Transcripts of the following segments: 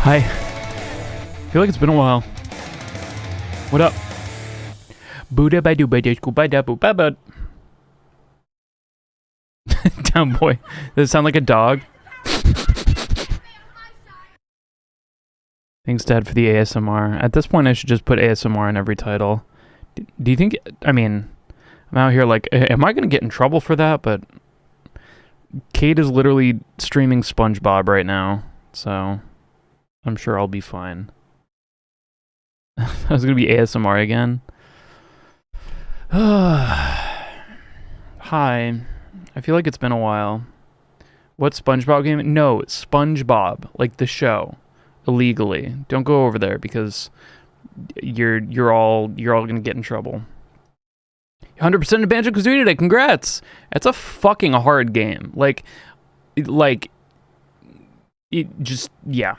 Hi. I feel like it's been a while. What up? Down boy. Does it sound like a dog? Thanks, Dad, for the ASMR. At this point, I should just put ASMR in every title. Do you think... I mean, I'm out here like, am I going to get in trouble for that? But Kate is literally streaming SpongeBob right now, so I'm sure I'll be fine. That was going to be ASMR again. Hi. I feel like it's been a while. What SpongeBob game? No, SpongeBob, like the show. Illegally. Don't go over there because you're all gonna get in trouble. 100% of Banjo-Kazooie today. Congrats. That's a fucking hard game. Like it just, yeah.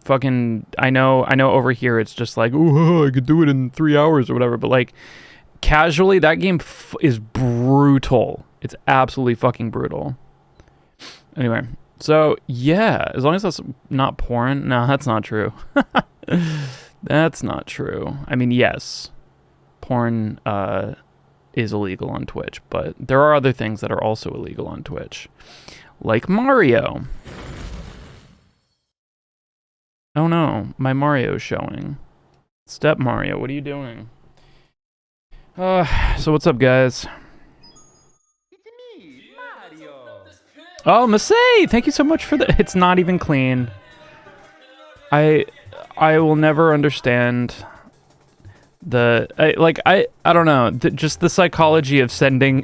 Fucking, I know over here it's just like, oh, I could do it in 3 hours or whatever, but like casually, that game is brutal. It's absolutely fucking brutal. Anyway. So, yeah, as long as that's not porn. No, that's not true. That's not true. I mean, yes, porn is illegal on Twitch, but there are other things that are also illegal on Twitch. Like Mario. Oh no, my Mario's showing. Step Mario, what are you doing? So what's up, guys? Oh, Masay, thank you so much for that. It's not even clean. I will never understand I don't know, just the psychology of sending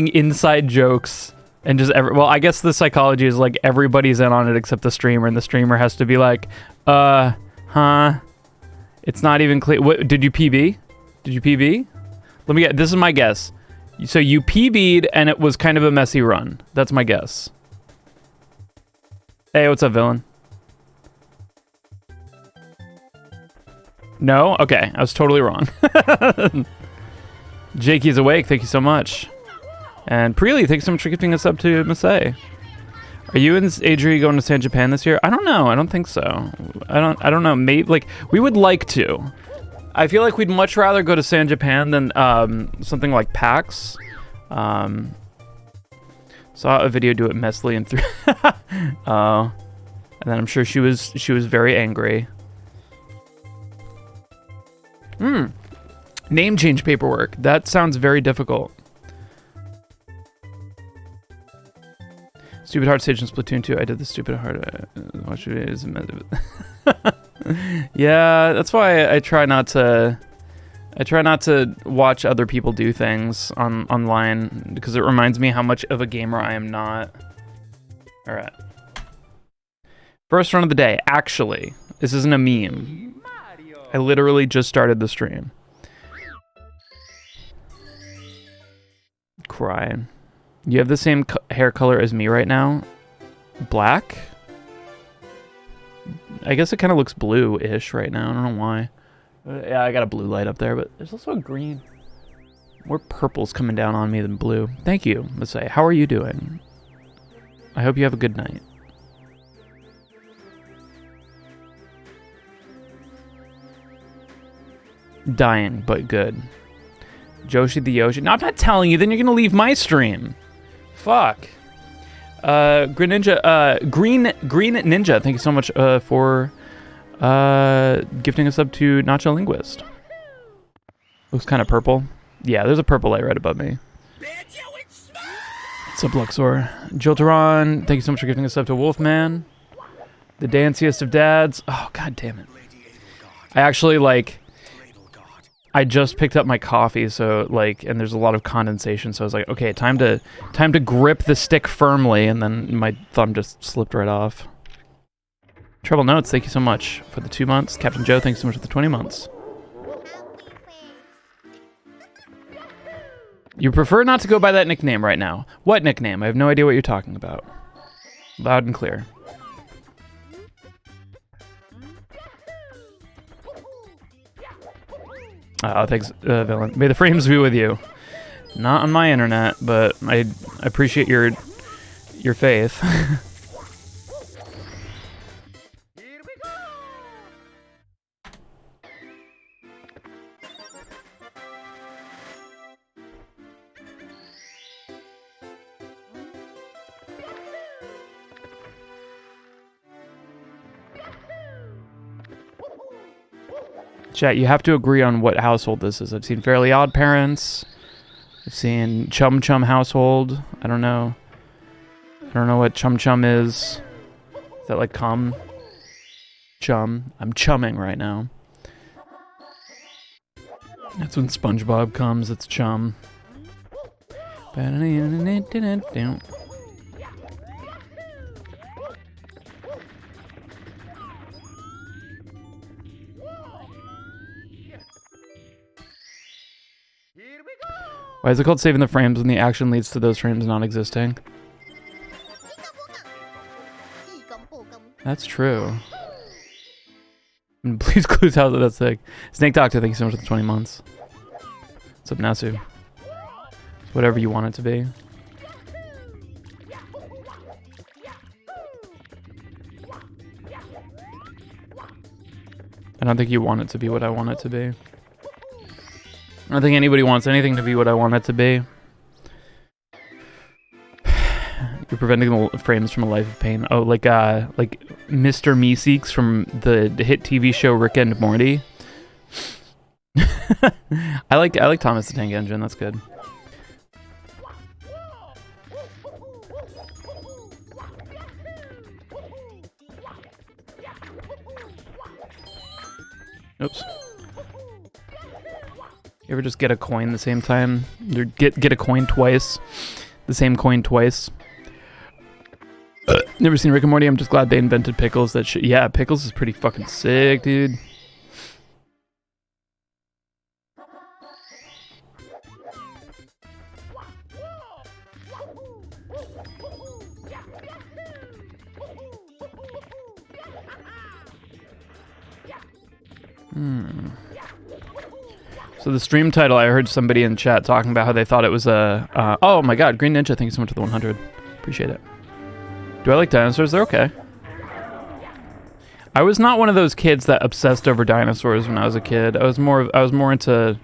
inside jokes and just well, I guess the psychology is like everybody's in on it except the streamer, and the streamer has to be like, huh? It's not even clean. What did you PB? Did you PB? Let me get. This is my guess. So you PB'd and it was kind of a messy run. That's my guess. Hey, what's up, villain? No? Okay, I was totally wrong. Jakey's awake, thank you so much. And Preely, thanks so much for gifting us up to Masay. Are you and Adri going to San Japan this year? I don't know, I don't think so. I don't know, maybe, like, we would like to. I feel like we'd much rather go to San Japan than something like PAX. Saw a video do it messily and through. And then I'm sure she was very angry. Name change paperwork. That sounds very difficult. Stupid hard stage in Splatoon 2. I did the stupid hard. Watch videos. Yeah, that's why I try not to. I try not to watch other people do things online because it reminds me how much of a gamer I am not. All right. First run of the day. Actually, this isn't a meme. I literally just started the stream. Crying. You have the same hair color as me right now. Black? I guess it kind of looks blue-ish right now. I don't know why. Yeah, I got a blue light up there, but there's also a green. More purple's coming down on me than blue. Thank you, Masay. How are you doing? I hope you have a good night. Dying, but good. Joshi the Yoshi. No, I'm not telling you, then you're gonna leave my stream. Fuck. Green Ninja, Green Ninja, thank you so much for gifting us up to Nacho Linguist. Looks kind of purple. Yeah, there's a purple light right above me. What's up, Luxor? Jilteron, thank you so much for gifting us up to Wolfman. The danciest of dads. Oh, god damn it. I actually, like, I just picked up my coffee, so, like, and there's a lot of condensation, so I was like, okay, time to grip the stick firmly, and then my thumb just slipped right off. Treble Notes, thank you so much for the 2 months. Captain Joe, thanks so much for the 20 months. You prefer not to go by that nickname right now. What nickname? I have no idea what you're talking about. Loud and clear. Oh, thanks, villain. May the frames be with you. Not on my internet, but I appreciate your faith. Chat, you have to agree on what household this is. I've seen Fairly Odd Parents. I've seen Chum Chum Household. I don't know. I don't know what Chum Chum is. Is that like cum? Chum. I'm chumming right now. That's when SpongeBob comes. It's chum. Why is it called saving the frames when the action leads to those frames not existing? That's true. Please clues how that's sick. Snake Doctor, thank you so much for the 20 months. What's up, Nasu? It's whatever you want it to be. I don't think you want it to be what I want it to be. I don't think anybody wants anything to be what I want it to be. You're preventing the frames from a life of pain. Oh, like Mr. Meeseeks from the hit TV show Rick and Morty. I like Thomas the Tank Engine. That's good. Oops. You ever just get a coin the same time? Or get a coin twice. The same coin twice. Never seen Rick and Morty. I'm just glad they invented pickles. That shit. Yeah, pickles is pretty fucking sick, dude. So the stream title, I heard somebody in chat talking about how they thought it was a... oh my god, Green Ninja, thank you so much for the 100. Appreciate it. Do I like dinosaurs? They're okay. I was not one of those kids that obsessed over dinosaurs when I was a kid. I was more into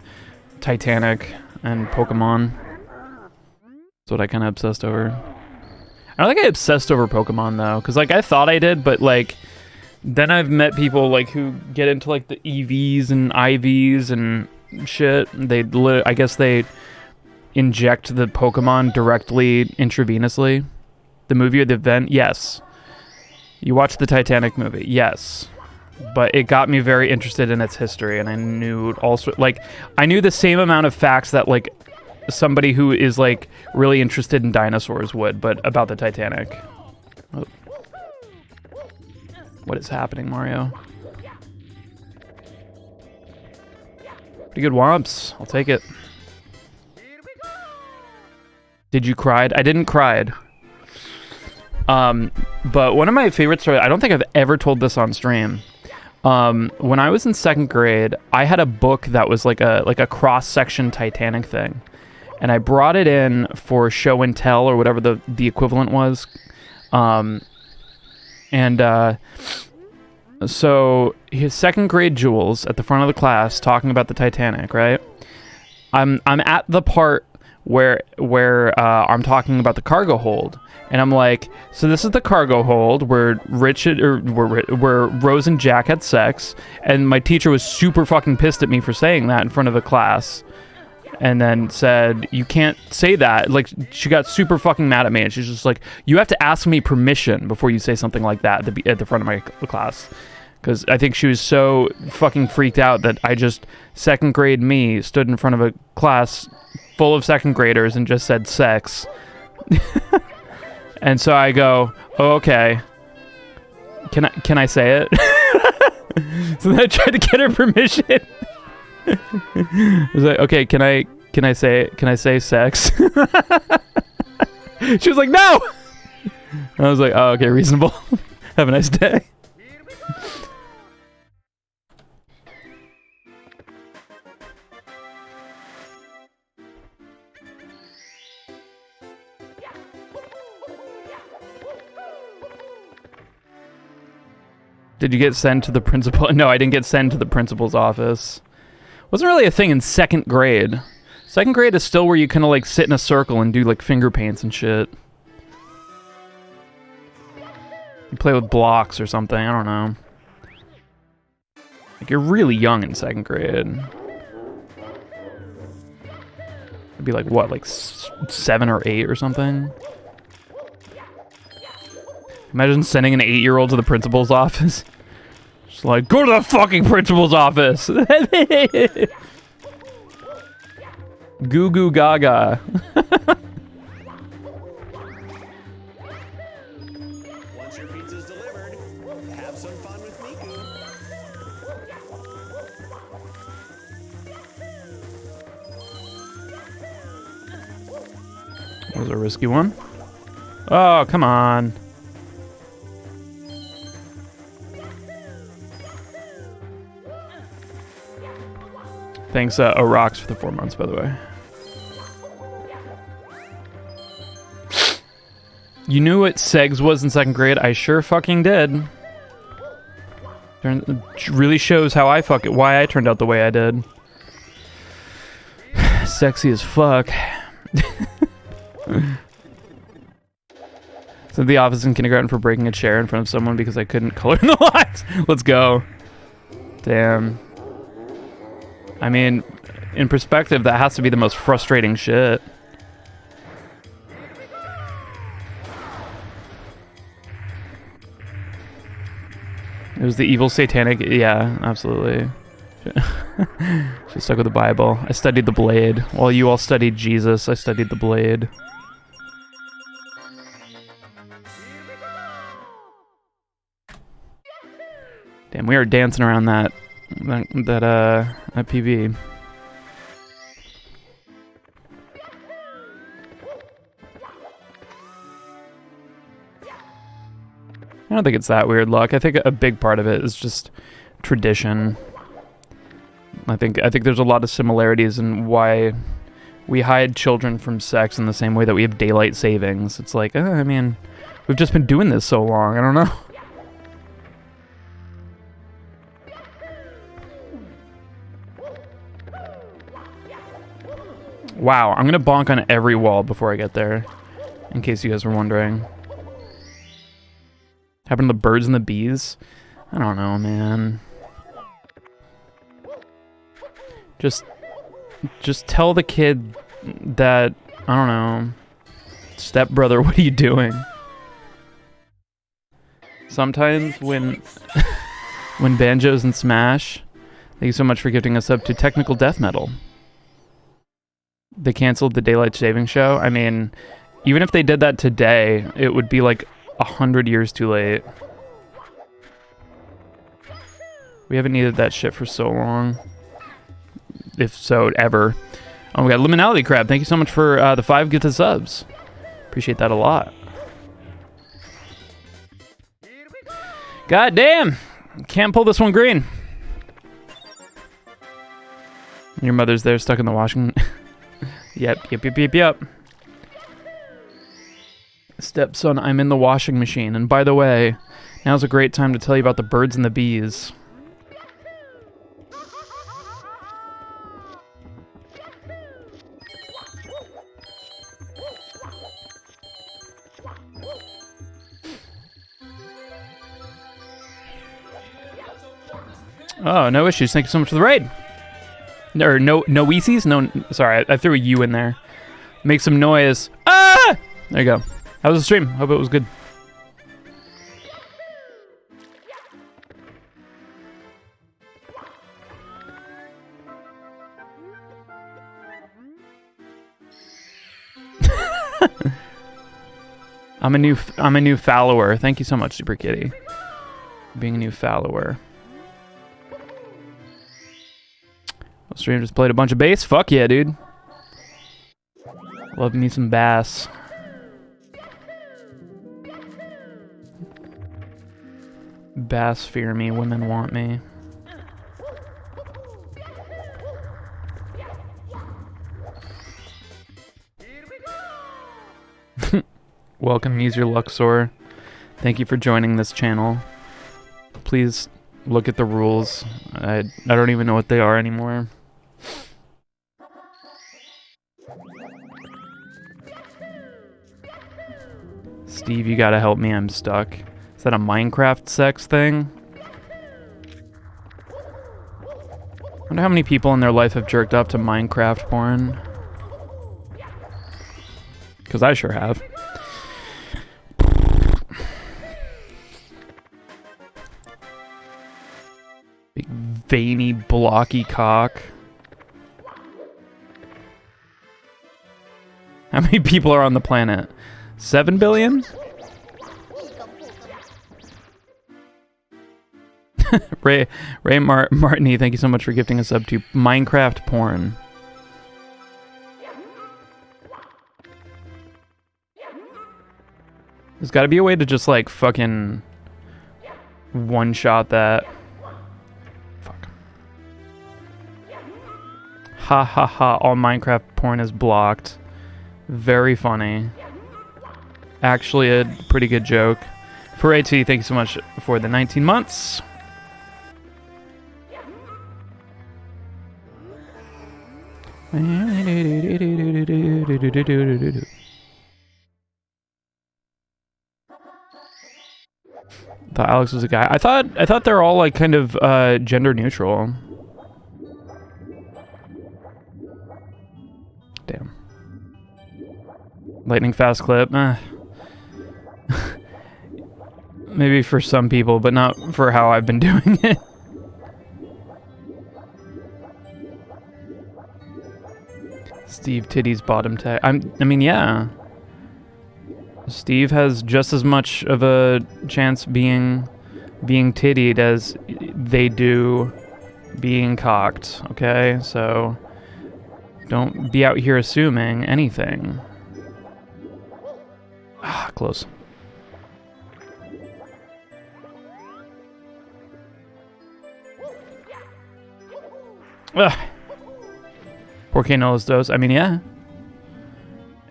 Titanic and Pokemon. That's what I kind of obsessed over. I don't think I obsessed over Pokemon though, because like I thought I did, but like then I've met people like who get into like the EVs and IVs and shit. I guess they inject the Pokemon directly intravenously. The movie or the event, yes. You watched the Titanic movie, yes. But it got me very interested in its history, and I knew also like I knew the same amount of facts that like somebody who is like really interested in dinosaurs would, but about the Titanic. Oh. What is happening, Mario? Pretty good womps. I'll take it. Did you cry? I didn't cry. But one of my favorite stories, I don't think I've ever told this on stream. When I was in 2nd grade, I had a book that was like a cross-section Titanic thing. And I brought it in for show and tell or whatever the equivalent was. So his 2nd grade Jules at the front of the class talking about the Titanic, right? I'm at the part where I'm talking about the cargo hold. And I'm like, so this is the cargo hold where where Rose and Jack had sex, and my teacher was super fucking pissed at me for saying that in front of the class, and then said, you can't say that. Like, she got super fucking mad at me, and she's just like, you have to ask me permission before you say something like that at the front of my class. Because I think she was so fucking freaked out that I just, 2nd grade me, stood in front of a class full of 2nd graders and just said sex. And so I go, oh, okay. Can I say it? So then I tried to get her permission. I was like, okay, can I say sex? She was like, no. And I was like, oh, okay, reasonable. Have a nice day. Did you get sent to the principal? No, I didn't get sent to the principal's office. Wasn't really a thing in 2nd grade. 2nd grade is still where you kind of like sit in a circle and do like finger paints and shit. You play with blocks or something, I don't know. Like, you're really young in 2nd grade. It'd be like, what, like 7 or 8 or something? Imagine sending an 8-year-old to the principal's office. Just like, go to the fucking principal's office! Goo goo gaga. Once your pizza's delivered, have some fun with Miku. That was a risky one. Oh, come on. Thanks, Orox, for the 4 months, by the way. You knew what Segs was in 2nd grade? I sure fucking did. Really shows how why I turned out the way I did. Sexy as fuck. So the office in kindergarten for breaking a chair in front of someone because I couldn't color in the lines. Let's go. Damn. I mean, in perspective, that has to be the most frustrating shit. It was the evil satanic, yeah, absolutely. She stuck with the Bible. I studied the blade. While you all studied Jesus, I studied the blade. Damn, we are dancing around that PV. I don't think it's that weird, Luck. I think a big part of it is just tradition. I think there's a lot of similarities in why we hide children from sex in the same way that we have daylight savings. It's like, I mean, we've just been doing this so long. I don't know. Wow, I'm gonna bonk on every wall before I get there, in case you guys were wondering. Happened to the birds and the bees? I don't know, man. Just tell the kid that, I don't know, stepbrother, what are you doing? Sometimes when when banjos and Smash, thank you so much for gifting us up to technical death metal. They canceled the daylight saving show. I mean, even if they did that today, it would be like 100 years too late. We haven't needed that shit for so long. If so, ever. Oh, we got Liminality Crab. Thank you so much for the 5 gifted subs. Appreciate that a lot. God damn! Can't pull this one green. Your mother's there stuck in the washing... Yep. Stepson, I'm in the washing machine. And by the way, now's a great time to tell you about the birds and the bees. Oh, no issues. Thank you so much for the raid. Or no Weesees? No, sorry, I threw a U in there. Make some noise. Ah! There you go. How was the stream? Hope it was good. I'm a new follower. Thank you so much, Super Kitty. Being a new follower. Stream just played a bunch of bass. Fuck yeah, dude. Love me some bass. Bass fear me, women want me. Welcome, Use Your Luxor. Thank you for joining this channel. Please look at the rules. I don't even know what they are anymore. Steve, you gotta help me, I'm stuck. Is that a Minecraft sex thing? Wonder how many people in their life have jerked off to Minecraft porn. Because I sure have. Big veiny, blocky cock. How many people are on the planet? 7 billion? Ray Martini, thank you so much for gifting a sub to Minecraft porn. There's got to be a way to just like fucking one-shot that. Fuck. Ha ha ha, all Minecraft porn is blocked. Very funny. Actually a pretty good joke. For AT, thank you so much for the 19 months. Thought Alex was a guy. I thought they're all like kind of gender neutral. Damn. Lightning fast clip. Maybe for some people, but not for how I've been doing it. Steve Titty's bottom tag. I mean, yeah. Steve has just as much of a chance being tittied as they do being cocked, okay? So don't be out here assuming anything. Ah, close. Ugh. 4K Nola's dose. I mean, yeah.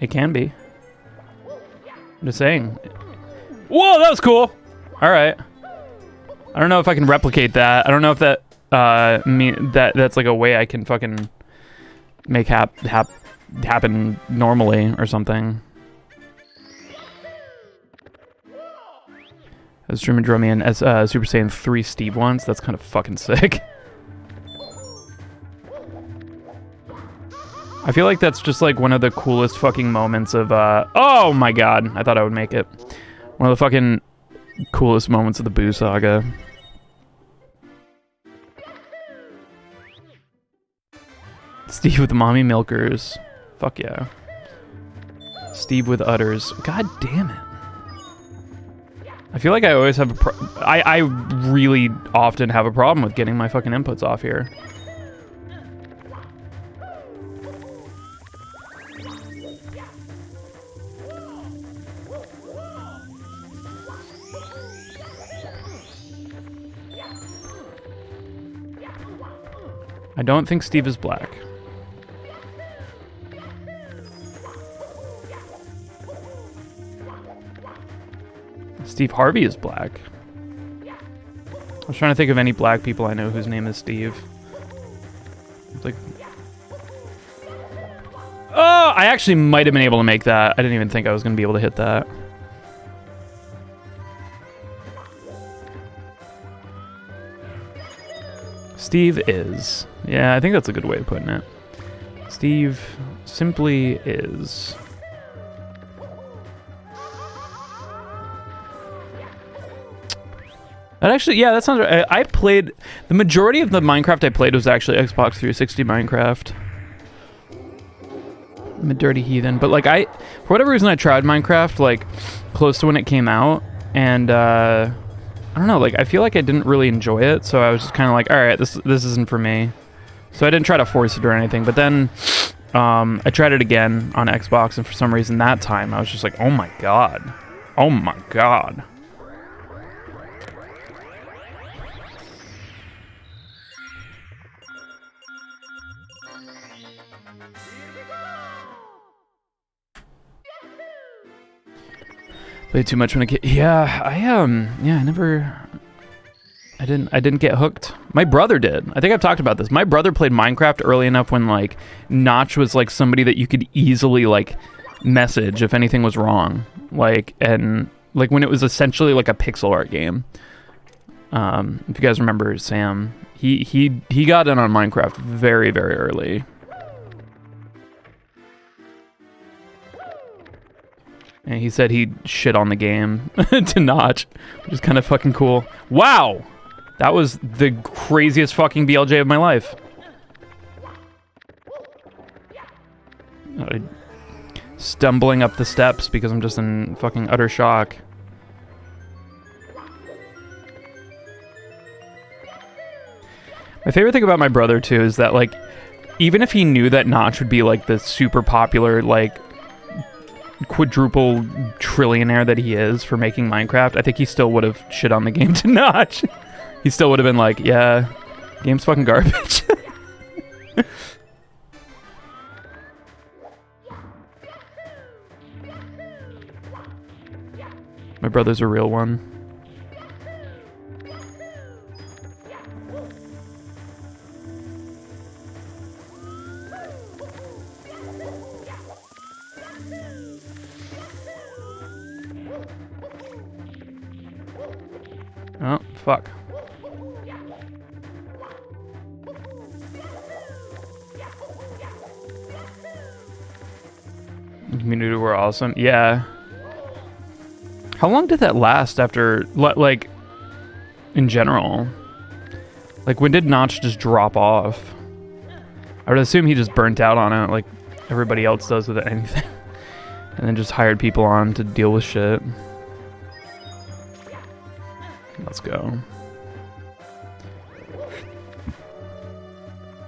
It can be. I'm just saying. Whoa, that was cool! Alright. I don't know if I can replicate that. I don't know if that, that's like a way I can fucking make happen normally or something. I was streaming Drummy and Super Saiyan 3 Steve once. That's kind of fucking sick. I feel like that's just like one of the coolest fucking moments of, oh my god, I thought I would make it. One of the fucking coolest moments of the Boo Saga. Steve with the mommy milkers. Fuck yeah. Steve with udders. God damn it. I feel like I always have I really often have a problem with getting my fucking inputs off here. I don't think Steve is black. Steve Harvey is black. I was trying to think of any black people I know whose name is Steve. It's like, oh, I actually might have been able to make that. I didn't even think I was going to be able to hit that. Steve is. Yeah, I think that's a good way of putting it. Steve simply is. That actually, yeah, that sounds right. I played, the majority of the Minecraft I played was actually Xbox 360 Minecraft. I'm a dirty heathen. But like for whatever reason I tried Minecraft like close to when it came out. And I don't know, like I feel like I didn't really enjoy it. So I was just kind of like, all right, this isn't for me. So I didn't try to force it or anything. But then I tried it again on Xbox. And for some reason that time I was just like, oh my god. Oh my god. Played too much when I get, yeah, I didn't get hooked. My brother did. I think I've talked about this. My brother played Minecraft early enough when like Notch was like somebody that you could easily like message if anything was wrong. Like, and like when it was essentially like a pixel art game. If you guys remember Sam, he got in on Minecraft very, very early. And he said he'd shit on the game to Notch, which is kind of fucking cool. Wow! That was the craziest fucking BLJ of my life. Stumbling up the steps because I'm just in fucking utter shock. My favorite thing about my brother, too, is that, like, even if he knew that Notch would be, like, the super popular, like, quadruple trillionaire that he is for making Minecraft, I think he still would have shit on the game to Notch. He still would have been like, yeah, game's fucking garbage. My brother's a real one. Oh, fuck. The community were awesome. Yeah. How long did that last after, like, in general? Like, when did Notch just drop off? I would assume he just burnt out on it like everybody else does with anything. And then just hired people on to deal with shit. Let's go.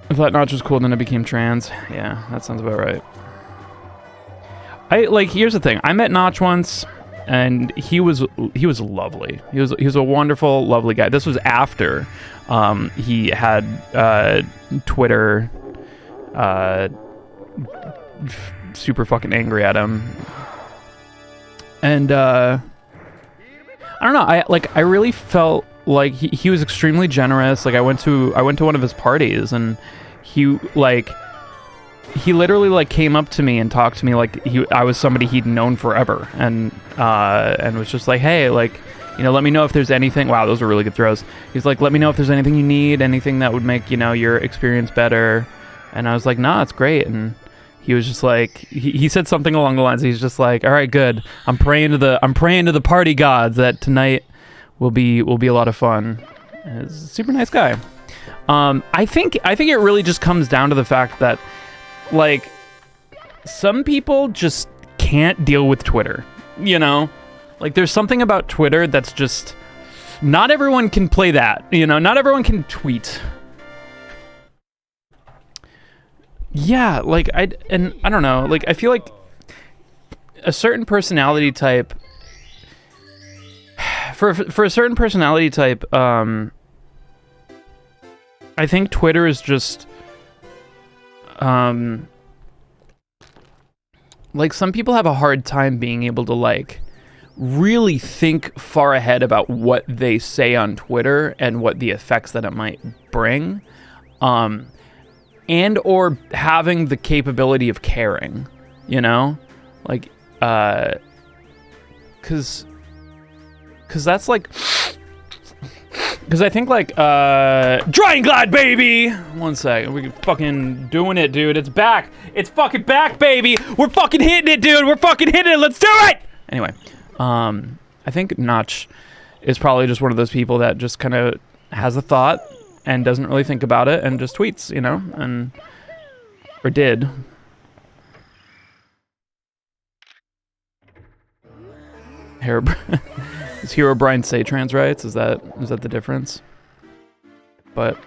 I thought Notch was cool, then I became trans. Yeah, that sounds about right. Here's the thing. I met Notch once, and he was lovely. He was a wonderful, lovely guy. This was after he had Twitter super fucking angry at him. And I don't know. I really felt like he was extremely generous. Like I went to one of his parties, and he literally like came up to me and talked to me like I was somebody he'd known forever, and was just like, hey, like, you know, let me know if there's anything. Wow, those were really good throws. He's like, let me know if there's anything you need, anything that would make, you know, your experience better. And I was like, nah, it's great. And he was just like, he said something along the lines. He's just like, all right, good. I'm praying to the party gods that tonight will be a lot of fun. And he's a super nice guy. I think it really just comes down to the fact that, like, some people just can't deal with Twitter, you know? Like, there's something about Twitter that's just, not everyone can play that, you know? Not everyone can tweet. Yeah, like, I don't know, like, I feel like a certain personality type, for a certain personality type, I think Twitter is just, like, some people have a hard time being able to, like, really think far ahead about what they say on Twitter and what the effects that it might bring, and or having the capability of caring, you know? Like, because that's, like... Because I think, like, Drying Glad, baby! One sec. We're fucking doing it, dude. It's back. It's fucking back, baby! We're fucking hitting it, dude! We're fucking hitting it! Let's do it! Anyway, I think Notch is probably just one of those people that just kind of has a thought and doesn't really think about it and just tweets, you know? Or did. Does Hero Brian say trans rights? Is that the difference? But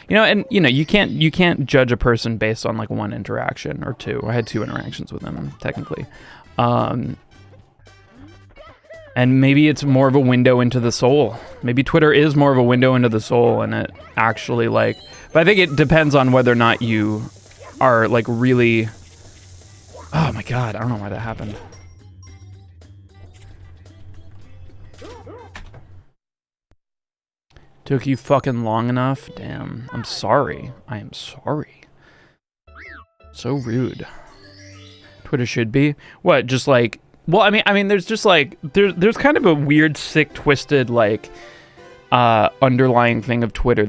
you know, and you know, you can't judge a person based on like one interaction or two. I had 2 interactions with him technically, and maybe it's more of a window into the soul. Maybe Twitter is more of a window into the soul, and it actually like. But I think it depends on whether or not you are like really. Oh my god! I don't know why that happened. Took you fucking long enough? Damn. I'm sorry. I am sorry. So rude. Twitter should be. What, just like... Well, I mean, there's just like... There's kind of a weird, sick, twisted, like... underlying thing of Twitter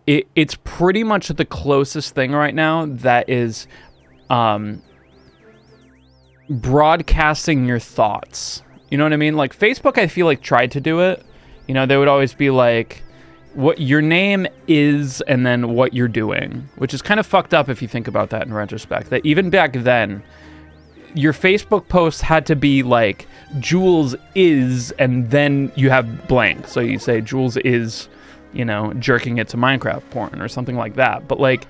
it's pretty much the closest thing right now that is broadcasting your thoughts. You know what I mean? Like Facebook, I feel like tried to do it. You know, they would always be like, what your name is and then what you're doing, which is kind of fucked up if you think about that in retrospect. That even back then, your Facebook post had to be like, Jules is, and then you have blank. So you say Jules is, you know, jerking it to Minecraft porn or something like that. But like,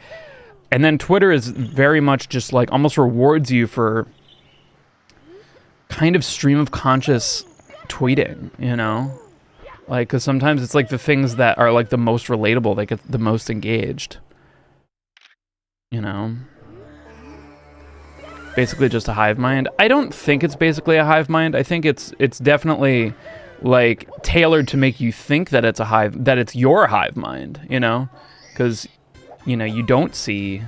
and then Twitter is very much just like almost rewards you for kind of stream of conscious tweeting, you know? Like, because sometimes it's like the things that are like the most relatable, they get the most engaged. You know? Basically just a hive mind. I don't think it's basically a hive mind. I think it's definitely like tailored to make you think that it's your hive mind, you know? Because, you know, you don't see...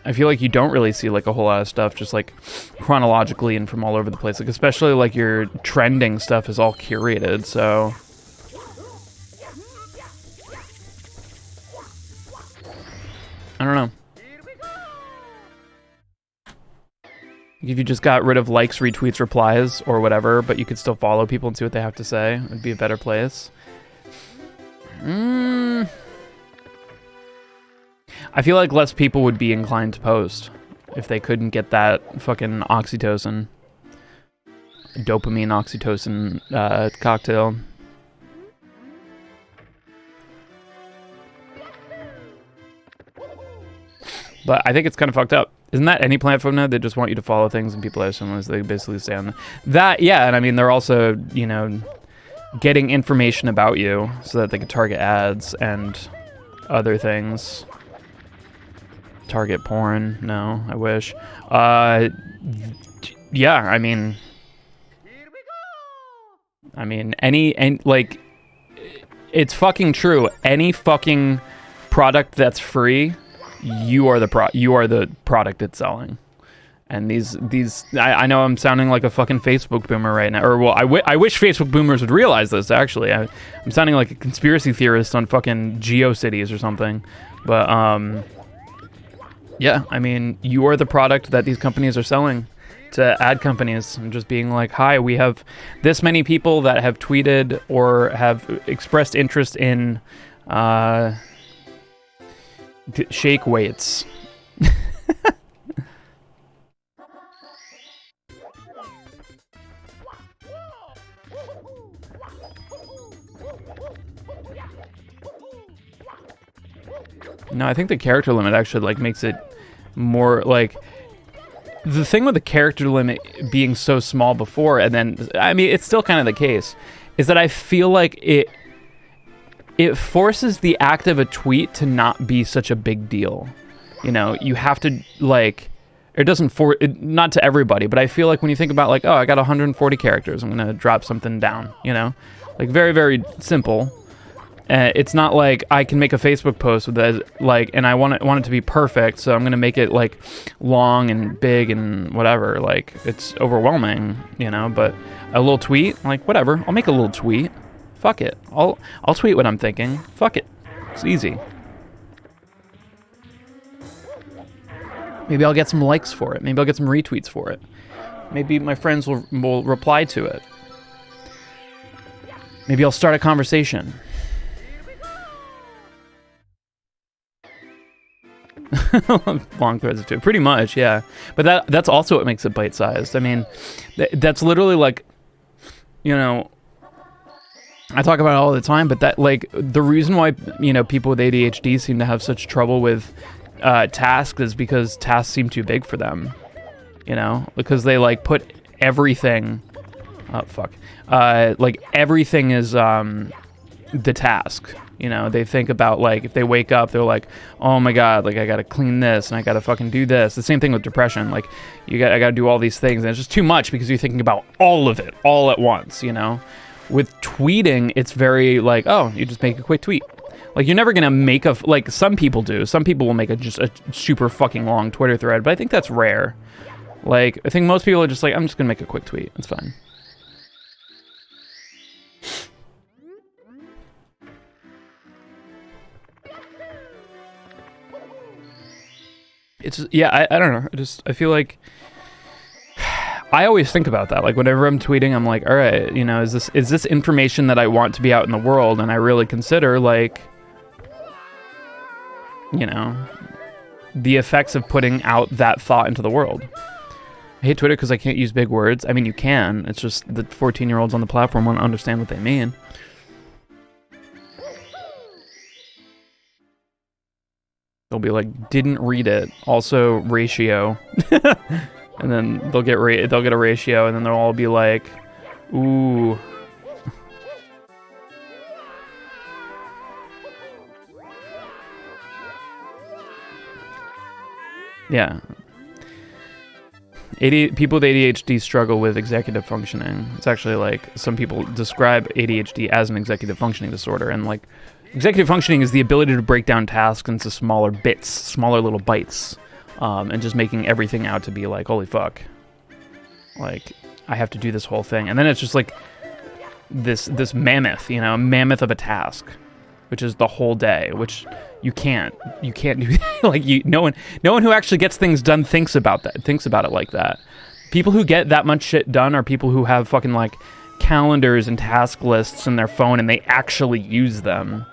I feel like you don't really see like a whole lot of stuff just like chronologically and from all over the place. Like especially like your trending stuff is all curated, so I don't know. If you just got rid of likes, retweets, replies, or whatever, but you could still follow people and see what they have to say, it would be a better place. I feel like less people would be inclined to post if they couldn't get that fucking oxytocin, dopamine oxytocin cocktail. But I think it's kind of fucked up. Isn't that any platform now? They just want you to follow things and people as soon as they basically stay on that. Yeah, and I mean, they're also, you know, getting information about you so that they can target ads and other things. Target porn? No, I wish. Yeah, I mean, like, it's fucking true. Any fucking product that's free, you are the product it's selling. And these, I know I'm sounding like a fucking Facebook boomer right now. Or, well, I wish Facebook boomers would realize this, actually. I'm sounding like a conspiracy theorist on fucking GeoCities or something. But, yeah, I mean, you are the product that these companies are selling to ad companies, and just being like, hi, we have this many people that have tweeted or have expressed interest in shake weights. No, I think the character limit actually like makes it more like the thing with the character limit being so small before, and then I mean it's still kind of the case, is that I feel like it forces the act of a tweet to not be such a big deal. You know, you have to like, it doesn't not to everybody, but I feel like when you think about like, oh, I got 140 characters, I'm gonna drop something down, you know, like very, very simple. It's not like I can make a Facebook post with that, like, and I want it to be perfect, so I'm gonna make it like long and big and whatever. Like, it's overwhelming, you know. But a little tweet, like, whatever. I'll make a little tweet. Fuck it. I'll tweet what I'm thinking. Fuck it. It's easy. Maybe I'll get some likes for it. Maybe I'll get some retweets for it. Maybe my friends will reply to it. Maybe I'll start a conversation. Long threads of tweet, pretty much, yeah. But that's also what makes it bite-sized. I mean, that's literally like, you know, I talk about it all the time, but that, like, the reason why, you know, people with ADHD seem to have such trouble with tasks is because tasks seem too big for them, you know, because they like put everything, like everything is the task. You know, they think about, like, if they wake up, they're like, oh my god, like, I gotta clean this, and I gotta fucking do this. The same thing with depression. Like, I gotta do all these things, and it's just too much because you're thinking about all of it, all at once, you know? With tweeting, it's very, like, oh, you just make a quick tweet. Like, you're never gonna make like, some people do. Some people will make just a super fucking long Twitter thread, but I think that's rare. Like, I think most people are just like, I'm just gonna make a quick tweet. It's fine. It's yeah, I don't know. I feel like I always think about that. Like whenever I'm tweeting, I'm like, all right, you know, is this information that I want to be out in the world, and I really consider like, you know, the effects of putting out that thought into the world. I hate Twitter because I can't use big words. I mean, you can. It's just the 14-year-olds on the platform won't understand what they mean. They'll be like, didn't read it. Also, ratio. And then they'll get a ratio, and then they'll all be like, ooh. Yeah. People with ADHD struggle with executive functioning. It's actually like some people describe ADHD as an executive functioning disorder, and like executive functioning is the ability to break down tasks into smaller bits, smaller little bites, and just making everything out to be like, holy fuck, like I have to do this whole thing, and then it's just like this mammoth, you know, mammoth of a task, which is the whole day, which you can't do. Like no one who actually gets things done thinks about it like that. People who get that much shit done are people who have fucking like calendars and task lists in their phone, and they actually use them.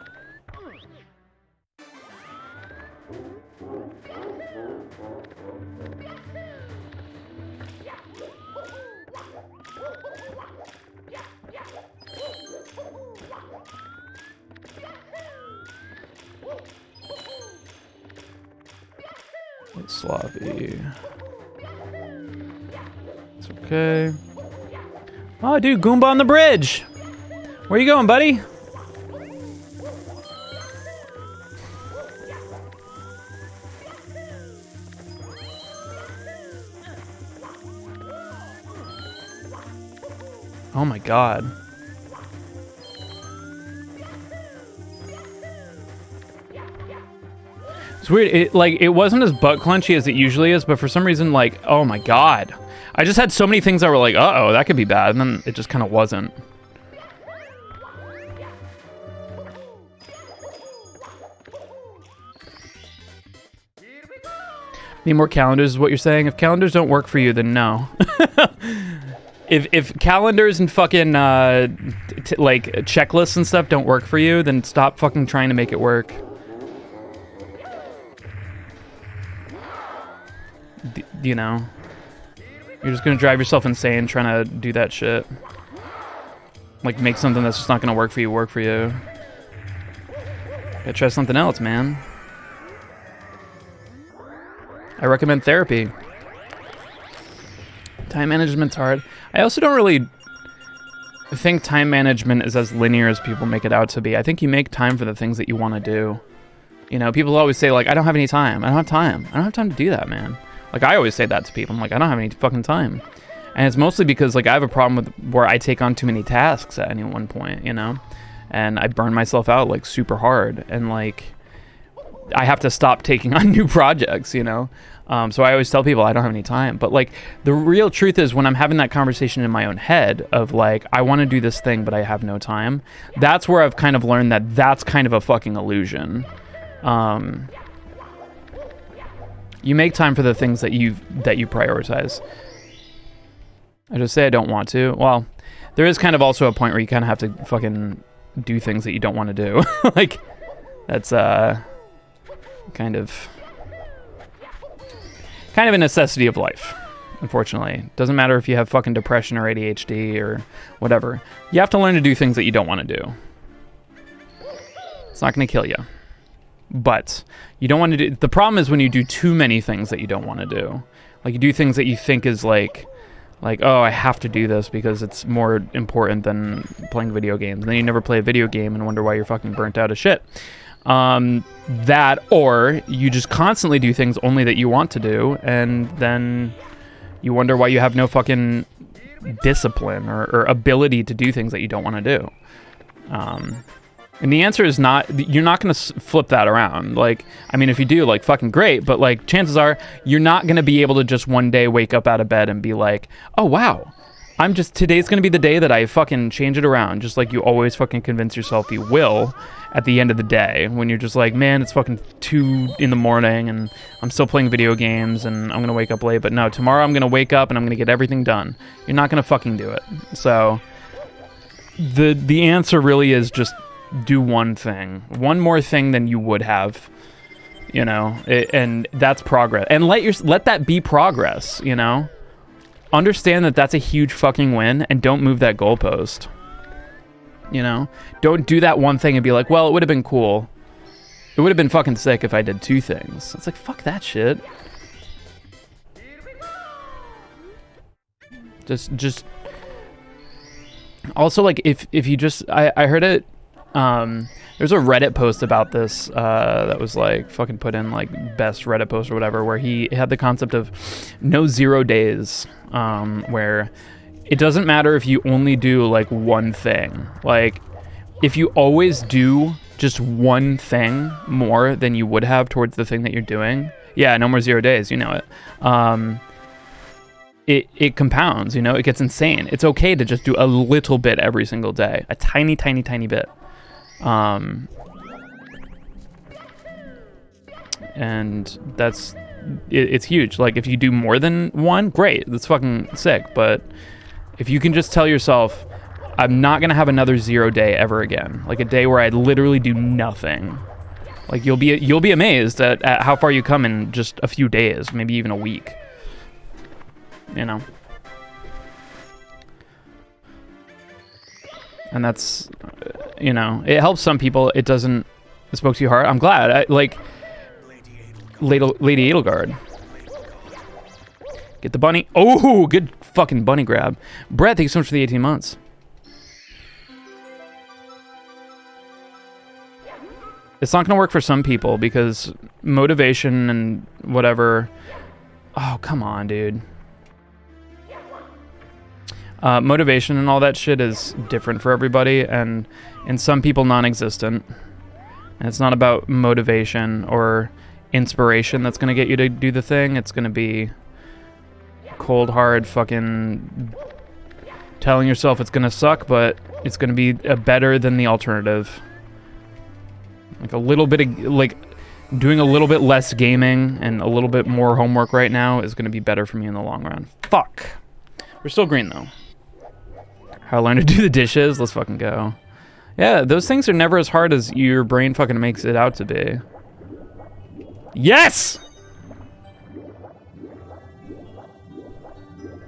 Sloppy. It's okay. Oh, dude, Goomba on the bridge. Where you going, buddy? Oh my god. It's weird, it wasn't as butt clenchy as it usually is, but for some reason, like, oh my god. I just had so many things that were like, uh-oh, that could be bad, and then it just kind of wasn't. Need more calendars is what you're saying? If calendars don't work for you, then no. If calendars and fucking, like, checklists and stuff don't work for you, then stop fucking trying to make it work. You know, you're just gonna drive yourself insane trying to do that shit. Like, make something that's just not gonna work for you. Gotta try something else, man. I recommend therapy. Time management's hard. I also don't really think time management is as linear as people make it out to be. I think you make time for the things that you want to do. You know, people always say, like, I don't have any time. I don't have time. I don't have time to do that, man. Like, I always say that to people. I'm like, I don't have any fucking time. And it's mostly because, like, I have a problem with where I take on too many tasks at any one point, you know? And I burn myself out, like, super hard. And, like, I have to stop taking on new projects, you know? So I always tell people I don't have any time. But, like, the real truth is when I'm having that conversation in my own head of, like, I want to do this thing, but I have no time, that's where I've kind of learned that that's kind of a fucking illusion. You make time for the things that you prioritize. I just say I don't want to. Well, there is kind of also a point where you kind of have to fucking do things that you don't want to do. Like, that's kind of a necessity of life, unfortunately. Doesn't matter if you have fucking depression or ADHD or whatever. You have to learn to do things that you don't want to do. It's not going to kill you. But you don't want to do... The problem is when you do too many things that you don't want to do. Like, you do things that you think is like, oh, I have to do this because it's more important than playing video games. And then you never play a video game and wonder why you're fucking burnt out as shit. That, or you just constantly do things only that you want to do, and then you wonder why you have no fucking discipline or ability to do things that you don't want to do. And the answer is not, you're not going to flip that around. Like, I mean, if you do, like, fucking great, but, like, chances are you're not going to be able to just one day wake up out of bed and be like, oh, wow, today's gonna be the day that I fucking change it around, just like you always fucking convince yourself you will at the end of the day, when you're just like, man, it's fucking 2 in the morning and I'm still playing video games and I'm gonna wake up late. But no, tomorrow I'm gonna wake up and I'm gonna get everything done. You're not gonna fucking do it. So the answer really is just do one thing, one more thing than you would have, you know, and that's progress. And let that be progress, you know. Understand that that's a huge fucking win, and don't move that goalpost. You know? Don't do that one thing and be like, well, it would have been cool. It would have been fucking sick if I did 2 things. It's like, fuck that shit. Just... Also, like, if you just... I heard it... there's a Reddit post about this that was, like, fucking put in, like, best Reddit post or whatever, where he had the concept of no 0 days, where... It doesn't matter if you only do, like, one thing. Like, if you always do just one thing more than you would have towards the thing that you're doing, yeah, no more 0 days, you know it. It compounds, you know? It gets insane. It's okay to just do a little bit every single day. A tiny, tiny, tiny bit. And that's... It's huge. Like, if you do more than one, great. That's fucking sick, but... If you can just tell yourself, I'm not going to have another 0 day ever again. Like a day where I literally do nothing. Like you'll be amazed at how far you come in just a few days, maybe even a week. You know? And that's, you know, it helps some people. It doesn't, it spoke to your heart. I'm glad. Like, Lady Edelgard. Get the bunny. Oh, good fucking bunny grab. Brett, thank you so much for the 18 months. It's not going to work for some people because motivation and whatever. Oh, come on, dude. Motivation and all that shit is different for everybody, and some people non-existent. And it's not about motivation or inspiration that's going to get you to do the thing. It's going to be cold hard fucking telling yourself it's gonna suck, but it's gonna be better than the alternative. Like a little bit of, like, doing a little bit less gaming and a little bit more homework right now is gonna be better for me in the long run. Fuck. We're still green though. How to learn to do the dishes? Let's fucking go. Yeah, those things are never as hard as your brain fucking makes it out to be. Yes!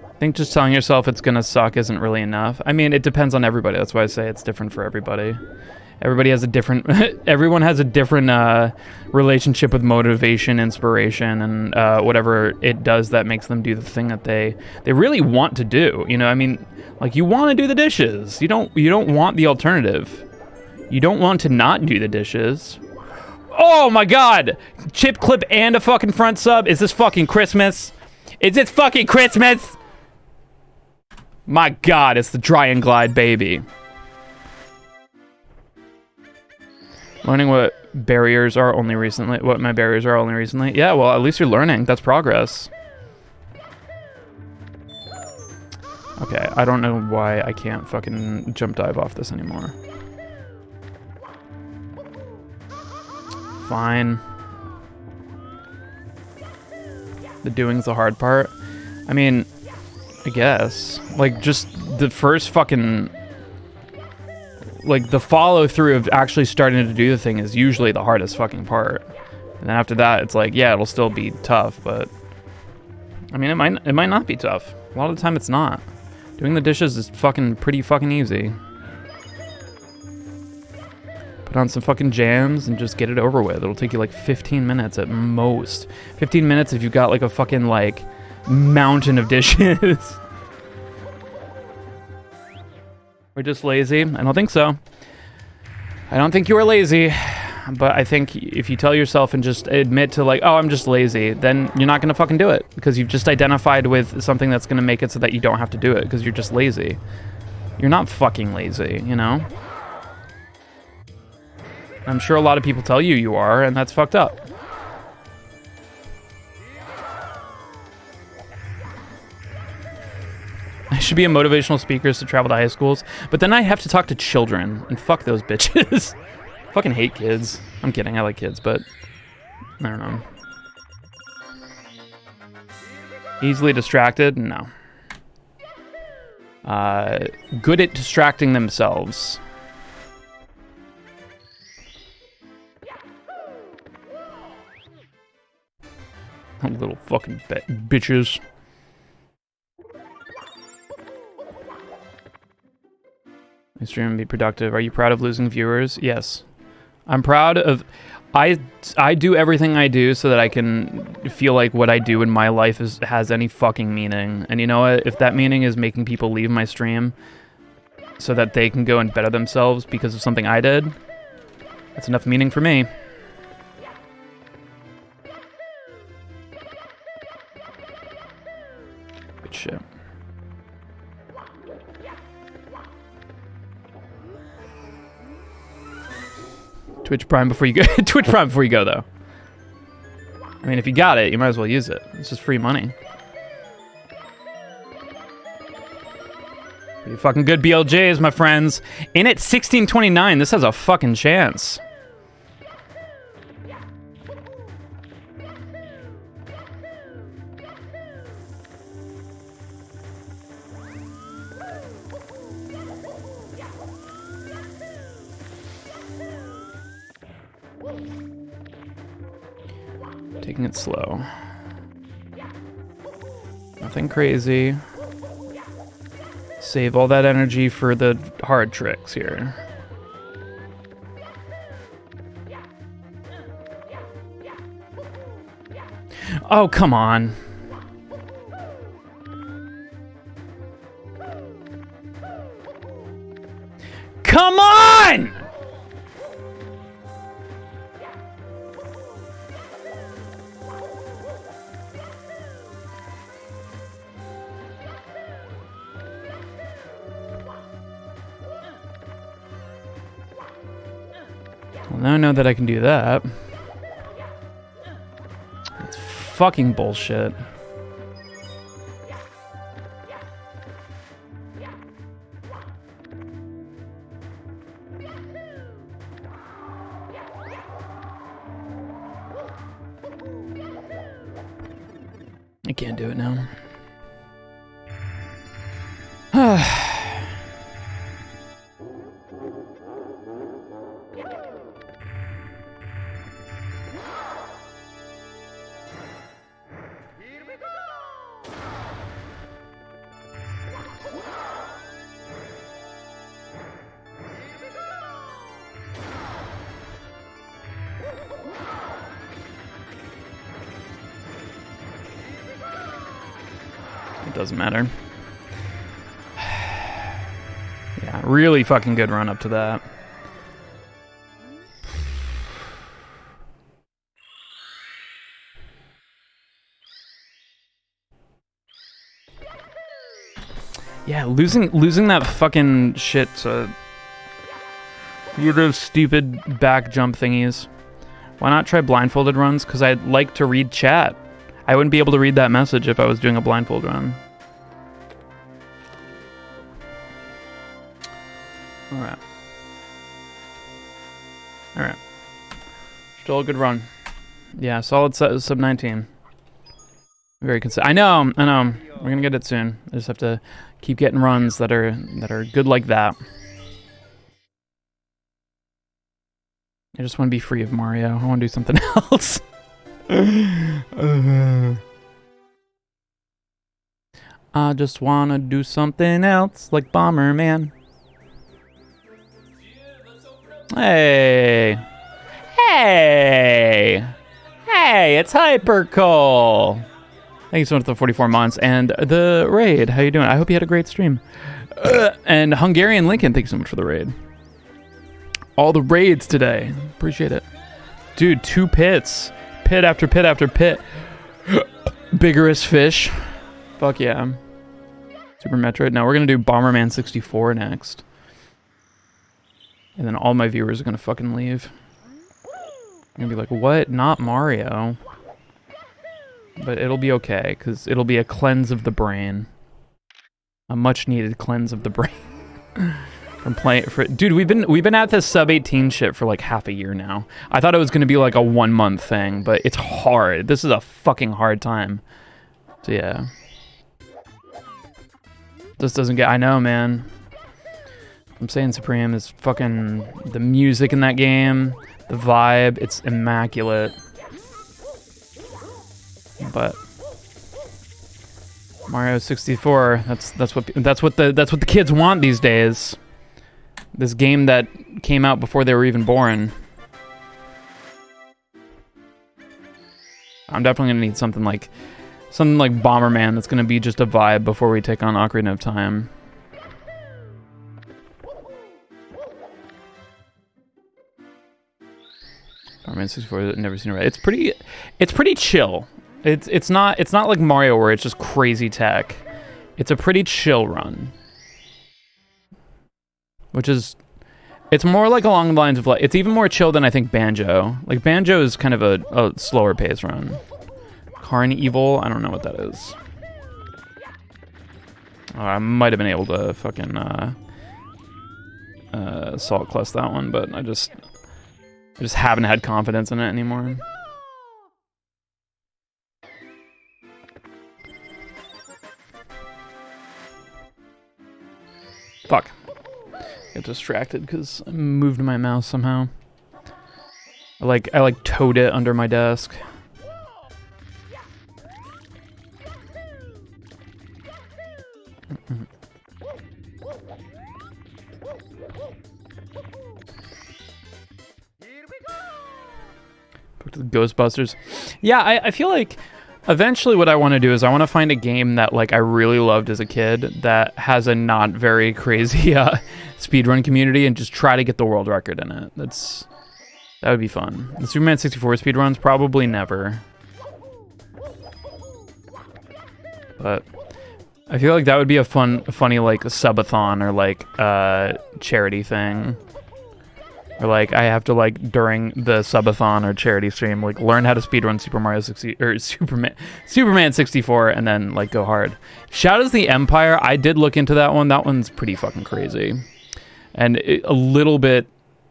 I think just telling yourself it's gonna suck isn't really enough. I mean, it depends on everybody. That's why I say it's different for everybody. Everybody has a different... everyone has a different relationship with motivation, inspiration, and whatever it does that makes them do the thing that they really want to do. You know, I mean, like, you want to do the dishes. You don't want the alternative. You don't want to not do the dishes. Oh my god! Chip clip and a fucking front sub. Is this fucking Christmas? Is this fucking Christmas? My god, it's the dry and glide baby. Learning what barriers are only recently. What my barriers are only recently. Yeah, well, at least you're learning. That's progress. Okay, I don't know why I can't fucking jump dive off this anymore. Fine. The doing's the hard part. I mean, I guess. Like, just the first fucking... Like, the follow-through of actually starting to do the thing is usually the hardest fucking part. And then after that, it's like, yeah, it'll still be tough, but... I mean, it might not be tough. A lot of the time, it's not. Doing the dishes is fucking pretty fucking easy. Put on some fucking jams and just get it over with. It'll take you like 15 minutes at most. 15 minutes if you've got like a fucking like mountain of dishes. We're just lazy? I don't think so. I don't think you are lazy. But I think if you tell yourself and just admit to like, oh, I'm just lazy, then you're not going to fucking do it. Because you've just identified with something that's going to make it so that you don't have to do it. Because you're just lazy. You're not fucking lazy, you know? I'm sure a lot of people tell you you are, and that's fucked up. should be a motivational speaker to travel to high schools, but then I have to talk to children, and fuck those bitches. Fucking hate kids. I'm kidding, I like kids, but I don't know. Easily distracted? No. Good at distracting themselves. Little fucking bitches. My stream and be productive. Are you proud of losing viewers? Yes. I'm proud of... I do everything I do so that I can feel like what I do in my life has any fucking meaning. And you know what? If that meaning is making people leave my stream so that they can go and better themselves because of something I did, that's enough meaning for me. Good shit. Twitch Prime before you go. Twitch Prime before you go, though. I mean, if you got it, you might as well use it. It's just free money. Pretty fucking good BLJs, my friends. In at 1629, this has a fucking chance. Taking it slow. Nothing crazy. Save all that energy for the hard tricks here. Oh, come on. Come on! Well, now I know that I can do that. It's fucking bullshit. I can't do it now. It doesn't matter. Yeah, really fucking good run up to that. Yeah, losing that fucking shit to those stupid back jump thingies. Why not try blindfolded runs? Because I'd like to read chat. I wouldn't be able to read that message if I was doing a blindfold run. Alright. Alright. Still a good run. Yeah, solid sub 19. Very consistent. I know. We're gonna get it soon. I just have to keep getting runs that are good like that. I just want to be free of Mario. I want to do something else. I just want to do something else, like Bomberman. Hey! Hey! Hey, it's Hypercool! Thank you so much for the 44 months and the raid. How you doing? I hope you had a great stream. And Hungarian Lincoln, thank you so much for the raid. All the raids today. Appreciate it. Dude, 2 pits. Pit after pit after pit. Biggerous fish. Fuck yeah. Super Metroid. Now we're going to do Bomberman 64 next. And then all my viewers are going to fucking leave. I'm going to be like, what? Not Mario. But it'll be okay, because it'll be a cleanse of the brain. A much needed cleanse of the brain from playing. Dude, we've been at this sub 18 shit for like half a year now. I thought it was gonna be like a 1 month thing, but it's hard. This is a fucking hard time. So yeah, this doesn't get. I know, man. I'm saying Supreme is fucking the music in that game, the vibe. It's immaculate. But Mario 64, that's what the kids want these days. This game that came out before they were even born. I'm definitely gonna need something like Bomberman that's gonna be just a vibe before we take on Ocarina of Time. Bomberman 64, I've never seen it right. It's pretty chill. It's not like Mario where it's just crazy tech. It's a pretty chill run. Which is, it's more like along the lines of like, it's even more chill than I think Banjo. Like Banjo is kind of a slower pace run. Carnival, I don't know what that is. Oh, I might have been able to fucking Salt Clust that one, but I just haven't had confidence in it anymore. Fuck. Get distracted because I moved my mouse somehow. I like towed it under my desk. Back to the Ghostbusters. Yeah, I feel like eventually what I want to do is I want to find a game that like I really loved as a kid that has a not very crazy speedrun community and just try to get the world record in it. That would be fun. The Superman 64 speedruns, probably never. But I feel like that would be a funny like subathon or like charity thing. Or like I have to like during the subathon or charity stream like learn how to speedrun Superman 64 and then like go hard. Shadows of the Empire, I did look into that one. That one's pretty fucking crazy. And a little bit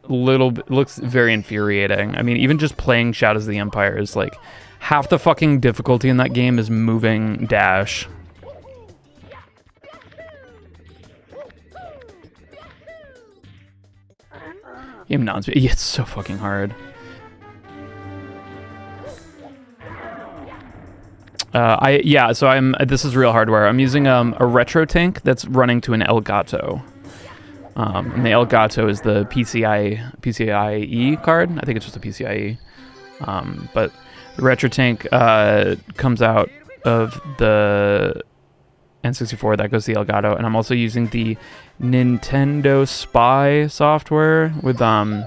looks very infuriating. I mean, even just playing Shadows of the Empire is like half the fucking difficulty in that game is moving dash. Game non-speed. Yeah, it's so fucking hard. This is real hardware. I'm using a retro tank that's running to an Elgato. And the Elgato is the PCIe card. I think it's just a PCIe. But the retro tank comes out of the N64 that goes to the Elgato, and I'm also using the Nintendo Spy software with I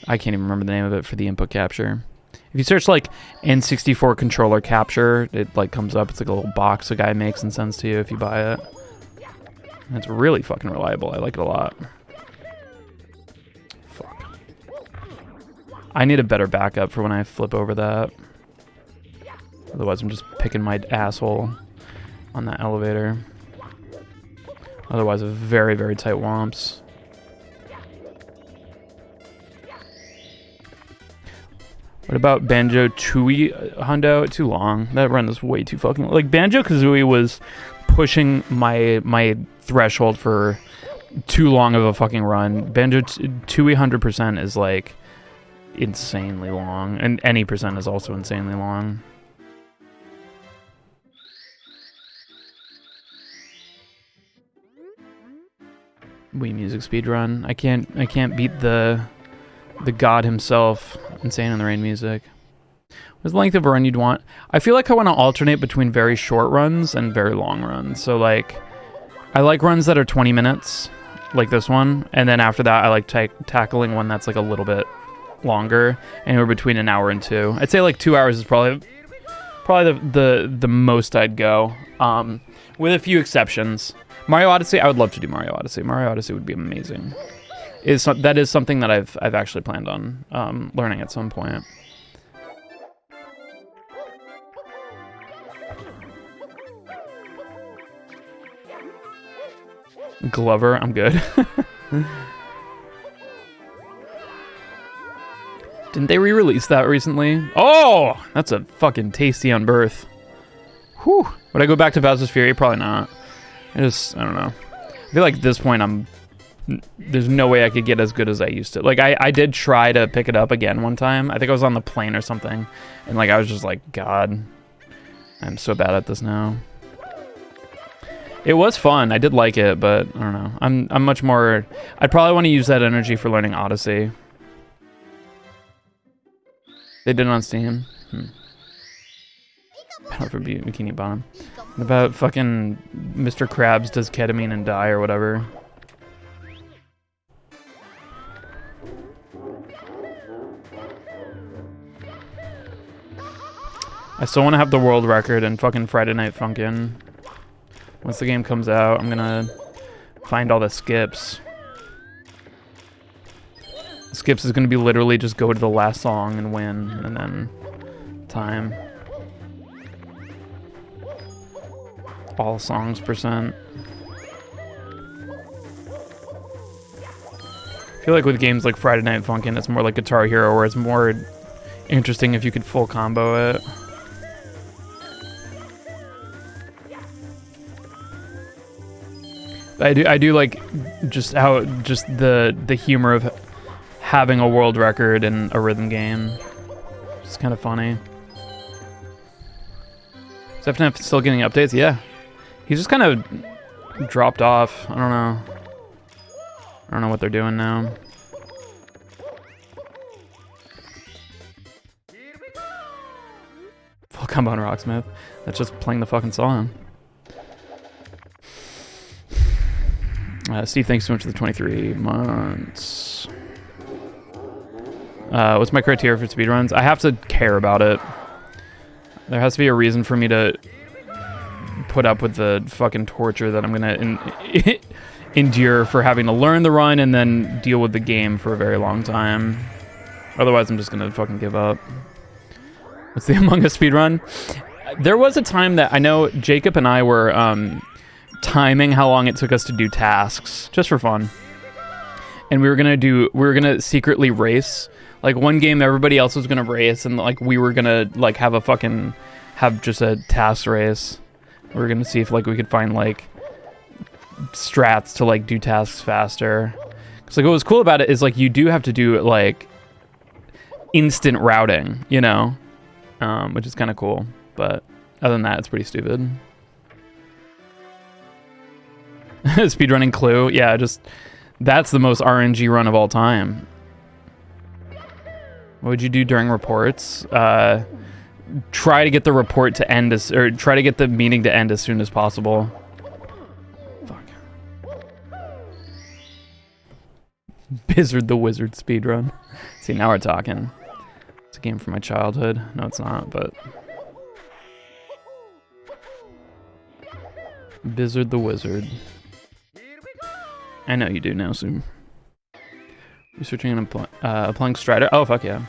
can't even remember the name of it for the input capture. If you search like N64 controller capture, it like comes up. It's like a little box a guy makes and sends to you if you buy it. And it's really fucking reliable. I like it a lot. Fuck. I need a better backup for when I flip over that. Otherwise, I'm just picking my asshole on that elevator. Otherwise, a very, very tight womps. What about Banjo-Tooie, Hundo? Too long. That run is way too fucking... Like, Banjo-Kazooie was pushing my threshold for too long of a fucking run. Banjo-Tooie 100% is, like, insanely long. And any percent is also insanely long. Wii Music speedrun. I can't beat the god himself. Insane in the Rain music. What's the length of a run you'd want? I feel like I want to alternate between very short runs and very long runs. So like, I like runs that are 20 minutes, like this one, and then after that I like tackling one that's like a little bit longer, anywhere between an hour and 2. I'd say like 2 hours is probably the most I'd go, with a few exceptions. Mario Odyssey, I would love to do Mario Odyssey. Mario Odyssey would be amazing. That is something that I've actually planned on learning at some point. Glover, I'm good. Didn't they re-release that recently? Oh, that's a fucking tasty on birth. Whew. Would I go back to Bowser's Fury? Probably not. I don't know. I feel like at this point there's no way I could get as good as I used to. Like I did try to pick it up again one time. I think I was on the plane or something, and like I was just like, God, I'm so bad at this now. It was fun. I did like it, but I don't know. I'm much more. I'd probably want to use that energy for learning Odyssey. They did it on Steam. Battle for Bikini Bottom. What about fucking Mr. Krabs does ketamine and die or whatever? I still want to have the world record in fucking Friday Night Funkin'. Once the game comes out, I'm gonna find all the skips. Skips is gonna be literally just go to the last song and win, and then time. All songs %. I feel like with games like Friday Night Funkin', it's more like Guitar Hero, where it's more interesting if you could full combo it. I do like just the humor of having a world record in a rhythm game. It's kind of funny. Is FNF still getting updates? Yeah. He just kind of dropped off. I don't know what they're doing now. Full combo on Rocksmith. That's just playing the fucking song. Steve, thanks so much for the 23 months. What's my criteria for speedruns? I have to care about it. There has to be a reason for me to put up with the fucking torture that I'm gonna endure for having to learn the run and then deal with the game for a very long time. Otherwise, I'm just gonna fucking give up. What's the Among Us speedrun? There was a time that I know Jacob and I were timing how long it took us to do tasks just for fun, and we were gonna secretly race. Like one game everybody else was gonna race, and like we were gonna like have just a task race. We were gonna see if like we could find like strats to like do tasks faster. Cause like what was cool about it is like you do have to do like instant routing, you know, which is kind of cool. But other than that, it's pretty stupid. Speedrunning Clue, yeah, just that's the most RNG run of all time. What would you do during reports? Try to get the report to end or try to get the meeting to end as soon as possible. Fuck. Bizzard the Wizard speedrun. See, now we're talking. It's a game from my childhood. No, it's not, but Bizzard the Wizard. I know you do now, Zoom. Researching and applying Strider. Oh, fuck yeah.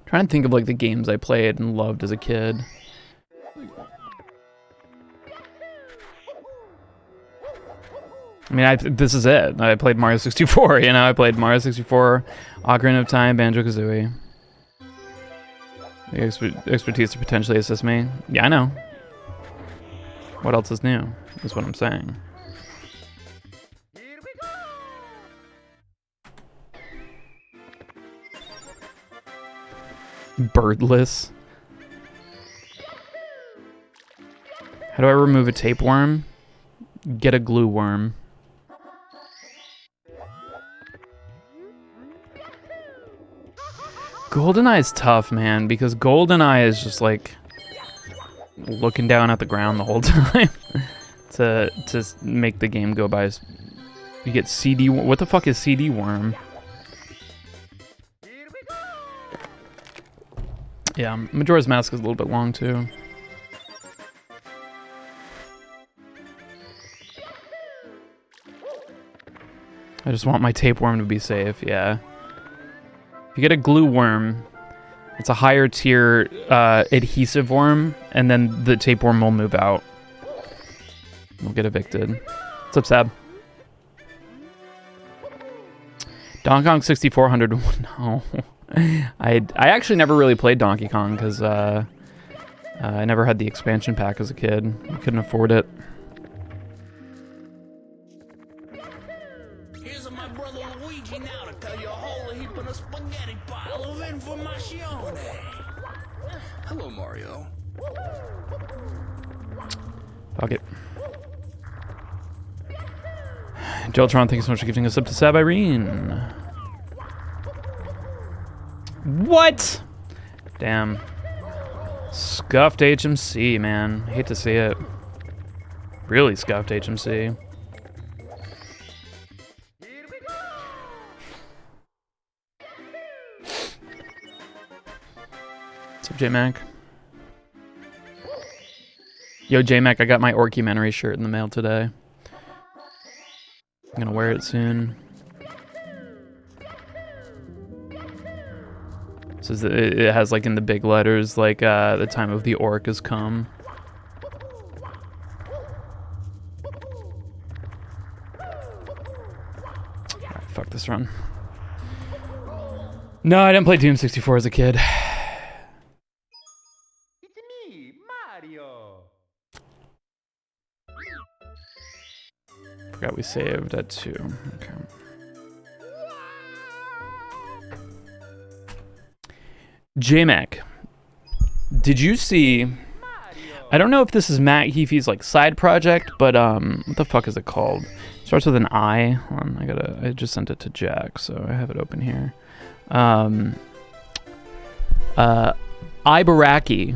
Trying to think of like the games I played and loved as a kid. I mean, this is it. I played Mario 64, you know? I played Mario 64, Ocarina of Time, Banjo-Kazooie. The expertise to potentially assist me. Yeah, I know. What else is new, is what I'm saying. Birdless. How do I remove a tapeworm? Get a glue worm. GoldenEye is tough, man, because GoldenEye is just like looking down at the ground the whole time to make the game go by. You get CD. What the fuck is CD worm? Yeah, Majora's Mask is a little bit long too. I just want my tapeworm to be safe. Yeah. If you get a glue worm, it's a higher tier adhesive worm, and then the tapeworm will move out. We'll get evicted. What's up, Sab? Donkey Kong 6400. No. I actually never really played Donkey Kong because I never had the expansion pack as a kid. I couldn't afford it. Here's my brother Luigi now to tell you a whole heap of a spaghetti pile of information. Hello, Mario. Fuck it. Joltron, thanks so much for gifting us up to Sab Irene. What? Damn. Scuffed HMC, man. I hate to see it. Really scuffed HMC. What's up, J-Mac? Yo, J-Mac, I got my Orcumentary shirt in the mail today. I'm gonna wear it soon. Says that it has like in the big letters like the time of the orc has come. Alright, fuck this run. No, I didn't play Doom 64 as a kid. It's me, Mario. Forgot we saved at 2. Okay. J-Mac, did you see? I don't know if this is Matt Heafy's like side project, but what the fuck is it called? It starts with an I. Hold on, I just sent it to Jack, so I have it open here. Ibaraki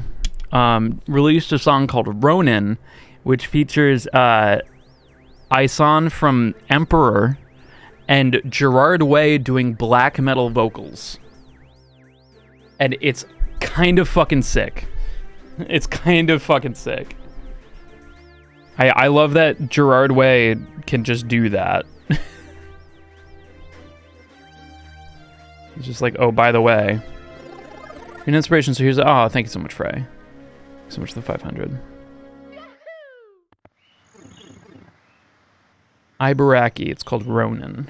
released a song called Ronin, which features Isan from Emperor and Gerard Way doing black metal vocals. And it's kind of fucking sick. It's kind of fucking sick. I love that Gerard Way can just do that. He's just like, oh, by the way. You're an inspiration, so here's... Oh, thank you so much, Frey. So much for the 500. Ibaraki, it's called Ronin.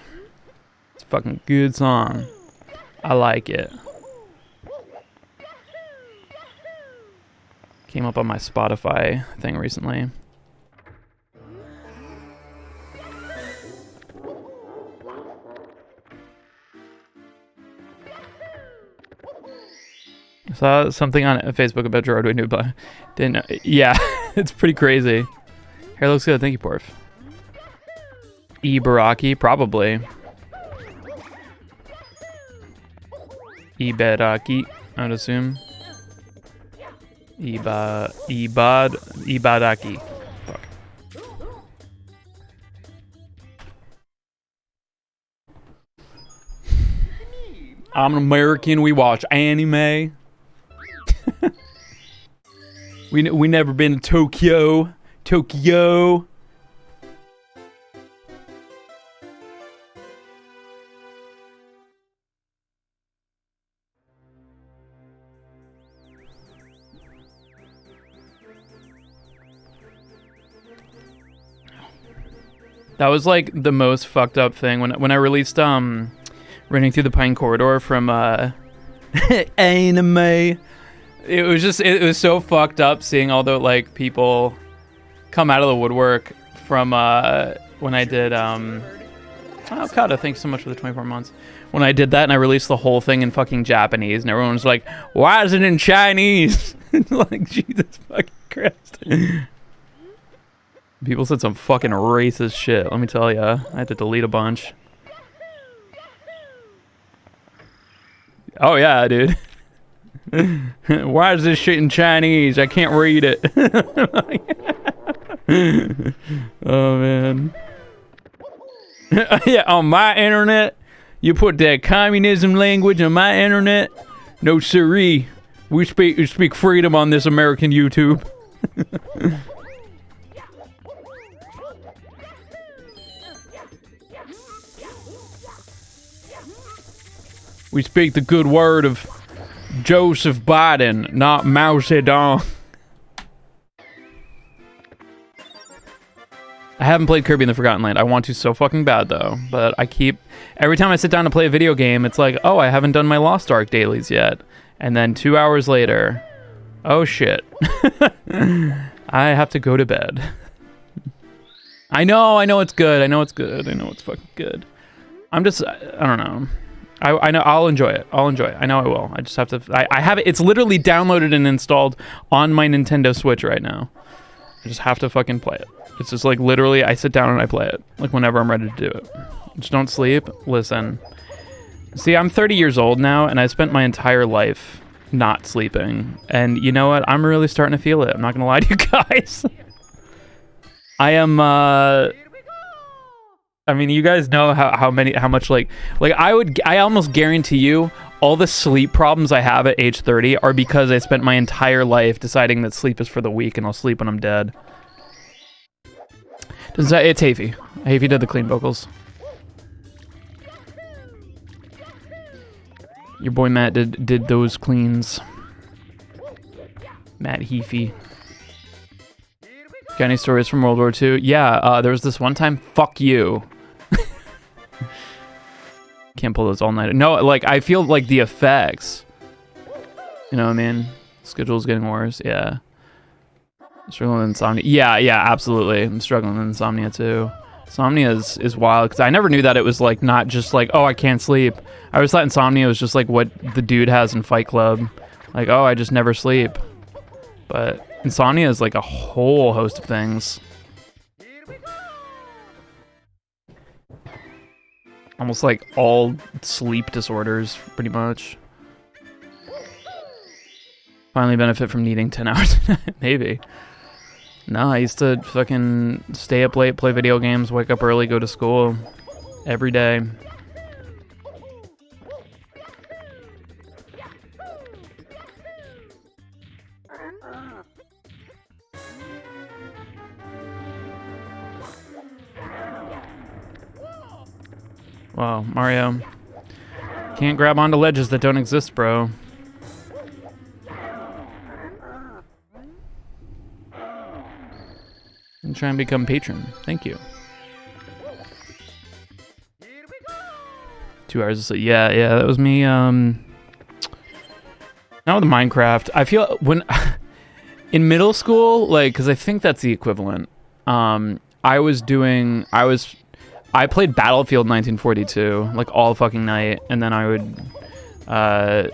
It's a fucking good song. I like it. Came up on my Spotify thing recently. I saw something on Facebook about Gerard Way Nubla. Didn't know. Yeah, it's pretty crazy. Hair looks good. Thank you, Porf. Ibaraki, probably. Ibaraki, I would assume. Ibadaki. Fuck. I'm an American. We watch anime. we never been to Tokyo. Tokyo. That was like the most fucked up thing when I released Running Through the Pine Corridor from anime. It was so fucked up seeing all the like people come out of the woodwork from when I did oh Kata, thanks so much for the 24 months. When I did that and I released the whole thing in fucking Japanese and everyone was like, why is it in Chinese? Like, Jesus fucking Christ. People said some fucking racist shit, let me tell ya. I had to delete a bunch. Oh yeah, dude. Why is this shit in Chinese? I can't read it. Oh man. Yeah, on my internet, you put that communism language on my internet? No siree. We speak freedom on this American YouTube. We speak the good word of Joseph Biden, not Mao Zedong. I haven't played Kirby in the Forgotten Land. I want to so fucking bad though, but every time I sit down to play a video game, it's like, oh, I haven't done my Lost Ark dailies yet. And then 2 hours later, oh shit. I have to go to bed. I know it's good. I know it's fucking good. I don't know. I know I'll enjoy it. I know I will. I just have to, I have it. It's literally downloaded and installed on my Nintendo Switch right now. I just have to fucking play it. It's just like literally I sit down and I play it. Like whenever I'm ready to do it. Just don't sleep. Listen. See, I'm 30 years old now and I spent my entire life not sleeping. And you know what? I'm really starting to feel it. I'm not gonna lie to you guys. I am, I mean, you guys know how much like I almost guarantee you all the sleep problems I have at age 30 are because I spent my entire life deciding that sleep is for the weak and I'll sleep when I'm dead. It's Hafey. Hafey did the clean vocals. Your boy Matt did those cleans. Matt Heafy. Got any stories from World War II? Yeah, there was this one time, fuck you. Can't pull those all night. No, like, I feel like the effects. You know what I mean? Schedule's getting worse, yeah. Struggling with insomnia. Yeah, absolutely. I'm struggling with insomnia too. Insomnia is wild, because I never knew that it was like not just like, oh, I can't sleep. I always thought insomnia was just like what the dude has in Fight Club. Like, oh, I just never sleep. But insomnia is like a whole host of things. Almost like all sleep disorders, pretty much. Finally benefit from needing 10 hours. Maybe. No, I used to fucking stay up late, play video games, wake up early, go to school. Every day. Wow, Mario. Can't grab onto ledges that don't exist, bro. And try and become patron. Thank you. 2 hours of sleep. Yeah, that was me. Not with Minecraft. I feel when in middle school, like, because I think that's the equivalent. I played Battlefield 1942 like all fucking night, and then I would, or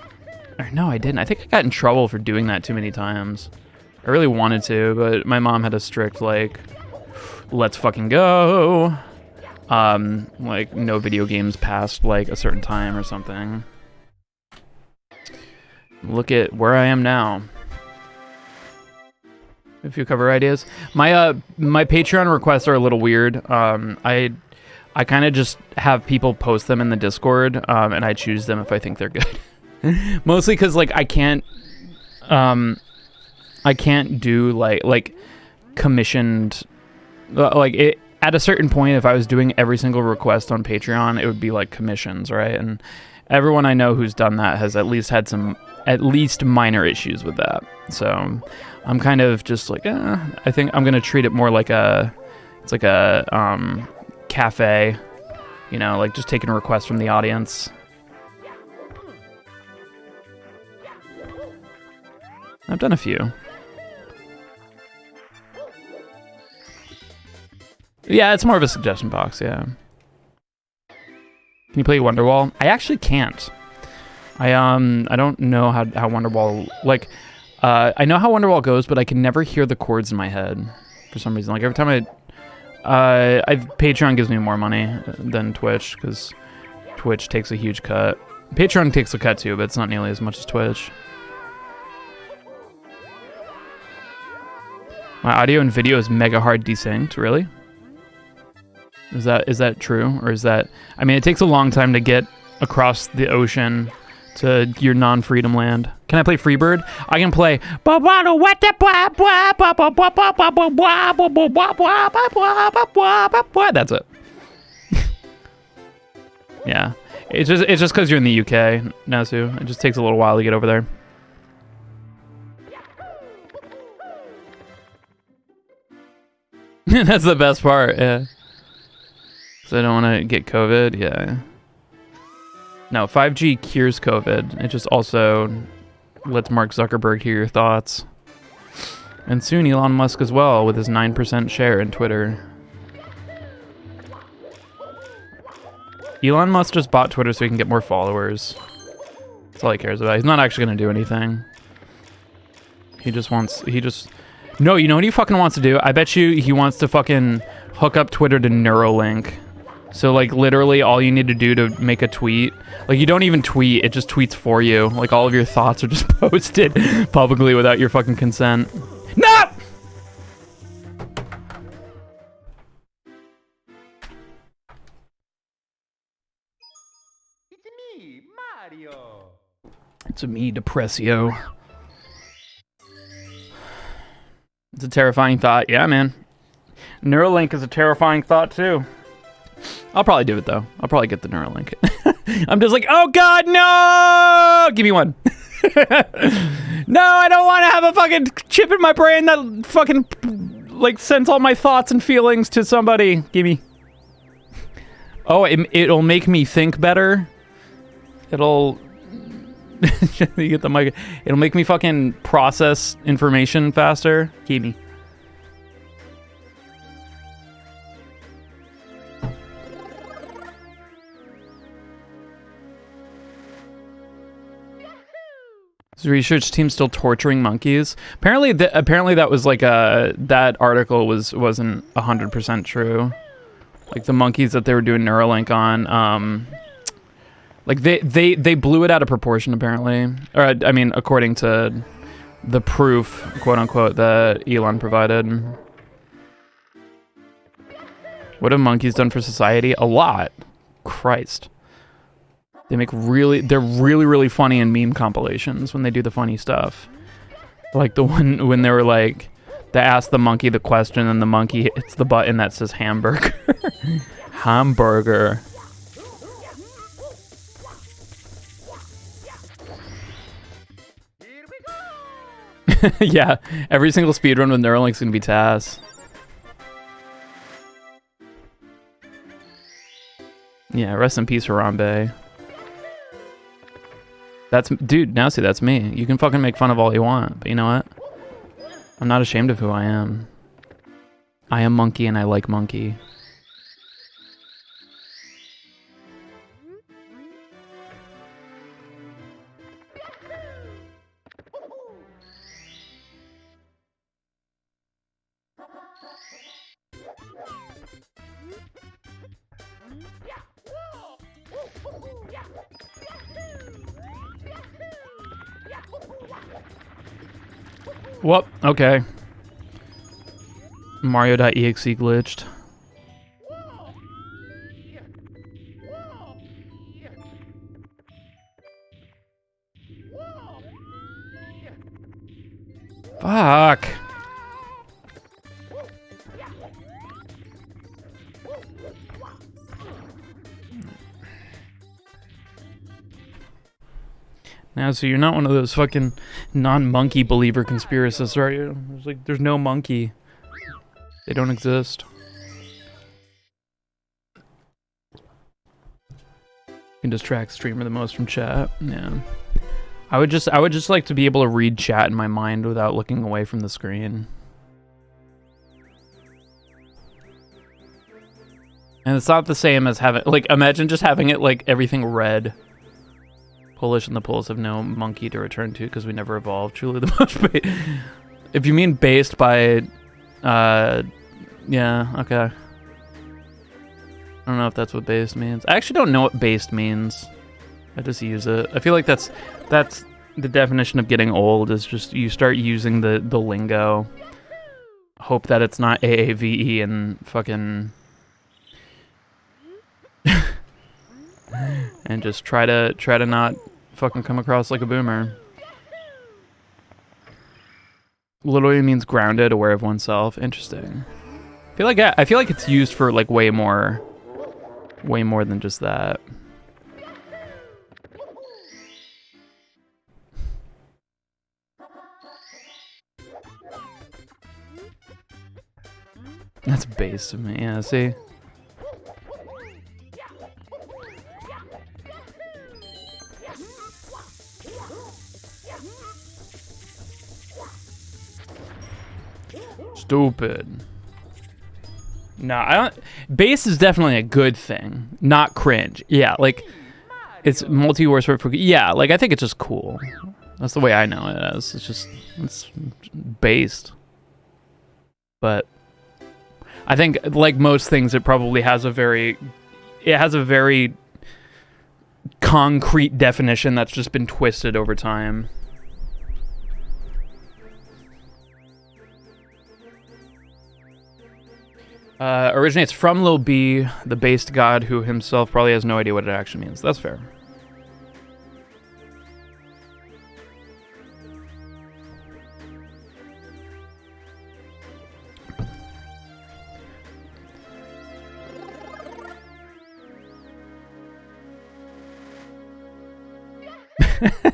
no, I didn't. I think I got in trouble for doing that too many times. I really wanted to, but my mom had a strict like, let's fucking go. Like no video games past like a certain time or something. Look at where I am now. A few cover ideas. My Patreon requests are a little weird. I kind of just have people post them in the Discord, and I choose them if I think they're good. Mostly because like I can't do like commissioned, like it at a certain point. If I was doing every single request on Patreon, it would be like commissions, right? And everyone I know who's done that has at least had some minor issues with that. So I'm kind of just like, I think I'm gonna treat it more like it's like a cafe, you know, like just taking requests from the audience. I've done a few. Yeah, it's more of a suggestion box, yeah. Can you play Wonderwall? I actually can't. I don't know how Wonderwall, like, I know how Wonderwall goes, but I can never hear the chords in my head for some reason. Like every time Patreon gives me more money than Twitch, because Twitch takes a huge cut. Patreon takes a cut too, but it's not nearly as much as Twitch. My audio and video is mega hard desynced, really? Is that true? Or is that, I mean, it takes a long time to get across the ocean to your non-freedom land. Can I play Freebird? I can play. That's it. Yeah, it's just because you're in the UK, Nasu. It just takes a little while to get over there. That's the best part, yeah. So I don't want to get COVID, yeah. No, 5G cures COVID. It just also lets Mark Zuckerberg hear your thoughts. And soon Elon Musk as well, with his 9% share in Twitter. Elon Musk just bought Twitter so he can get more followers. That's all he cares about. He's not actually going to do anything. No, you know what he fucking wants to do? I bet you he wants to fucking hook up Twitter to Neuralink. So, like, literally all you need to do to make a tweet, like, you don't even tweet, it just tweets for you. Like, all of your thoughts are just posted publicly without your fucking consent. No! It's me, Mario. It's a me, Depressio. It's a terrifying thought. Yeah, man. Neuralink is a terrifying thought, too. I'll probably do it, though. I'll probably get the Neuralink. I'm just like, oh, God, no! Give me one. No, I don't want to have a fucking chip in my brain that fucking, like, sends all my thoughts and feelings to somebody. Give me. Oh, it'll make me think better. It'll... you get the mic. It'll make me fucking process information faster. Give me. Is the research team still torturing monkeys? Apparently that was like that article wasn't 100% true. Like the monkeys that they were doing Neuralink on, like they blew it out of proportion apparently. Or I mean, according to the proof, quote unquote, that Elon provided. What have monkeys done for society? A lot. Christ. They're really funny in meme compilations when they do the funny stuff. Like the one when they were like, they asked the monkey the question and the monkey hits the button that says hamburger. Hamburger. Here we go. Yeah, every single speedrun with Neuralink's gonna be TAS. Yeah, rest in peace, Harambe. Dude, now see, that's me. You can fucking make fun of all you want, but you know what? I'm not ashamed of who I am. I am Monkey and I like Monkey. Whoop, okay. Mario.exe glitched. Fuck. Now, so you're not one of those fucking non-monkey believer conspiracists, are you? There's no monkey. They don't exist. You can distract streamer the most from chat. Yeah. I would just like to be able to read chat in my mind without looking away from the screen. And it's not the same as having, like, imagine just having it, like, everything red. Polish and the Poles have no monkey to return to because we never evolved. Truly the most if you mean based by, yeah, okay. I don't know if that's what based means. I actually don't know what based means. I just use it. I feel like that's the definition of getting old, is just you start using the lingo. Hope that it's not AAVE and fucking... and just try to not fucking come across like a boomer. Literally means grounded, aware of oneself. Interesting. I feel like it's used for like way more than just that. That's bass to me. Yeah, see? Stupid. No, I don't. Bass is definitely a good thing, not cringe. Yeah, like it's multi-horse for. Yeah, like I think it's just cool. That's the way I know it as. It's based. But I think, like most things, it probably has a very concrete definition that's just been twisted over time. Originates from Lil B, the based god who himself probably has no idea what it actually means. That's fair.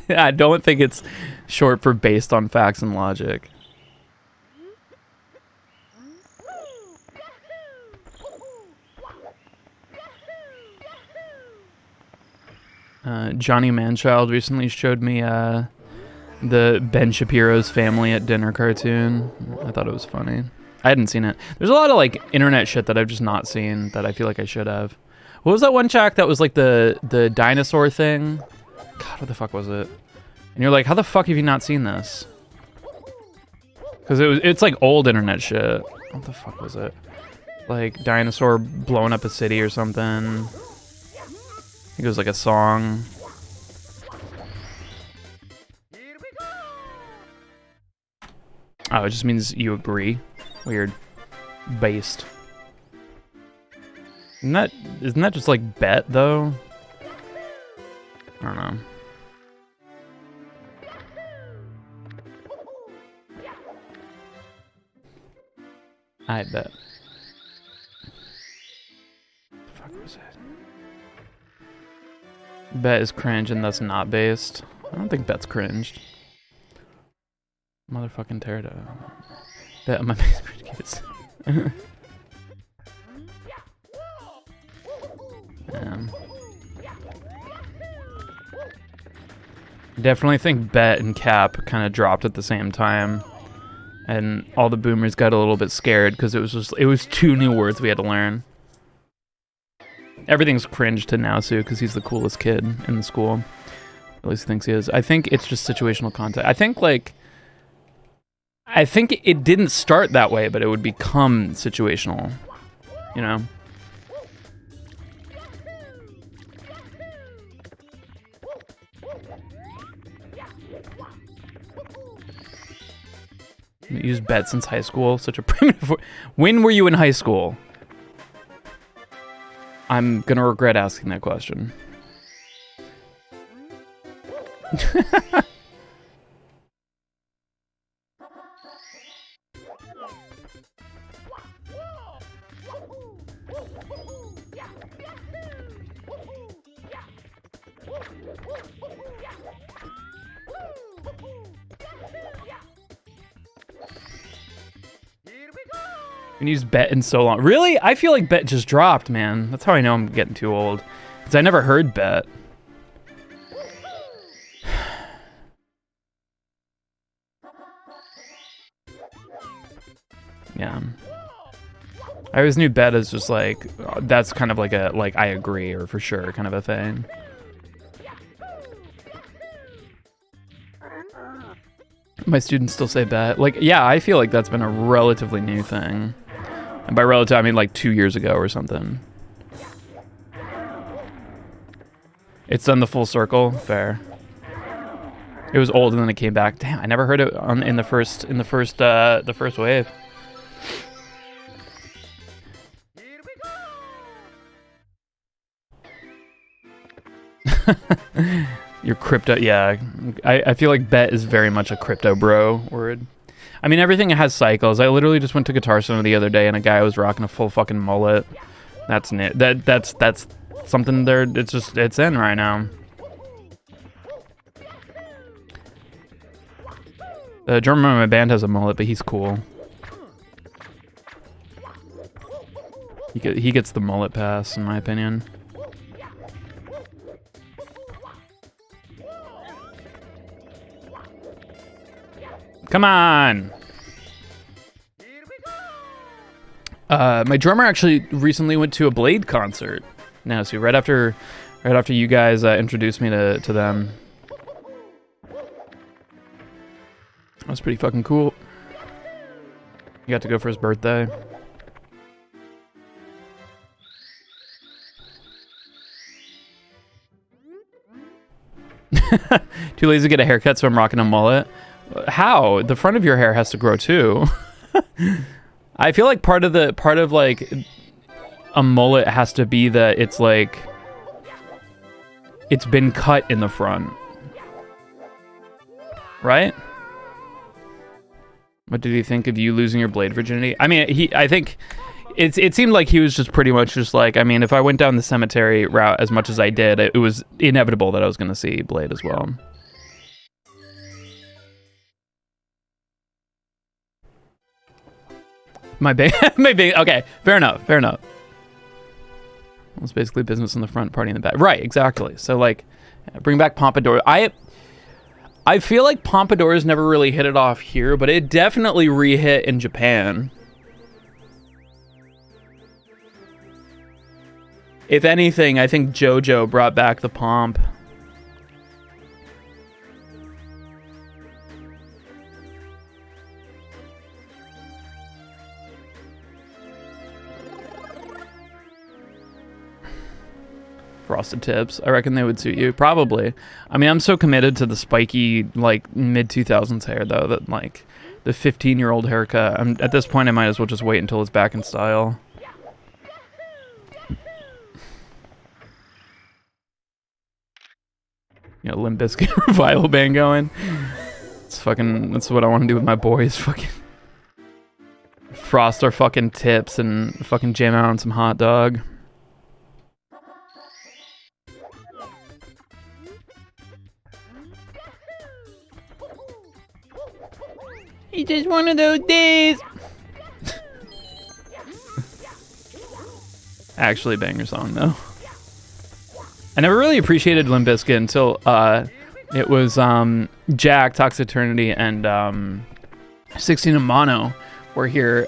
I don't think it's short for based on facts and logic. Johnny Manchild recently showed me the Ben Shapiro's Family at Dinner cartoon. I thought it was funny. I hadn't seen it. There's a lot of like internet shit that I've just not seen that I feel like I should have. What was that one track that was like the dinosaur thing? God, what the fuck was it? And you're like, how the fuck have you not seen this? Because it's like old internet shit. What the fuck was it? Like dinosaur blowing up a city or something. I think it was like a song. Oh, it just means you agree. Weird. Based. Isn't that just like bet though? I don't know. I bet. What the fuck was it? Bet is cringe and thus not based. I don't think bet's cringed. Motherfucking Pterodon. Bet my base kids. Definitely think Bet and Cap kind of dropped at the same time, and all the boomers got a little bit scared because it was two new words we had to learn. Everything's cringe to Naosu because he's the coolest kid in the school. At least he thinks he is. I think it's just situational context. I think it didn't start that way, but it would become situational, you know? Used bet since high school. Such a primitive. When were you in high school? I'm gonna regret asking that question. We used bet in so long. Really? I feel like bet just dropped, man. That's how I know I'm getting too old. Because I never heard bet. Yeah. I always knew bet as just like, that's kind of like a, like, I agree or for sure kind of a thing. My students still say bet. Like, yeah, I feel like that's been a relatively new thing. And by relative, I mean like 2 years ago or something. It's done the full circle. Fair. It was old and then it came back. Damn, I never heard it in the first wave. Your crypto, yeah. I feel like bet is very much a crypto bro word. I mean, everything has cycles. I literally just went to Guitar Center the other day and a guy was rocking a full fucking mullet. That's it. That's something there. It's in right now. The drummer in my band has a mullet, but he's cool. He gets the mullet pass, in my opinion. Come on! My drummer actually recently went to a Blade concert. Now, see, right after you guys introduced me to them. That was pretty fucking cool. He got to go for his birthday. Too lazy to get a haircut, so I'm rocking a mullet. How? The front of your hair has to grow too. I feel like part of like a mullet has to be that it's like it's been cut in the front, right? What did he think of you losing your blade virginity? I mean, I think it seemed like he was just pretty much just like, I mean, if I went down the cemetery route as much as I did, it was inevitable that I was going to see Blade as well. Okay, fair enough. It's basically business in the front, party in the back. Right, exactly. So like, bring back Pompadour. I feel like Pompadours never really hit it off here, but it definitely re-hit in Japan. If anything, I think JoJo brought back the pomp. Frosted tips. I reckon they would suit you. Probably. I mean, I'm so committed to the spiky, like, mid-2000s hair, though, that, like, the 15-year-old haircut, at this point, I might as well just wait until it's back in style. You know, Limp Bizkit revival band going. That's what I want to do with my boys. Fucking frost our fucking tips and fucking jam out on some hot dog. It's just one of those days. Actually, banger song though. I never really appreciated Limp Bizkit until it was Jack, Toxic Eternity, and 16 and Mono were here.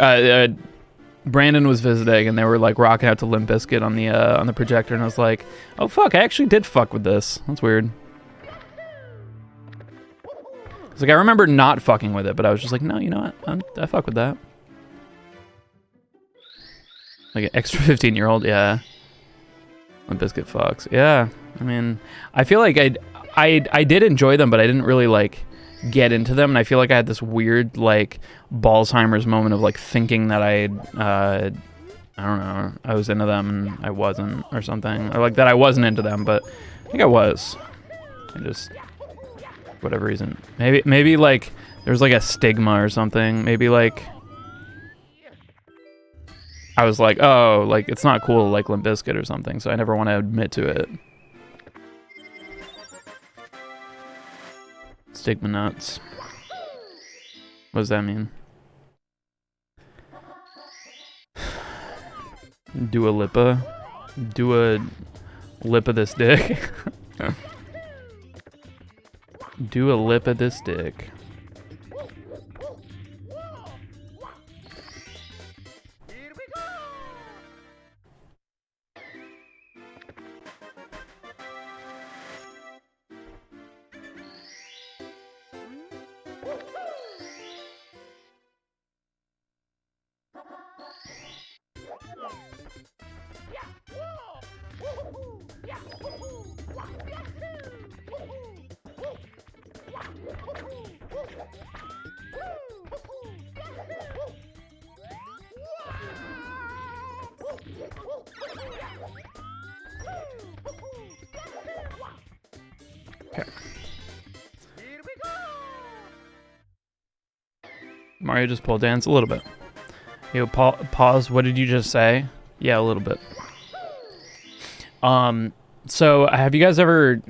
Brandon was visiting, and they were like rocking out to Limp Bizkit on the projector, and I was like, "Oh fuck! I actually did fuck with this. That's weird." It's like I remember not fucking with it, but I was just like, "No, you know what? I fuck with that." Like an extra 15-year-old, yeah. Limp Bizkit fucks. Yeah, I mean, I feel like I did enjoy them, but I didn't really like get into them, and I feel like I had this weird like Balzheimer's moment of like thinking that I don't know, I was into them and I wasn't, or something, or like that I wasn't into them, but I think I was. I just, whatever reason, maybe like there's like a stigma or something. Maybe like I was like, oh, like it's not cool to like Limp Bizkit or something, so I never want to admit to it. Stigma nuts. What does that mean? Dua Lipa? Dua Lipa this dick? Dua Lipa this dick. Mario just pole dance a little bit. Yo, pause. What did you just say? Yeah, a little bit. So have you guys ever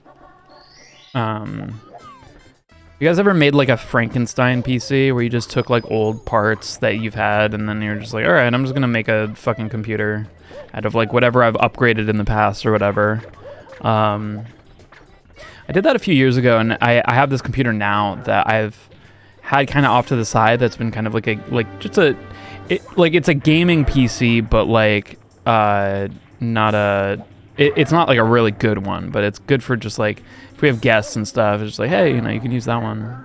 made like a Frankenstein PC where you just took like old parts that you've had and then you're just like, all right, I'm just gonna make a fucking computer. out of like whatever I've upgraded in the past or whatever. I did that a few years ago, and I have this computer now that I've had kind of off to the side. That's been kind of it's a gaming PC, but like it's not like a really good one, but it's good for just like if we have guests and stuff. It's just like, hey, you can use that one.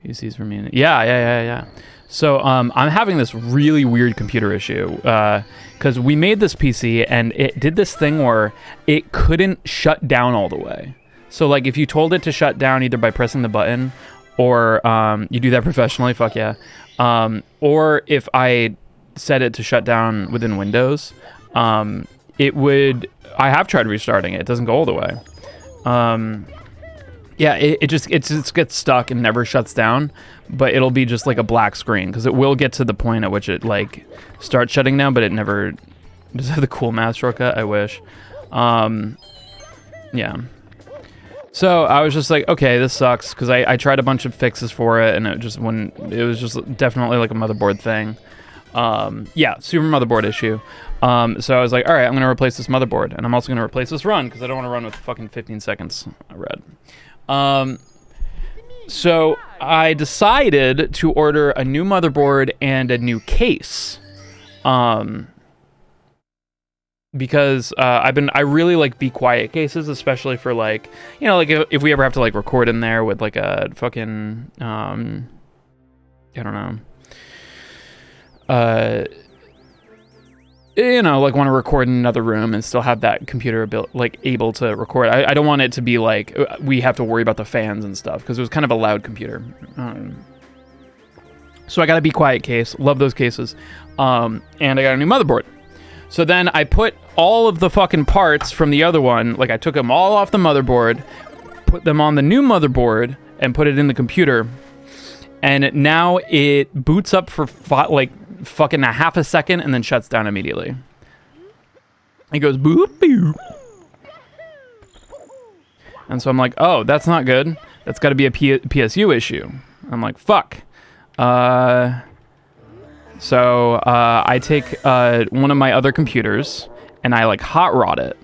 Use these for me. Yeah. So I'm having this really weird computer issue because we made this PC and it did this thing where it couldn't shut down all the way. So like if you told it to shut down either by pressing the button or you do that professionally, fuck yeah. Or if I set it to shut down within Windows, it would. I have tried restarting it. It doesn't go all the way. Yeah, it just gets stuck and never shuts down, but it'll be just like a black screen because it will get to the point at which it like starts shutting down, but it never. Does it have the cool math shortcut? I wish. Yeah. So I was just like, okay, this sucks because I tried a bunch of fixes for it and it was just definitely like a motherboard thing. Yeah, super motherboard issue. So I was like, all right, I'm gonna replace this motherboard, and I'm also gonna replace this run because I don't want to run with fucking 15 seconds. I read. So I decided to order a new motherboard and a new case. Because I really like Be Quiet cases, especially for like, like if we ever have to like record in there with like a fucking, I don't know. Like want to record in another room and still have that computer able to record. I don't want it to be like we have to worry about the fans and stuff because it was kind of a loud computer. So I got a Be Quiet case. Love those cases. And I got a new motherboard. So then I put all of the fucking parts from the other one, like I took them all off the motherboard, put them on the new motherboard, and put it in the computer. And now it boots up for fucking a half a second and then shuts down immediately. It goes boop boop. And so I'm like, oh, that's not good. That's got to be a PSU issue. I'm like, fuck. So I take one of my other computers and I like hot rod it.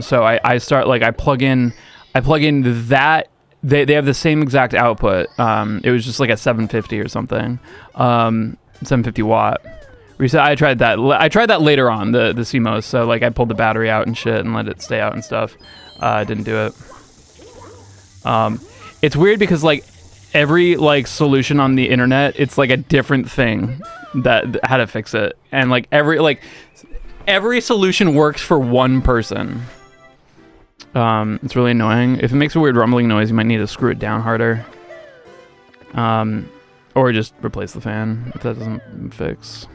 So I start I plug in that. They have the same exact output. It was just like a 750 or something. 750 watt. I tried that. I tried that later on, the CMOS. So like I pulled the battery out and shit and let it stay out and stuff. Didn't do it. It's weird because like every like solution on the internet, it's like a different thing that how to fix it, and like every solution works for one person. It's really annoying. If it makes a weird rumbling noise, you might need to screw it down harder. Or just replace the fan if that doesn't fix.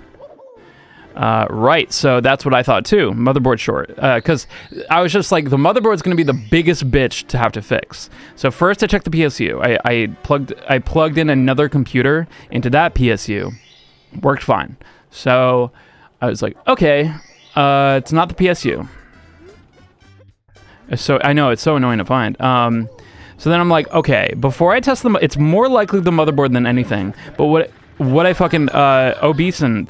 Right, so that's what I thought too. Motherboard short. Because I was just like, the motherboard's going to be the biggest bitch to have to fix. So first I checked the PSU. I plugged in another computer into that PSU. Worked fine. So I was like, okay, it's not the PSU. So I know it's so annoying to find. So then I'm like, okay, before I test them, it's more likely the motherboard than anything. But what I fucking obese man,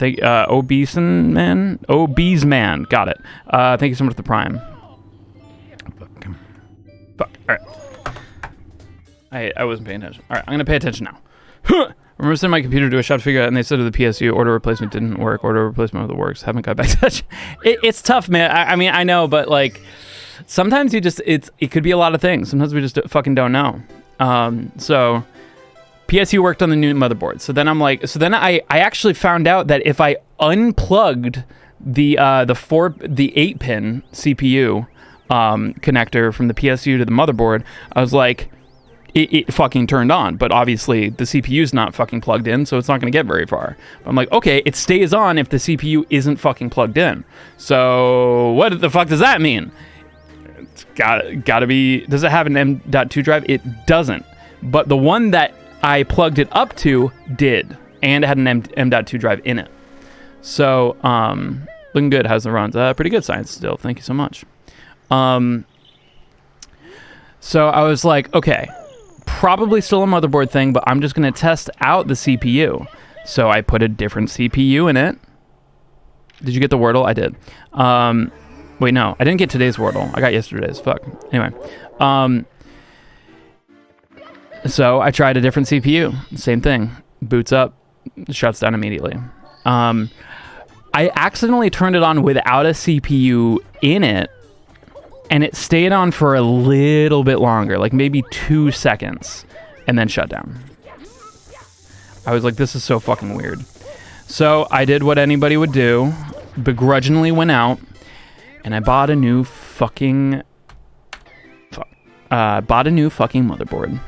got it. Thank you so much for the Prime. Fuck. All right. I wasn't paying attention. All right, I'm gonna pay attention now. I remember sending my computer to a shop to figure out, and they said to the PSU, order replacement didn't work. Order replacement with the works. Haven't got back to touch. It's tough, man. I mean, I know, but like. Sometimes it could be a lot of things. Sometimes we just fucking don't know. So PSU worked on the new motherboard. So then I actually found out that if I unplugged the 8-pin CPU connector from the PSU to the motherboard, I was like, it fucking turned on. But obviously the CPU's not fucking plugged in, so it's not going to get very far. But I'm like, okay, it stays on if the CPU isn't fucking plugged in. So what the fuck does that mean? It's gotta be. Does it have an M.2 drive? It doesn't. But the one that I plugged it up to did, and it had an M.2 drive in it. So, looking good. How's the runs? Pretty good science still. Thank you so much. So I was like, okay, probably still a motherboard thing, but I'm just gonna test out the CPU. So I put a different CPU in it. Did you get the Wordle? I did. Wait, no, I didn't get today's Wordle. I got yesterday's. Fuck. Anyway, so I tried a different CPU. Same thing. Boots up, shuts down immediately. I accidentally turned it on without a CPU in it, and it stayed on for a little bit longer, like maybe 2 seconds, and then shut down. I was like, this is so fucking weird. So I did what anybody would do, begrudgingly went out, and I bought a new fucking motherboard.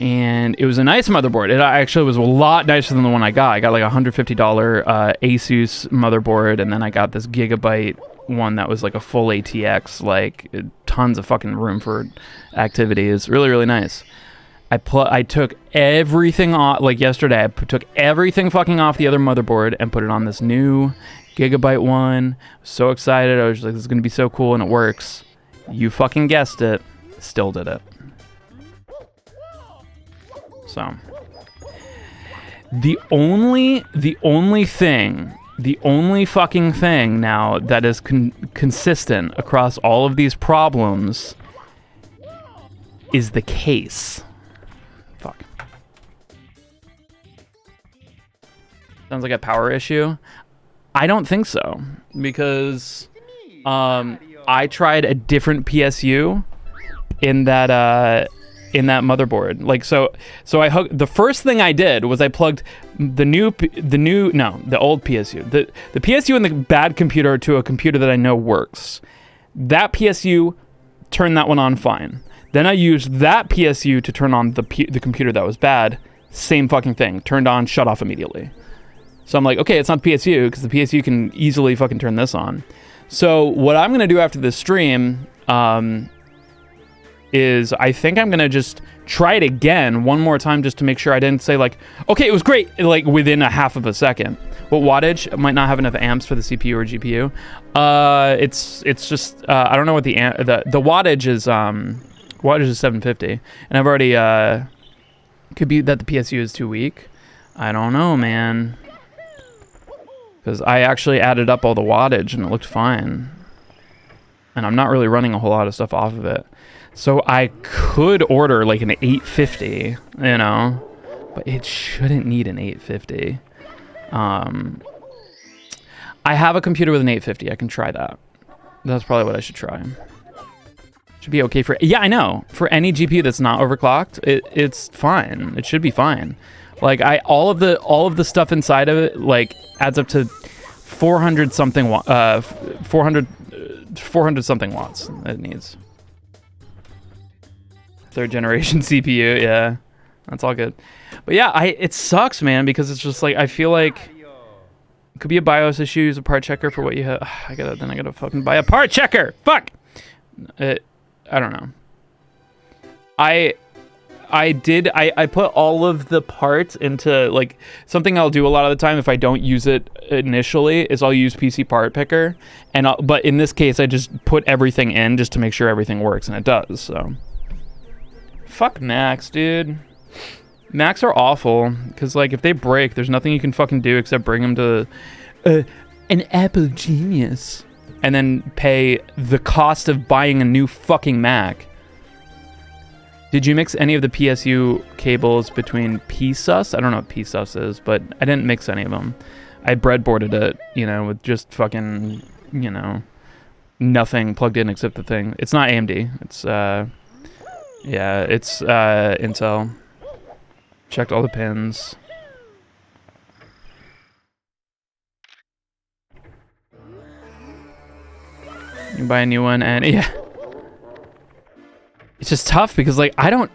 And it was a nice motherboard. It actually was a lot nicer than the one I got. I got like a $150 Asus motherboard, and then I got this Gigabyte one that was like a full ATX, like tons of fucking room for activities. Really, really nice. I took everything off, like yesterday, I took everything fucking off the other motherboard and put it on this new Gigabyte one. So excited. I was like, this is going to be so cool, and it works. You fucking guessed it. Still did it. So, the only fucking thing now that is consistent across all of these problems is the case. Fuck. Sounds like a power issue. I don't think so, because I tried a different PSU in that motherboard. Like, so I hooked, the first thing I did was I plugged the old PSU, the PSU in the bad computer to a computer that I know works. That PSU turned that one on fine. Then I used that PSU to turn on the computer that was bad. Same fucking thing. Turned on, shut off immediately. So I'm like, okay, it's not the PSU, because the PSU can easily fucking turn this on. So what I'm going to do after this stream is I think I'm going to just try it again one more time, just to make sure I didn't say like, okay, it was great, like within a half of a second. What wattage? Might not have enough amps for the CPU or GPU. It's just, I don't know what the wattage is. Wattage is 750, and I've already, could be that the PSU is too weak. I don't know, man. Because I actually added up all the wattage and it looked fine. And I'm not really running a whole lot of stuff off of it. So I could order like an 850, you know, but it shouldn't need an 850. I have a computer with an 850. I can try that. That's probably what I should try. Should be okay for, yeah, I know. For any GPU that's not overclocked, it's fine. It should be fine. Like all of the stuff inside of it like adds up to 400 something 400 something watts it needs. 3rd generation CPU, yeah. That's all good. But yeah, it sucks, man, because it's just like I feel like it could be a BIOS issue, use a part checker for what you have. I gotta fucking buy a part checker. Fuck. I don't know. I put all of the parts into, like, something I'll do a lot of the time if I don't use it initially is I'll use PC Part Picker, but in this case I just put everything in just to make sure everything works, and it does. So fuck Macs, dude. Macs are awful, because like if they break, there's nothing you can fucking do except bring them to an Apple genius and then pay the cost of buying a new fucking Mac. Did you mix any of the PSU cables between PSUS? I don't know what PSUS is, but I didn't mix any of them. I breadboarded it, you know, with just fucking, you know, nothing plugged in except the thing. It's not AMD. It's, yeah, it's Intel. Checked all the pins. You buy a new one, and yeah. It's just tough because like I don't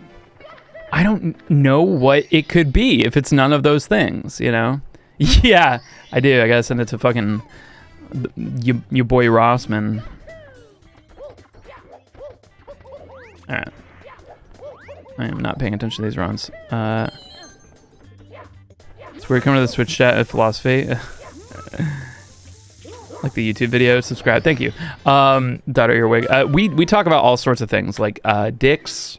know what it could be if it's none of those things, you know? Yeah, I do. I gotta send it to fucking your boy Rossman. Alright. I am not paying attention to these runs. So we're coming to the Switch chat of philosophy. Like the YouTube video, subscribe. Thank you. Daughter Earwig. We talk about all sorts of things like dicks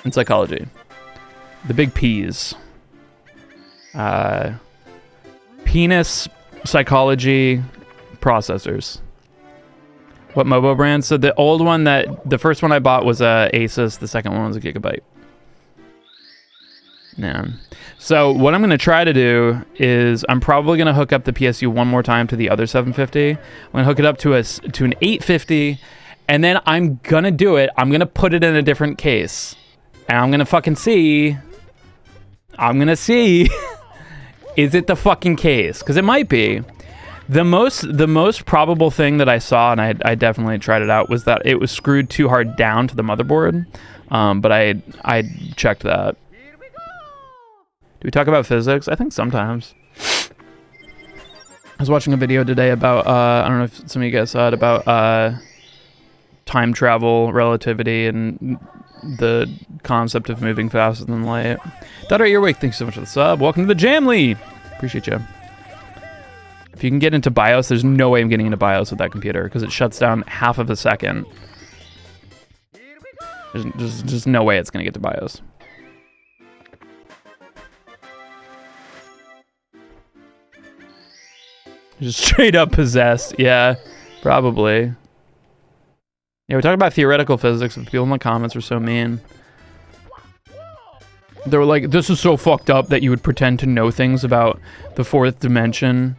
and psychology. The big P's. penis psychology processors. What MOBO brand? So the old one the first one I bought was a Asus. The second one was a Gigabyte. Yeah. So what I'm going to try to do is I'm probably going to hook up the PSU one more time to the other 750. I'm going to hook it up to an 850, and then I'm going to do it. I'm going to put it in a different case, and I'm going to fucking see. I'm going to see. Is it the fucking case? Because it might be. The most probable thing that I saw, and I definitely tried it out, was that it was screwed too hard down to the motherboard. But I checked that. Do we talk about physics? I think sometimes. I was watching a video today about, I don't know if some of you guys saw it, about time travel, relativity, and the concept of moving faster than light. Daughter Earwig, thanks so much for the sub. Welcome to the Jamly! Appreciate you. If you can get into BIOS, there's no way I'm getting into BIOS with that computer, because it shuts down half of a second. There's just no way it's going to get to BIOS. Just straight up possessed. Yeah, probably. Yeah, we're talking about theoretical physics, and people in the comments were so mean. They were like, this is so fucked up that you would pretend to know things about the fourth dimension,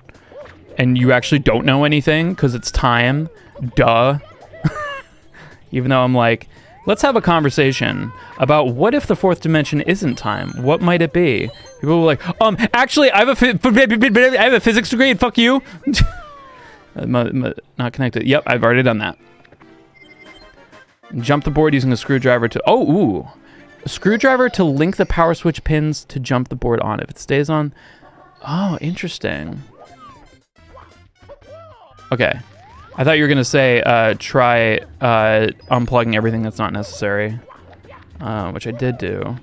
and you actually don't know anything, because it's time. Duh. Even though I'm like, let's have a conversation about what if the fourth dimension isn't time? What might it be? People were like, actually, I have a physics degree, and fuck you. Not connected. Yep, I've already done that. Jump the board using a screwdriver to... Oh, ooh. A screwdriver to link the power switch pins to jump the board on. If it stays on... Oh, interesting. Okay. I thought you were going to say, try unplugging everything that's not necessary. Which I did do.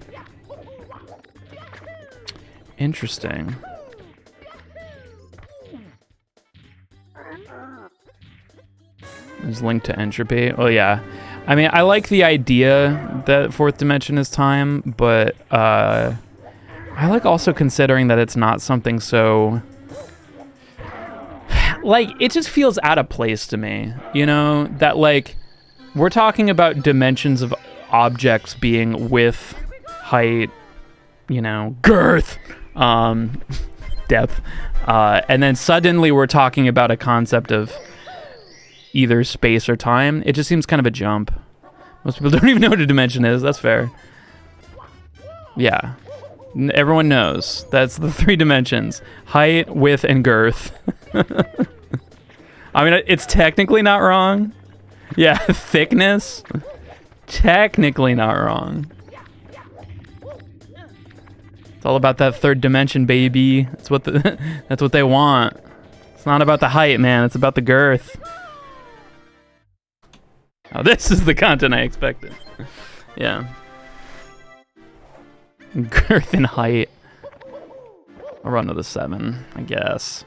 Interesting. It's linked to entropy. Oh, yeah. I mean, I like the idea that fourth dimension is time, but I like also considering that it's not something so... Like, it just feels out of place to me, you know? That, like, we're talking about dimensions of objects being width, height, you know, girth, depth, and then suddenly we're talking about a concept of either space or time. It just seems kind of a jump. Most people don't even know what a dimension is. That's fair. Yeah. Everyone knows. That's the three dimensions. Height, width, and girth. I mean, it's technically not wrong. Yeah, thickness. Technically not wrong. It's all about that third dimension, baby. That's what that's what they want. It's not about the height, man. It's about the girth. Oh, this is the content I expected. Yeah. Girth and height. I'll run to the 7, I guess.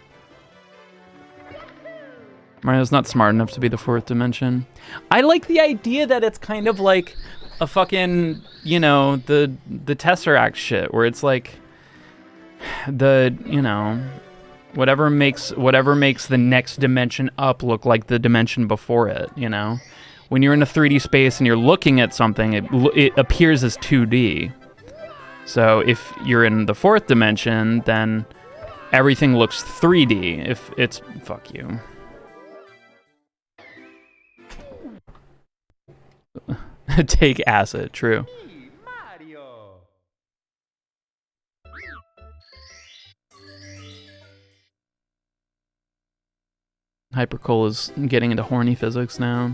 Mario's not smart enough to be the fourth dimension. I like the idea that it's kind of like a fucking, you know, the Tesseract shit, where it's like the, you know, whatever makes the next dimension up look like the dimension before it, you know? When you're in a 3D space and you're looking at something, it appears as 2D. So if you're in the fourth dimension, then everything looks 3D. If it's... Fuck you. Take acid, true. Mario. Hypercoal is getting into horny physics now.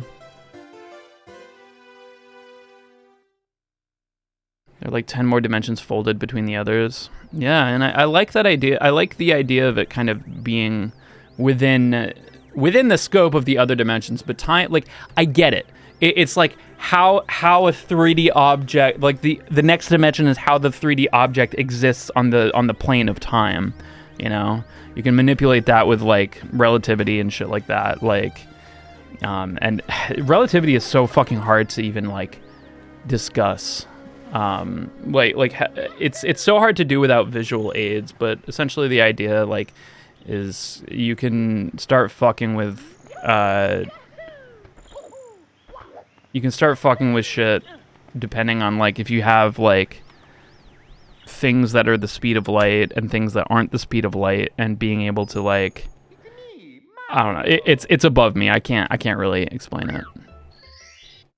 There are like 10 more dimensions folded between the others. Yeah, and I like that idea. I like the idea of it kind of being within the scope of the other dimensions, but time, like, I get it. It's like how a 3D object, like the next dimension is how the 3D object exists on the plane of time, you know? You can manipulate that with like relativity and shit like that, like and relativity is so fucking hard to even like discuss. It's so hard to do without visual aids, but essentially the idea, like, is you can start fucking with shit depending on like if you have like things that are the speed of light and things that aren't the speed of light, and being able to like, I don't know, it's above me. I can't really explain it.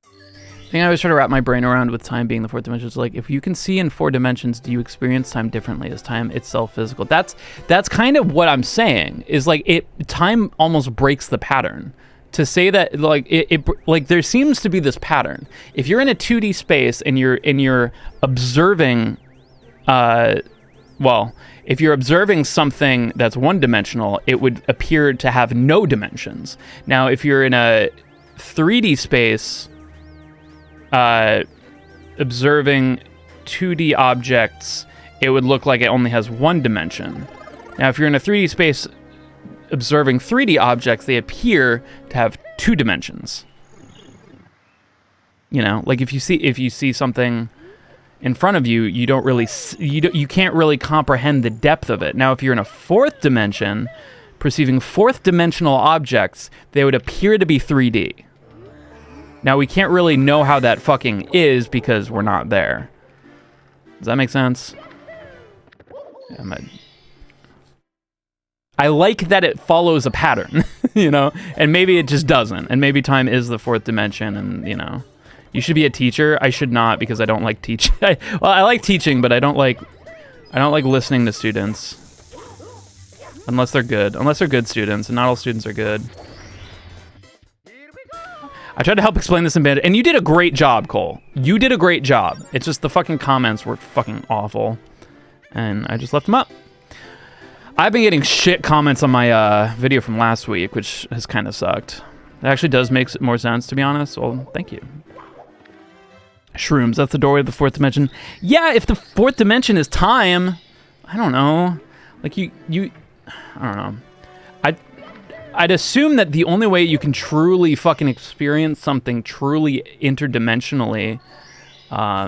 The thing I always try to wrap my brain around with time being the fourth dimension is like, if you can see in 4 dimensions, do you experience time differently? Is time itself physical? That's kind of what I'm saying, is like time almost breaks the pattern. To say that like it like there seems to be this pattern. If you're in a 2D space and you're observing if you're observing something that's one-dimensional, it would appear to have no dimensions. Now, if you're in a 3D space observing 2D objects, it would look like it only has 1 dimension. Now, if you're in a 3D space observing 3D objects, they appear to have 2 dimensions. You know, like if you see something in front of you, you can't really comprehend the depth of it. Now, if you're in a 4th dimension, perceiving 4th dimensional objects, they would appear to be 3D. Now, we can't really know how that fucking is because we're not there. Does that make sense? Yeah, I like that it follows a pattern, you know? And maybe it just doesn't. And maybe time is the 4th dimension, and, you know. You should be a teacher. I should not, because I don't like teaching. I like teaching, but I don't like listening to students. Unless they're good students, and not all students are good. I tried to help explain this in bed, and you did a great job, Cole. You did a great job. It's just the fucking comments were fucking awful, and I just left them up. I've been getting shit comments on my video from last week, which has kind of sucked. It actually does make more sense, to be honest. Well, thank you. Shrooms, that's the doorway to the 4th dimension. Yeah, if the 4th dimension is time, I don't know. Like I don't know. I'd assume that the only way you can truly fucking experience something truly interdimensionally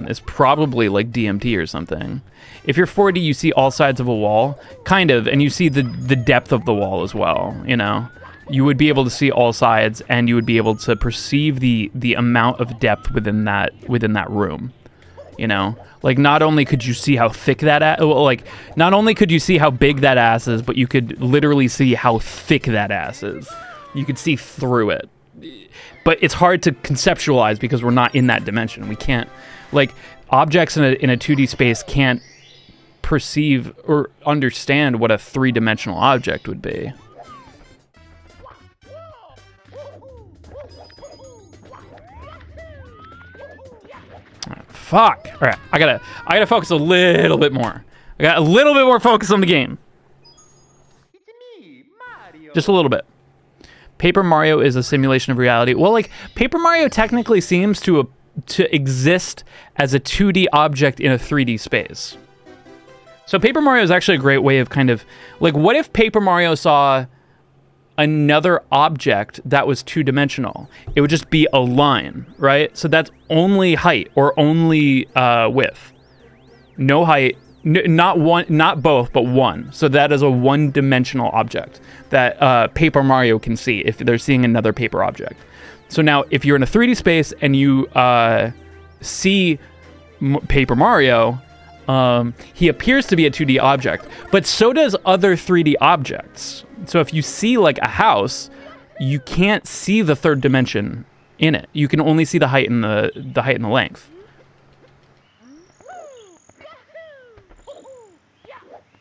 is probably like DMT or something. If you're 4D, you see all sides of a wall, kind of, and you see the depth of the wall as well, you know? You would be able to see all sides, and you would be able to perceive the amount of depth within that room, you know? Like, not only could you see how thick that not only could you see how big that ass is, but you could literally see how thick that ass is. You could see through it. But it's hard to conceptualize because we're not in that dimension. We can't, like, objects in a 2D space can't perceive or understand what a 3-dimensional object would be. Fuck. All right, I gotta focus a little bit more. I got a little bit more focus on the game. Just a little bit. Paper Mario is a simulation of reality. Well, like, Paper Mario technically seems to exist as a 2D object in a 3D space. So Paper Mario is actually a great way of kind of, like, what if Paper Mario saw another object that was 2-dimensional? It would just be a line, right? So that's only height or only width. No height, not both, but one. So that is a 1-dimensional object that Paper Mario can see if they're seeing another paper object. So now, if you're in a 3D space and you see Paper Mario, he appears to be a 2D object, but so does other 3D objects. So if you see like a house, you can't see the 3rd dimension in it. You can only see the height and the length.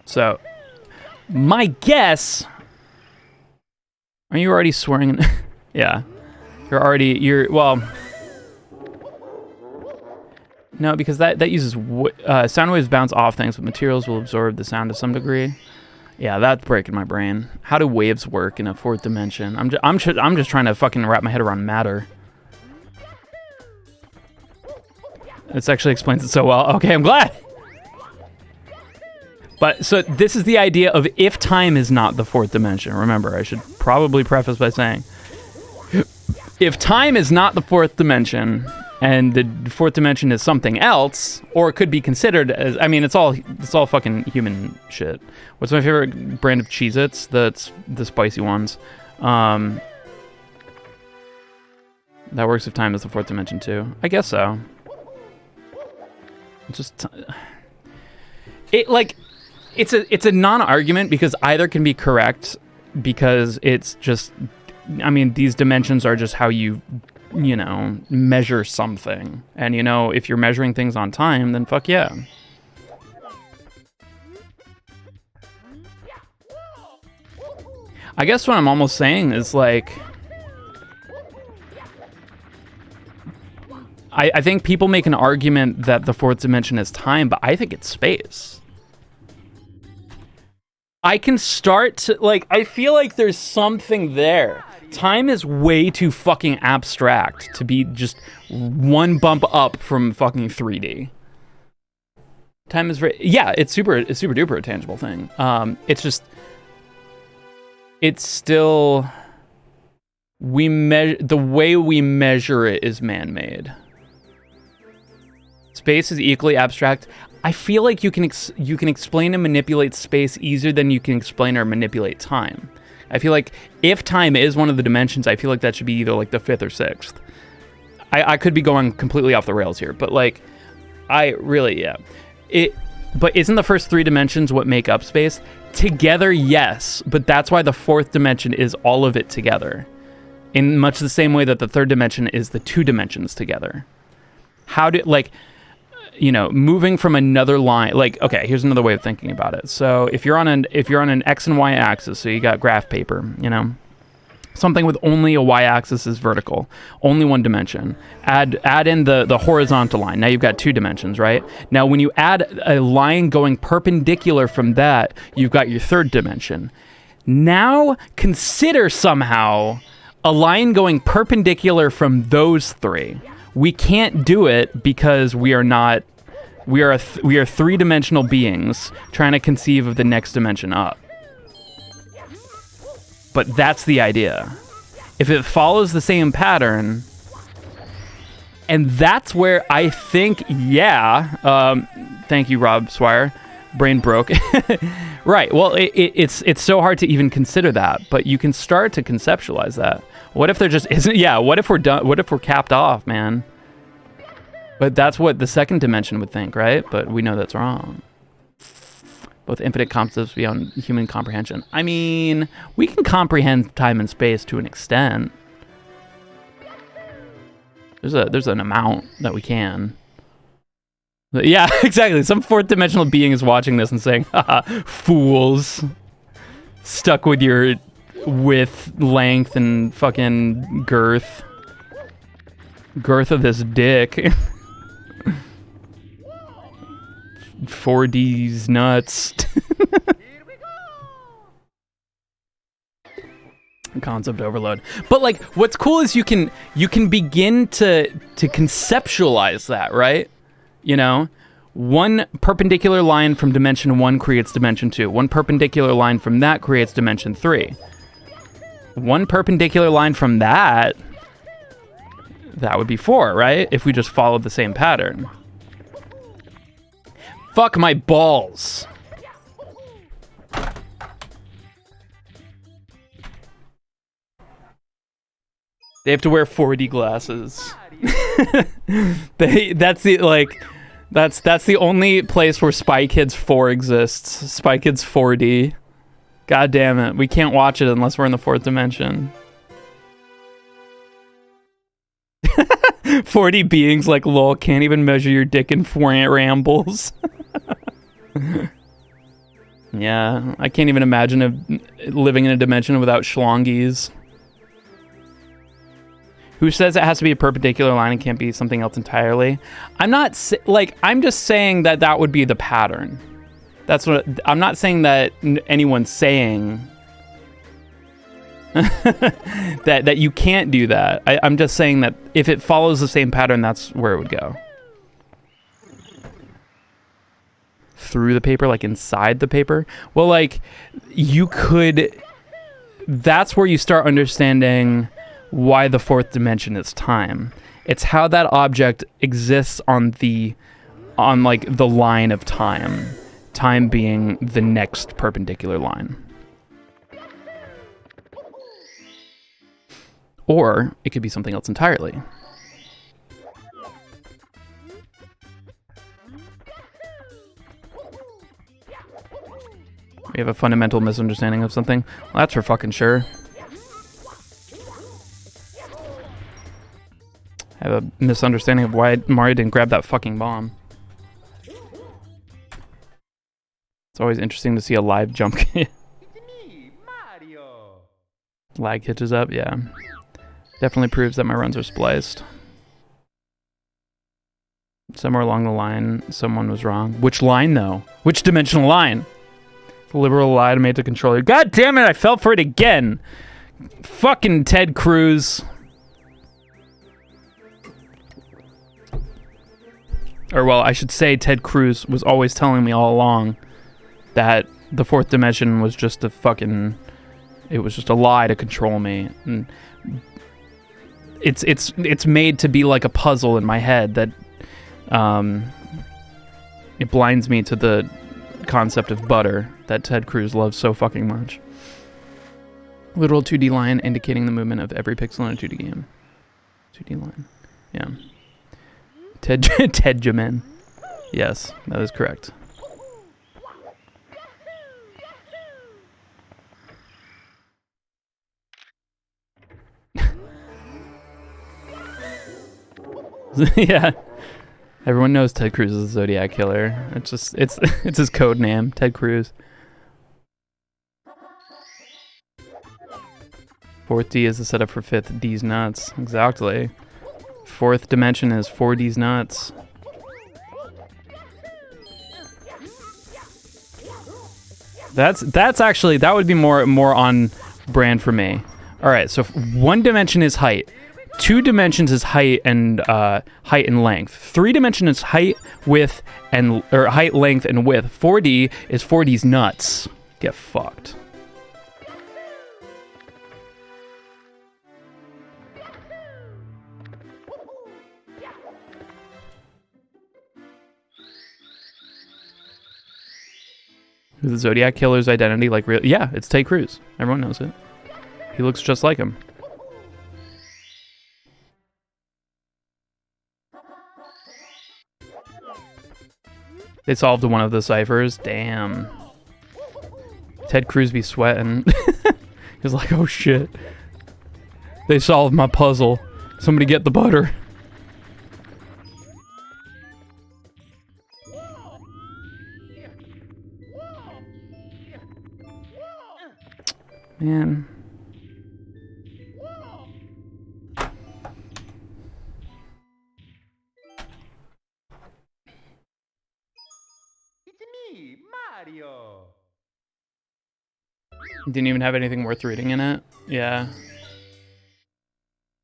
So, my guess. Are you already swearing? Yeah, well. No, because that uses sound waves bounce off things, but materials will absorb the sound to some degree. Yeah, that's breaking my brain. How do waves work in a 4th dimension? I'm just trying to fucking wrap my head around matter. This actually explains it so well. Okay, I'm glad. But so this is the idea of if time is not the 4th dimension. Remember, I should probably preface by saying, if time is not the 4th dimension, and the fourth dimension is something else, or it could be considered as, I mean, it's all fucking human shit. What's my favorite brand of Cheez-Its? That's the spicy ones. That works if time is the fourth dimension too. I guess so. It's a non-argument because either can be correct, because it's just, I mean, these dimensions are just how you measure something. And, if you're measuring things on time, then fuck yeah. I guess what I'm almost saying is, like, I think people make an argument that the fourth dimension is time, but I think it's space. I can start to, like, I feel like there's something there. Time is way too fucking abstract to be just one bump up from fucking 3D. Time is very, yeah, it's super duper a tangible thing. It's still, the way we measure it is man-made. Space is equally abstract. I feel like you can explain and manipulate space easier than you can explain or manipulate time. I feel like if time is one of the dimensions, I feel like that should be either like the fifth or sixth. I could be going completely off the rails here, but like, but isn't the first three dimensions what make up space? Together, yes, but that's why the fourth dimension is all of it together. In much the same way that the third dimension is the two dimensions together. Moving from another line, like, okay, here's another way of thinking about it. So if you're on an X and Y axis, so you got graph paper, something with only a Y axis is vertical, only one dimension. Add in the horizontal line. Now you've got two dimensions, right? Now when you add a line going perpendicular from that, you've got your third dimension. Now consider somehow a line going perpendicular from those three. We can't do it because we are three-dimensional beings trying to conceive of the next dimension up. But that's the idea. If it follows the same pattern, and that's where I think, thank you, Rob Swire, brain broke. Right, well, it's so hard to even consider that, but you can start to conceptualize that. What if there just isn't? Yeah, what if we're done? What if we're capped off, man? But that's what the second dimension would think, right? But we know that's wrong. Both infinite concepts beyond human comprehension. I mean, we can comprehend time and space to an extent. There's an amount that we can. But yeah, exactly. Some fourth dimensional being is watching this and saying, haha, fools. Stuck with your width, length, and fucking girth. Girth of this dick. 4D's nuts. Concept overload. But like, what's cool is you can begin to conceptualize that, right? One perpendicular line from dimension 1 creates dimension 2. One perpendicular line from that creates dimension 3. One perpendicular line from that would be 4, right? If we just followed the same pattern. Fuck my balls. They have to wear 4D glasses. That's the only place where Spy Kids 4 exists. Spy Kids 4D. God damn it. We can't watch it unless we're in the fourth dimension. 4D beings like lol can't even measure your dick in 4 rambles. Yeah, I can't even imagine living in a dimension without schlongies. Who says it has to be a perpendicular line and can't be something else entirely? I'm just saying that would be the pattern. That's what I'm not saying that anyone's saying that you can't do that. I'm just saying that if it follows the same pattern, that's where it would go. Through the paper, like inside the paper. Well, like you could. That's where you start understanding why the fourth dimension is time. It's how that object exists on like the line of time. Time being the next perpendicular line. Or it could be something else entirely. We have a fundamental misunderstanding of something. Well, that's for fucking sure. I have a misunderstanding of why Mario didn't grab that fucking bomb. It's always interesting to see a live jump. It's me, Mario. Lag hitches up, yeah. Definitely proves that my runs are spliced. Somewhere along the line, someone was wrong. Which line, though? Which dimensional line? The liberal lie made to controller. God damn it, I fell for it again! Fucking Ted Cruz. Or, well, I should say Ted Cruz was always telling me all along that the fourth dimension was just a fucking... It was just a lie to control me. And it's made to be like a puzzle in my head that it blinds me to the concept of butter that Ted Cruz loves so fucking much. Literal 2D line indicating the movement of every pixel in a 2D game. 2D line. Yeah. Ted Jamin. Yes, that is correct. Yeah. Everyone knows Ted Cruz is the Zodiac Killer. It's his code name, Ted Cruz. 4th D is the setup for 5th D's nuts. Exactly. 4th dimension is 4D's nuts. That's actually, that would be more on brand for me. All right, so 1 dimension is height. 2 dimensions is height and length. 3 dimension is height, width, or height, length, and width. 4D is 4D's nuts. Get fucked. The Zodiac Killer's identity, like, real? Yeah, it's Ted Cruz. Everyone knows it. He looks just like him. They solved one of the ciphers. Damn. Ted Cruz be sweating. He's like, oh shit. They solved my puzzle. Somebody get the butter. Man. It's me, Mario. Didn't even have anything worth reading in it. Yeah.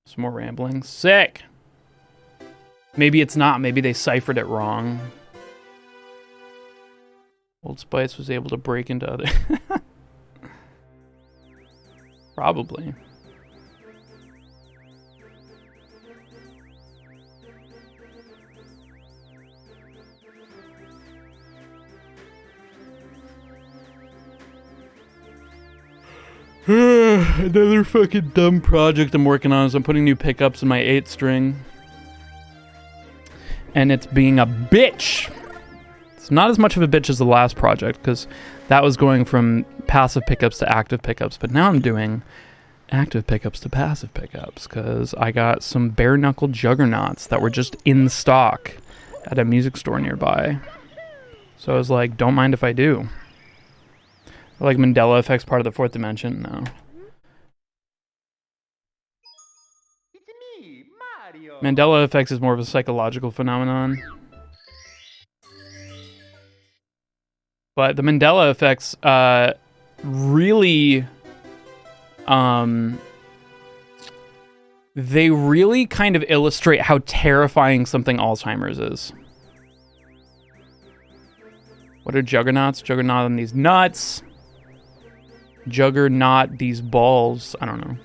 Some more rambling. Sick! Maybe it's not. Maybe they ciphered it wrong. Old Spice was able to break into other... Probably. Another fucking dumb project I'm working on is I'm putting new pickups in my 8 string. And it's being a bitch. It's not as much of a bitch as the last project, because that was going from passive pickups to active pickups, but now I'm doing active pickups to passive pickups, because I got some bare knuckle juggernauts that were just in stock at a music store nearby. So I was like, don't mind if I do. Like Mandela effect's part of the 4th dimension? No. It's me, Mario. Mandela effects is more of a psychological phenomenon. But the Mandela effects really... they really kind of illustrate how terrifying something Alzheimer's is. What are juggernauts? Juggernaut on these nuts. Juggernaut these balls. I don't know.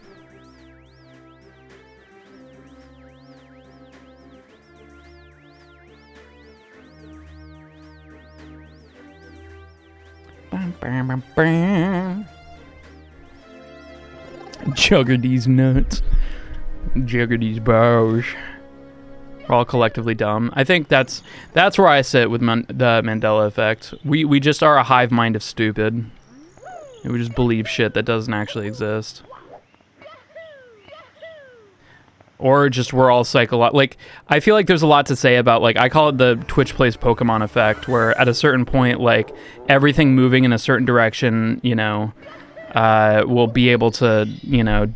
Jugger these nuts. Jugger these bows. We're all collectively dumb. I think that's where I sit with the Mandela effect. We just are a hive mind of stupid. And we just believe shit that doesn't actually exist. Or just we're all like, I feel like there's a lot to say about, like, I call it the Twitch plays Pokemon effect, where at a certain point, like, everything moving in a certain direction, you know, will be able to, you know,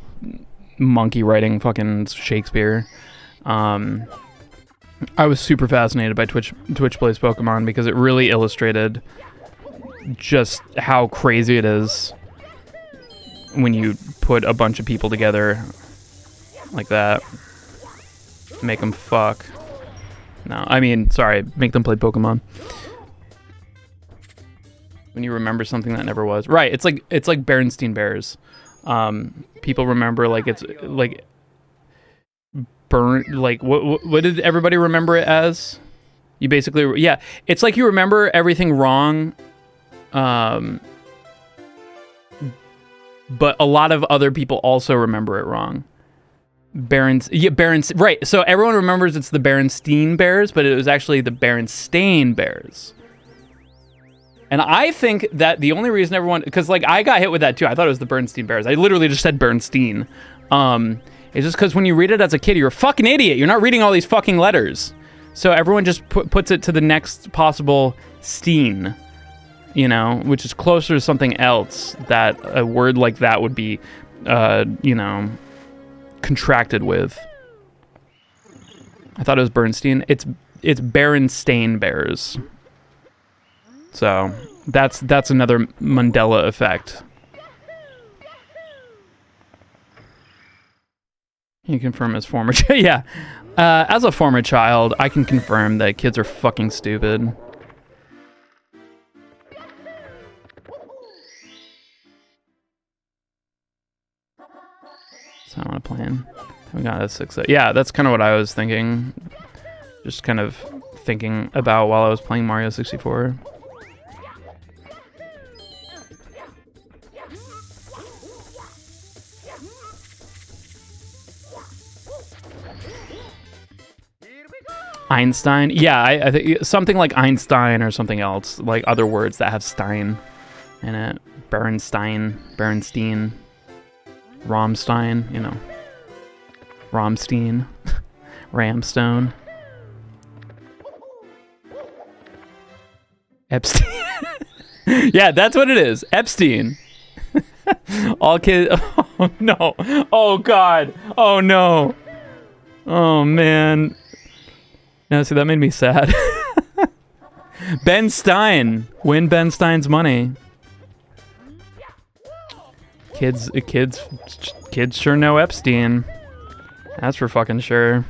monkey writing fucking Shakespeare. I was super fascinated by Twitch plays Pokemon because it really illustrated just how crazy it is when you put a bunch of people together like that. Make them fuck. No, I mean, sorry, make them play Pokemon. When you remember something that never was. Right, it's like Berenstain Bears. People remember, like, it's like burnt, like, what did everybody remember it as? You basically, yeah, it's like you remember everything wrong, but a lot of other people also remember it wrong. Right. So everyone remembers it's the Berenstain Bears, but it was actually the Berenstain Bears. And I think that the only reason everyone, because, like, I got hit with that too. I thought it was the Bernstein Bears. I literally just said Bernstein. It's just because when you read it as a kid, you're a fucking idiot. You're not reading all these fucking letters. So everyone just puts it to the next possible steen, you know, which is closer to something else that a word like that would be, you know, contracted with. I thought it was Bernstein. It's Berenstain Bears. So that's another Mandela effect. You confirm as former yeah. As a former child, I can confirm that kids are fucking stupid. So I want to plan. We got a 6. Yeah, that's kind of what I was thinking. Just kind of thinking about while I was playing Mario 64. Einstein? Yeah, I think something like Einstein or something else, like other words that have Stein in it. Bernstein, Romstein, you know. Romstein, Ramstone. Epstein. Yeah, that's what it is. Epstein. All kids. Oh, no. Oh, God. Oh, no. Oh, man. No, see, that made me sad. Ben Stein. Win Ben Stein's money. Kids sure know Epstein. That's for fucking sure.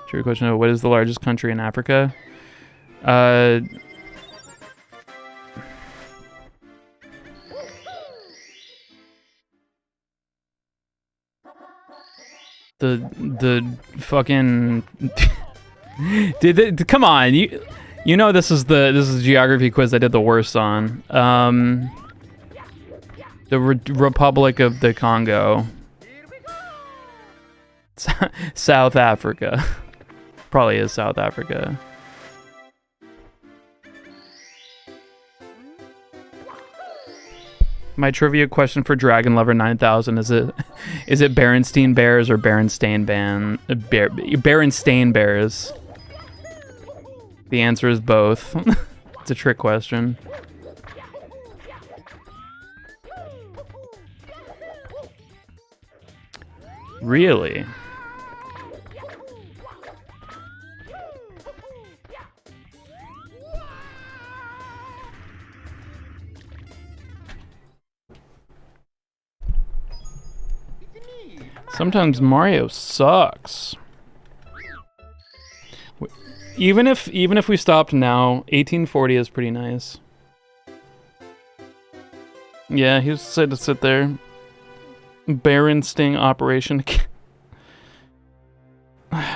True question of what is the largest country in Africa? The fucking come on, you know this is a geography quiz I did the worst on. The Republic of the Congo. South Africa. Probably is South Africa. My trivia question for Dragon Lover 9000 is it Berenstain Bears or Berenstain Bears? The answer is both. It's a trick question. Really? Sometimes Mario sucks. Even if we stopped now, 1840 is pretty nice. Yeah, he said to sit there. Berenstain operation.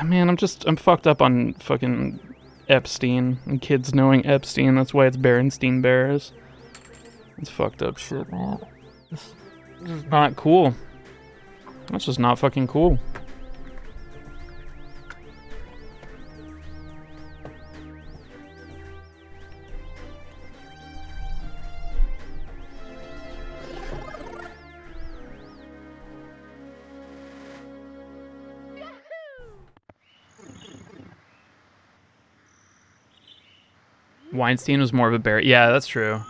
Man, I'm fucked up on fucking Epstein and kids knowing Epstein. That's why it's Berenstein Bears. It's fucked up shit, man. This is not cool. That's just not fucking cool. Weinstein was more of a bear. Yeah, that's true.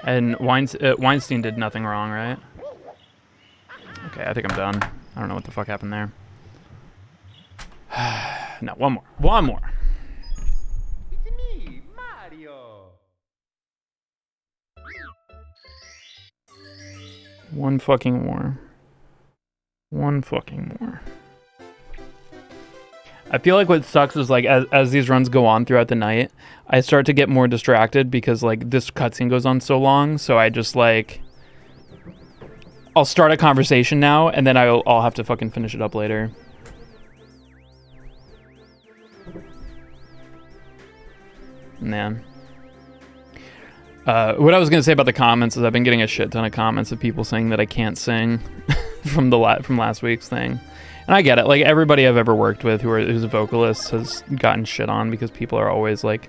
And Weinstein did nothing wrong, right? Okay, I think I'm done. I don't know what the fuck happened there. No, one more. One more. It's me, Mario. One fucking more. One fucking more. I feel like what sucks is like as these runs go on throughout the night, I start to get more distracted because like this cutscene goes on so long, so I just like I'll start a conversation now and then I'll have to fucking finish it up later. Man. What I was gonna say about the comments is I've been getting a shit ton of comments of people saying that I can't sing from last week's thing. And I get it. Like, everybody I've ever worked with who's a vocalist has gotten shit on because people are always, like,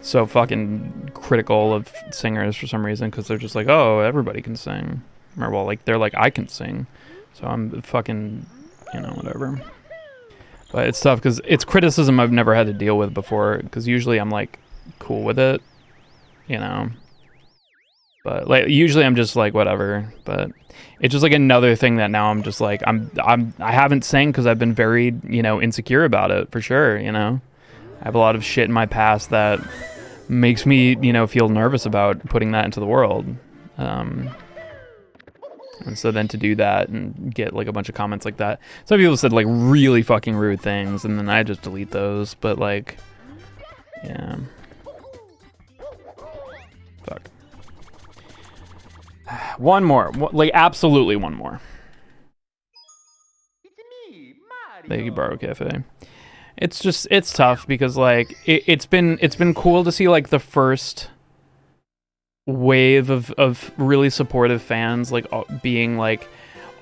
so fucking critical of singers for some reason because they're just like, oh, everybody can sing. Or, well, like, they're like, I can sing. So I'm fucking, you know, whatever. But it's tough because it's criticism I've never had to deal with before because usually I'm, like, cool with it, you know. But, like, usually I'm just like, whatever. But it's just like another thing that now I'm just like, I haven't sang because I've been very, you know, insecure about it for sure, you know. I have a lot of shit in my past that makes me, you know, feel nervous about putting that into the world. And so then to do that and get like a bunch of comments like that. Some people said like really fucking rude things and then I just delete those. But like, yeah. Fuck. One more. Like absolutely one more. It's me, Mario. Thank you, Baro Cafe. It's just, it's tough because like it's been cool to see like the first wave of really supportive fans like being like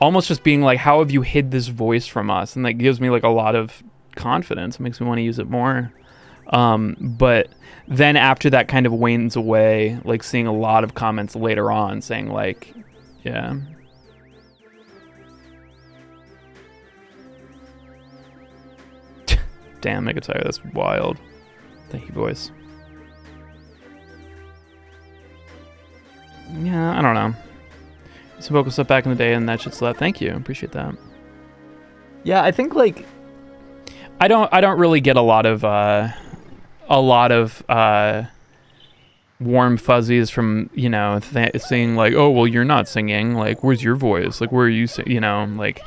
almost just being like, how have you hid this voice from us? And that gives me like a lot of confidence. It makes me want to use it more. But then after that kind of wanes away, like seeing a lot of comments later on saying like, yeah. Damn, Megatire, that's wild. Thank you, boys. Yeah, I don't know. Some vocal stuff back in the day and that shit slept. Thank you, appreciate that. Yeah, I think like I don't really get a lot of warm fuzzies from, you know, saying like, oh well, you're not singing, like where's your voice, like where are you you know, like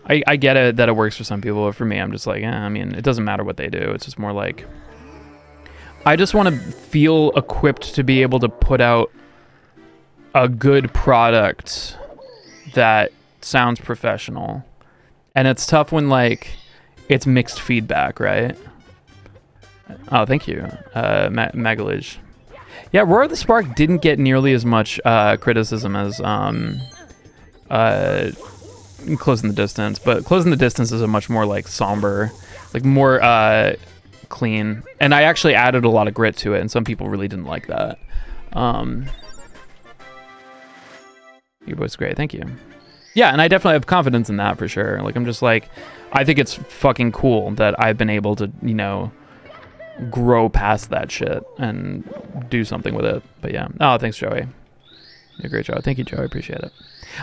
I get it that it works for some people, but for me I'm just like, I mean, it doesn't matter what they do. It's just more like I just want to feel equipped to be able to put out a good product that sounds professional. And it's tough when like it's mixed feedback, right? Oh, thank you, Magalage. Yeah, Roar the Spark didn't get nearly as much criticism as Closing the Distance, but Closing the Distance is a much more like somber, like more clean, and I actually added a lot of grit to it, and some people really didn't like that. Your voice is great, thank you. Yeah, and I definitely have confidence in that for sure. Like I'm just like, I think it's fucking cool that I've been able to, you know, grow past that shit and do something with it. But yeah. Oh, thanks, Joey. You're a great job. Thank you, Joey. Appreciate it.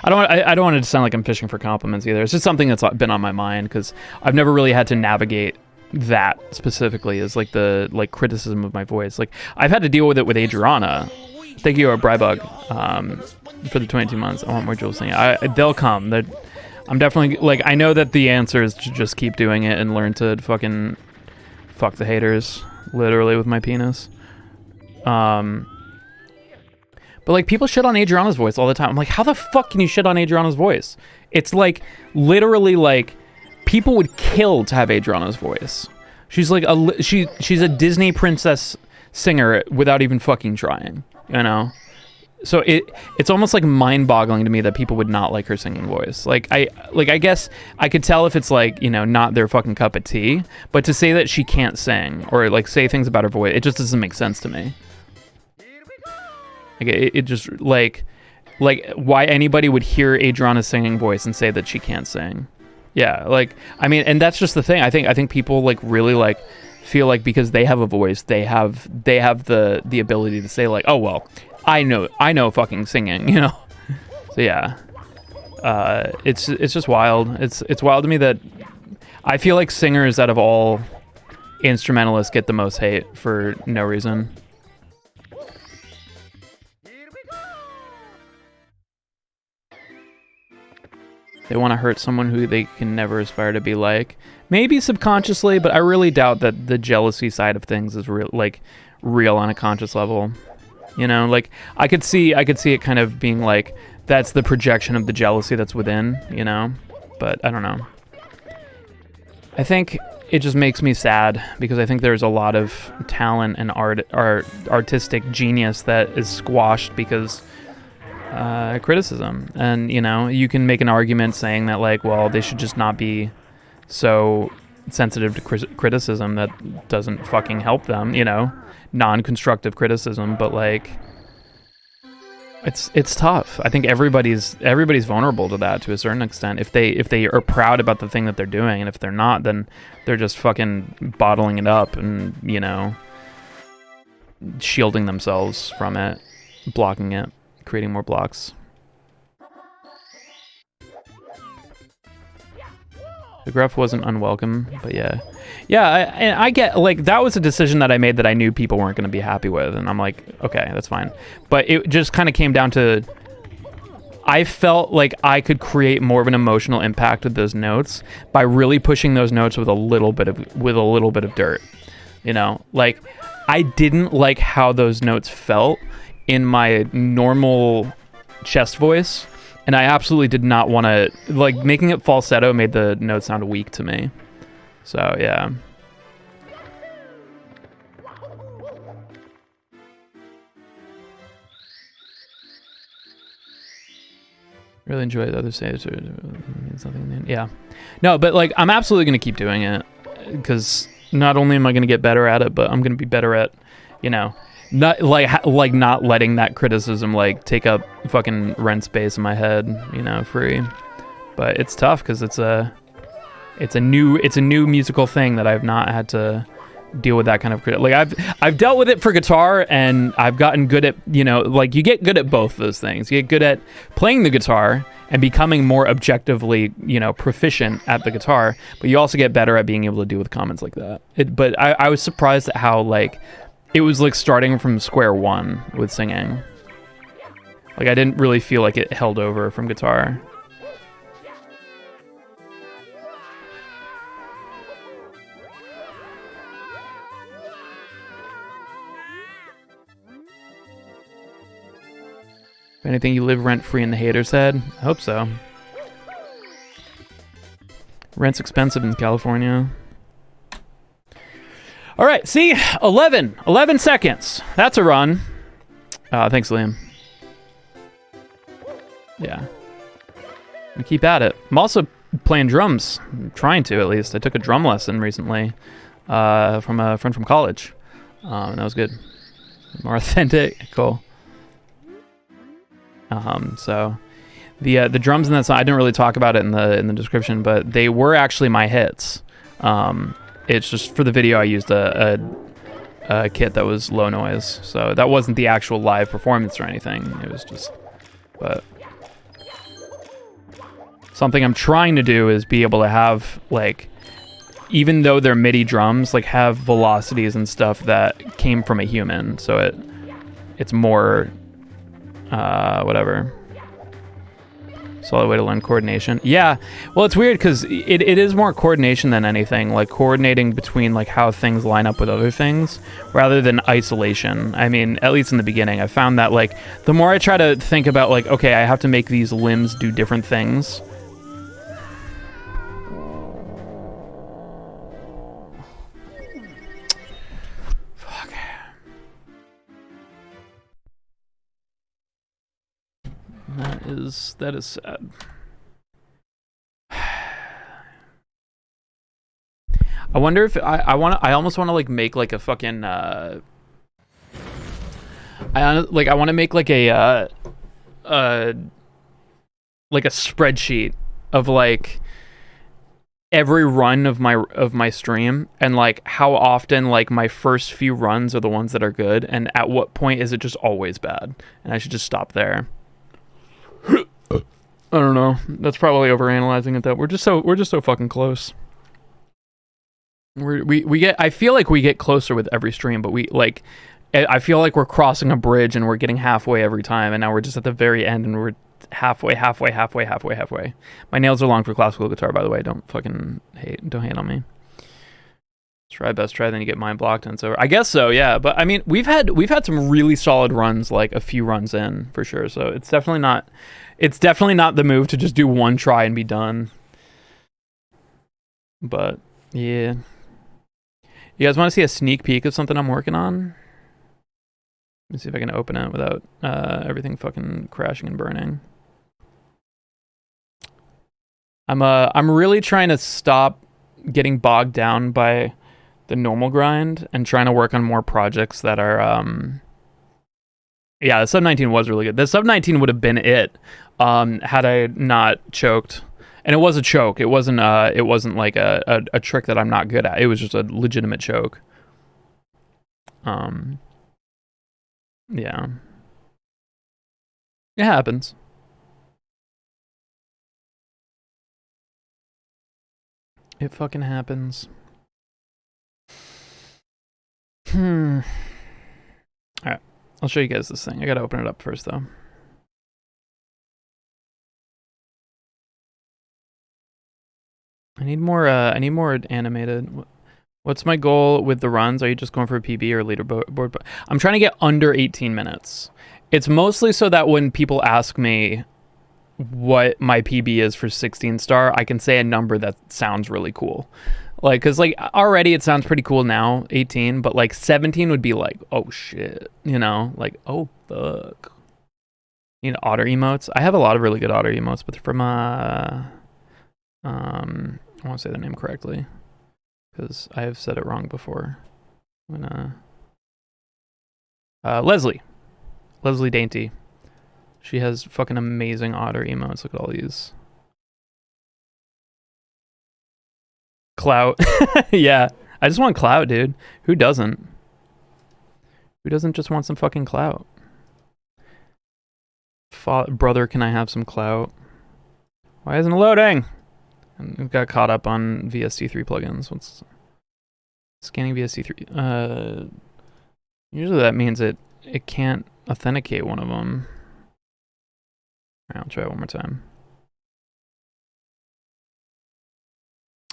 I don't want it to sound like I'm fishing for compliments either. It's just something that's been on my mind because I've never really had to navigate that specifically as like the like criticism of my voice. Like I've had to deal with it with Adriana. Thank you, Brybug, for the 22 months. I want more Jules singing. They'll come. I'm definitely like, I know that the answer is to just keep doing it and learn to fucking fuck the haters, literally with my penis. But like people shit on Adriana's voice all the time. I'm like, how the fuck can you shit on Adriana's voice? It's like literally like people would kill to have Adriana's voice. She's like she's a Disney princess singer without even fucking trying, you know? So it's almost like mind-boggling to me that people would not like her singing voice. Like I guess I could tell if it's like, you know, not their fucking cup of tea, but to say that she can't sing or like say things about her voice, it just doesn't make sense to me. Like it just like why anybody would hear Adriana's singing voice and say that she can't sing. Yeah, like I mean, and that's just the thing. I think people like really like feel like because they have a voice, they have the ability to say like, oh well, I know fucking singing, you know. So yeah, it's just wild. It's wild to me that I feel like singers out of all instrumentalists get the most hate for no reason. They want to hurt someone who they can never aspire to be like. Maybe subconsciously, but I really doubt that the jealousy side of things is real on a conscious level. You know, like I could see it kind of being like that's the projection of the jealousy that's within, you know, but I don't know. I think it just makes me sad because I think there's a lot of talent and artistic genius that is squashed because criticism. And, you know, you can make an argument saying that like, well, they should just not be so sensitive to criticism that doesn't fucking help them, you know, non-constructive criticism, but like it's tough. I think everybody's vulnerable to that to a certain extent. If they are proud about the thing that they're doing, and if they're not, then they're just fucking bottling it up and, you know, shielding themselves from it, blocking it, creating more blocks. The gruff wasn't unwelcome, but yeah. I get, like, that was a decision that I made that I knew people weren't going to be happy with, and I'm like, okay, that's fine. But it just kind of came down to, I felt like I could create more of an emotional impact with those notes by really pushing those notes with a little bit of dirt. You know, like, I didn't like how those notes felt in my normal chest voice. And I absolutely did not want to, like, making it falsetto made the note sound weak to me. So, yeah. Really enjoy the other saves. Something. Yeah. No, but, like, I'm absolutely going to keep doing it. Because not only am I going to get better at it, but I'm going to be better at, you know, not not letting that criticism like take up fucking rent space in my head, you know, free. But it's tough because it's a new musical thing that I've not had to deal with that kind of like I've dealt with it for guitar, and I've gotten good at, you know, like you get good at both those things. You get good at playing the guitar and becoming more objectively, you know, proficient at the guitar, but you also get better at being able to deal with comments like that. But I was surprised at how like it was like starting from square one with singing. Like I didn't really feel like it held over from guitar. If anything, you live rent-free in the haters' head? I hope so. Rent's expensive in California. All right, see? 11 seconds. That's a run. Thanks, Liam. Yeah. I'm gonna keep at it. I'm also playing drums. I'm trying to, at least. I took a drum lesson recently from a friend from college. And that was good. More authentic. Cool. So the drums in that song, I didn't really talk about it in the description, but they were actually my hits. It's just for the video I used a kit that was low noise, so that wasn't the actual live performance or anything. It was just, but something I'm trying to do is be able to have, like, even though they're MIDI drums, like have velocities and stuff that came from a human, so it's more whatever. Solid way to learn coordination. Yeah, well, it's weird because it is more coordination than anything, like coordinating between like how things line up with other things rather than isolation. I mean, at least in the beginning, I found that like the more I try to think about like, okay, I have to make these limbs do different things. That is sad. I wonder if I almost want to like make like a fucking I want to make like a spreadsheet of like every run of my stream, and like how often like my first few runs are the ones that are good, and at what point is it just always bad, and I should just stop there. I don't know. That's probably overanalyzing it though. We're just so fucking close. We get, I feel like we get closer with every stream, but I feel like we're crossing a bridge and we're getting halfway every time, and now we're just at the very end and we're halfway. My nails are long for classical guitar, by the way. Don't hate on me. Try best try, then you get mind blocked and it's over. I guess so, yeah. But I mean, we've had some really solid runs, like a few runs in for sure. So it's definitely not the move to just do one try and be done. But yeah. You guys want to see a sneak peek of something I'm working on? Let me see if I can open it without everything fucking crashing and burning. I'm really trying to stop getting bogged down by the normal grind and trying to work on more projects that are yeah, the sub 19 was really good. The sub 19 would have been it had I not choked. And it was a choke. It wasn't like a trick that I'm not good at. It was just a legitimate choke. Yeah. It happens. It fucking happens. Alright. I'll show you guys this thing. I gotta open it up first though. I need more animated. What's my goal with the runs? Are you just going for a PB or a leaderboard? I'm trying to get under 18 minutes. It's mostly so that when people ask me what my PB is for 16 star, I can say a number that sounds really cool. Like, cause like already it sounds pretty cool now, 18, but like 17 would be like, oh shit, you know, like, oh fuck. You know, otter emotes. I have a lot of really good otter emotes, but they're from I won't say the name correctly because I have said it wrong before. Leslie Dainty. She has fucking amazing otter emotes. Look at all these. Clout. Yeah, I just want clout, dude. Who doesn't? Who doesn't just want some fucking clout? Brother, can I have some clout? Why isn't it loading? And got caught up on VST3 plugins. What's scanning VST3? Usually that means it can't authenticate one of them. All right, I'll try it one more time.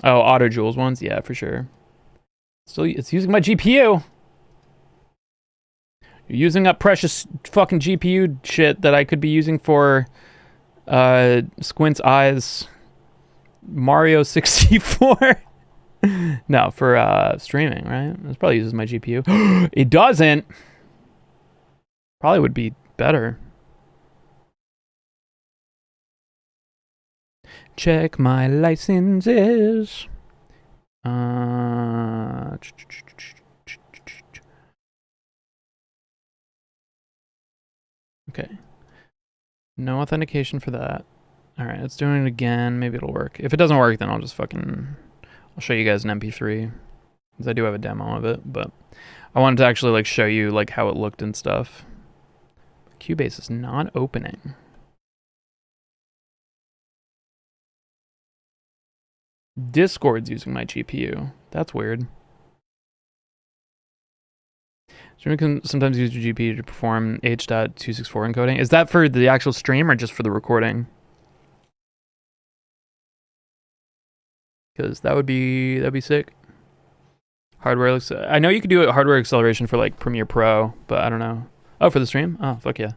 Oh, Auto Jewels ones? Yeah, for sure. Still, it's using my GPU. You're using up precious fucking GPU shit that I could be using for Squint's eyes. Mario 64. No, for streaming, right? This probably uses my GPU. It doesn't. Probably would be better. Check my licenses. Okay. No authentication for that. All right, it's doing it again. Maybe it'll work. If it doesn't work, then I'll show you guys an MP3 because I do have a demo of it, but I wanted to actually like show you like how it looked and stuff. Cubase is not opening. Discord's using my GPU. That's weird. Streaming can sometimes use your GPU to perform H.264 encoding. Is that for the actual stream or just for the recording? Because that'd be sick. Hardware looks. I know you could do hardware acceleration for like Premiere Pro, but I don't know. Oh, for the stream? Oh, fuck yeah.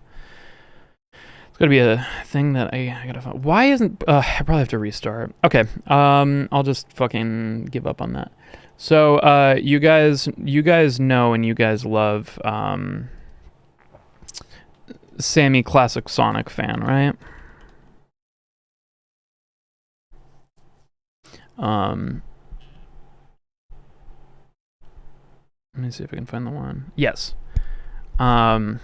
It's gotta be a thing that I gotta find. Why isn't? I probably have to restart. Okay. I'll just fucking give up on that. So, you guys know and you guys love Sammy classic Sonic fan, right? Let me see if I can find the one. Yes. My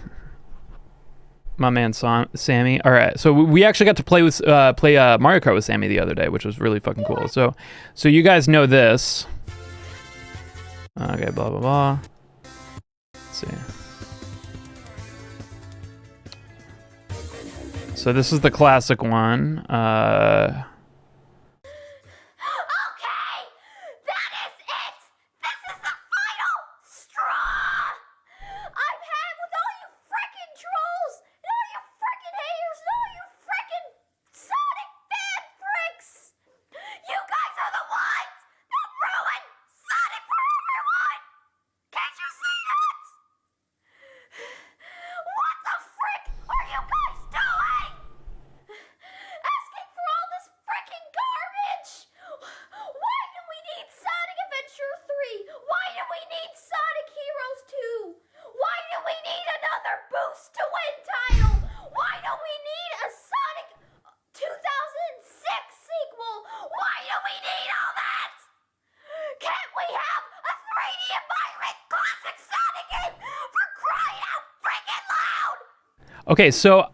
man Sammy. All right, so we actually got to play Mario Kart with Sammy the other day, which was really fucking cool. So you guys know this. Okay, blah blah blah. Let's see. So this is the classic one. Okay, so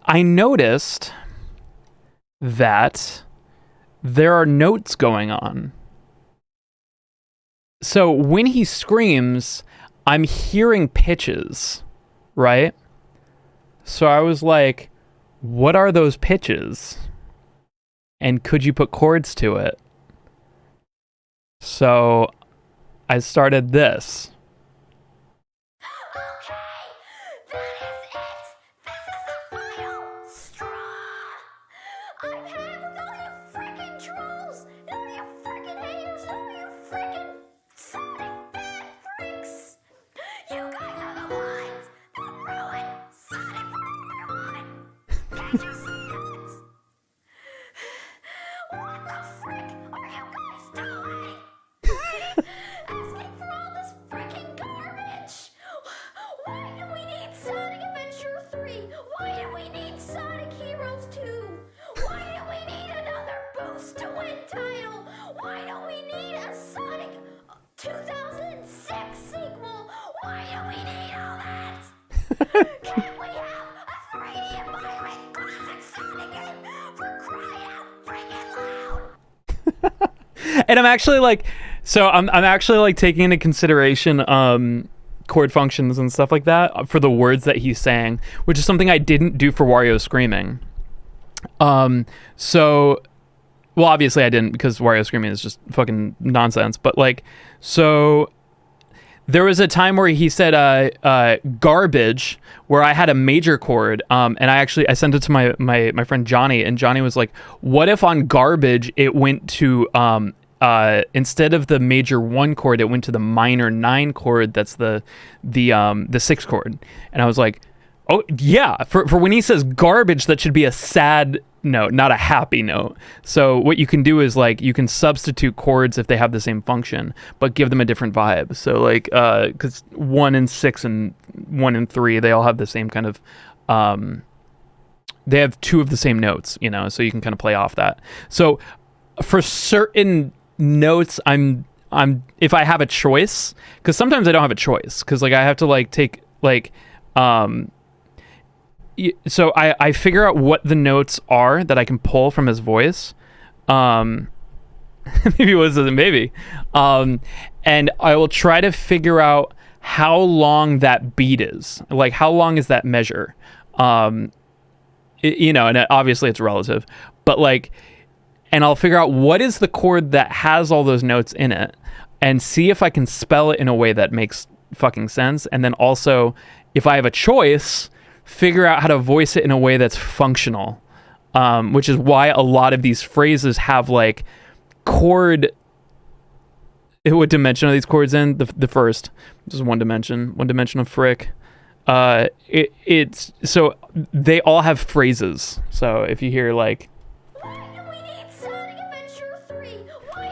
I noticed that there are notes going on. So when he screams, I'm hearing pitches, right? So I was like, what are those pitches? And could you put chords to it? So I started this. And I'm actually like, so I'm actually like taking into consideration chord functions and stuff like that for the words that he's saying, which is something I didn't do for Wario screaming. So, well, obviously I didn't, because Wario screaming is just fucking nonsense. But like, so there was a time where he said garbage, where I had a major chord, and I sent it to my friend Johnny, and Johnny was like, what if on garbage it went to instead of the major 1 chord, it went to the minor 9 chord, that's the 6th chord. And I was like, oh yeah, for when he says garbage, that should be a sad note, not a happy note. So what you can do is like, you can substitute chords if they have the same function, but give them a different vibe. So like, because 1 and 6 and 1 and 3, they all have the same kind of, they have 2 of the same notes, you know, so you can kind of play off that. So for certain notes, I'm if I have a choice, because sometimes I don't have a choice, because like I have to like take like so I figure out what the notes are that I can pull from his voice. Maybe it was a maybe. And I will try to figure out how long that beat is. Like, how long is that measure? You know, and obviously it's relative, but like, and I'll figure out what is the chord that has all those notes in it, and see if I can spell it in a way that makes fucking sense. And then also, if I have a choice, figure out how to voice it in a way that's functional, which is why a lot of these phrases have like chord. What dimension are these chords in? The first. This is one dimension of frick. It's so they all have phrases. So if you hear like,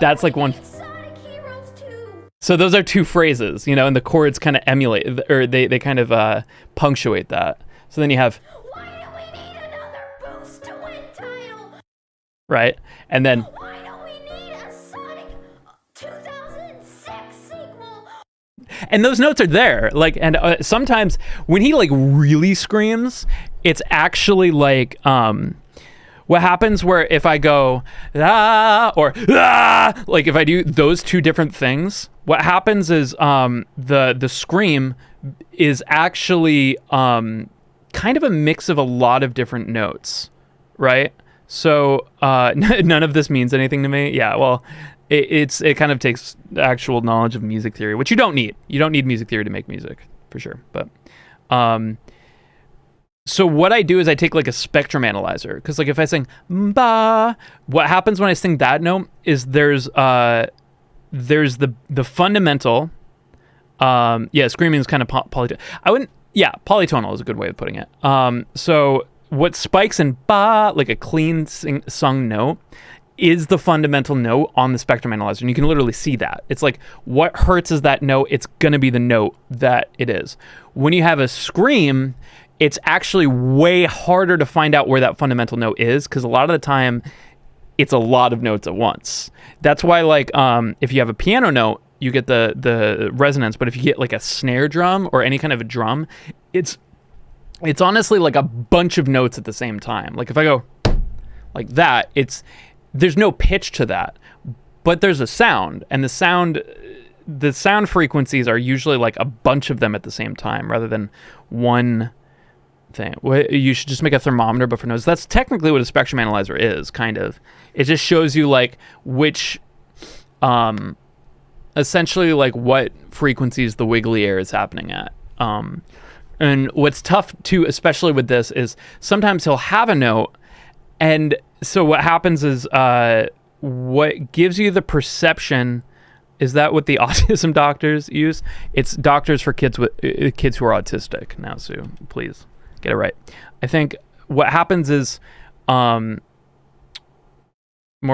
that's like one. So those are two phrases, you know, and the chords kind of emulate, or they kind of punctuate that. So then you have, Why do we need another boost to win title? right? And then, Why don't we need a Sonic 2006 sequel? and those notes are there. Like, and sometimes when he like really screams, it's actually like, what happens where if I go, ah, or ah, like if I do those two different things, what happens is the scream is actually kind of a mix of a lot of different notes, right? So none of this means anything to me. Yeah, well, it kind of takes actual knowledge of music theory, which you don't need. You don't need music theory to make music, for sure. But so what I do is I take like a spectrum analyzer, because like if I sing ba, what happens when I sing that note is there's the fundamental. Screaming is kind of polytonal. Polytonal is a good way of putting it. So what spikes in ba, like a clean sung note, is the fundamental note on the spectrum analyzer, and you can literally see that. It's like what hertz is that note? It's gonna be the note that it is. When you have a scream, it's actually way harder to find out where that fundamental note is, because a lot of the time it's a lot of notes at once. That's why, like, if you have a piano note, you get the resonance, but if you get like a snare drum or any kind of a drum, it's honestly like a bunch of notes at the same time. Like if I go like that, there's no pitch to that, but there's a sound, and the sound frequencies are usually like a bunch of them at the same time rather than one thing. You should just make a thermometer, but for notes. That's technically what a spectrum analyzer is, kind of. It just shows you like which, essentially like what frequencies the wiggly air is happening at. And what's tough too, especially with this, is sometimes he'll have a note, and so what happens is what gives you the perception. Is that what the autism doctors use? It's doctors for kids who are autistic. Now, Sue, please get it right. I think what happens is more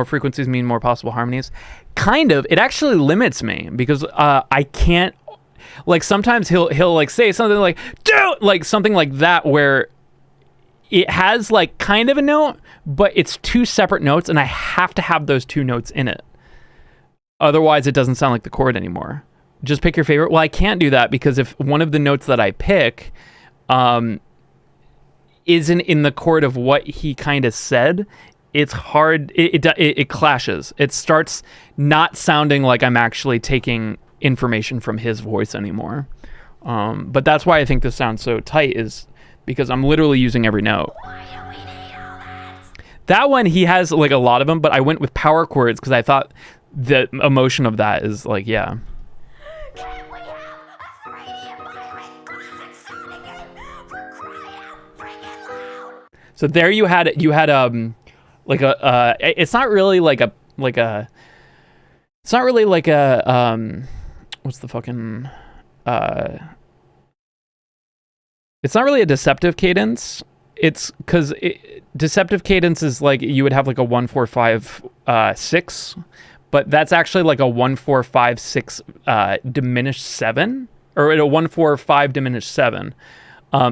frequencies mean more possible harmonies. Kind of. It actually limits me, because I can't, like, sometimes he'll like say something like "dude," like something like that, where it has like kind of a note, but it's two separate notes, and I have to have those two notes in it. Otherwise, it doesn't sound like the chord anymore. Just pick your favorite. Well, I can't do that, because if one of the notes that I pick isn't in the chord of what he kind of said, it's hard. It clashes. It starts not sounding like I'm actually taking information from his voice anymore. But that's why I think this sounds so tight, is because I'm literally using every note. That one, he has like a lot of them, but I went with power chords because I thought the emotion of that is like, yeah. Can't we have a 3D environment classic Sonic game for crying out freaking loud? So there you had like a it's not really like a it's not really like a what's the fucking it's not really a deceptive cadence. It's because deceptive cadence is like you would have like a 1 4 5 6, but that's actually like a 1 4 5 6 diminished 7, or a 1 4 5 diminished 7.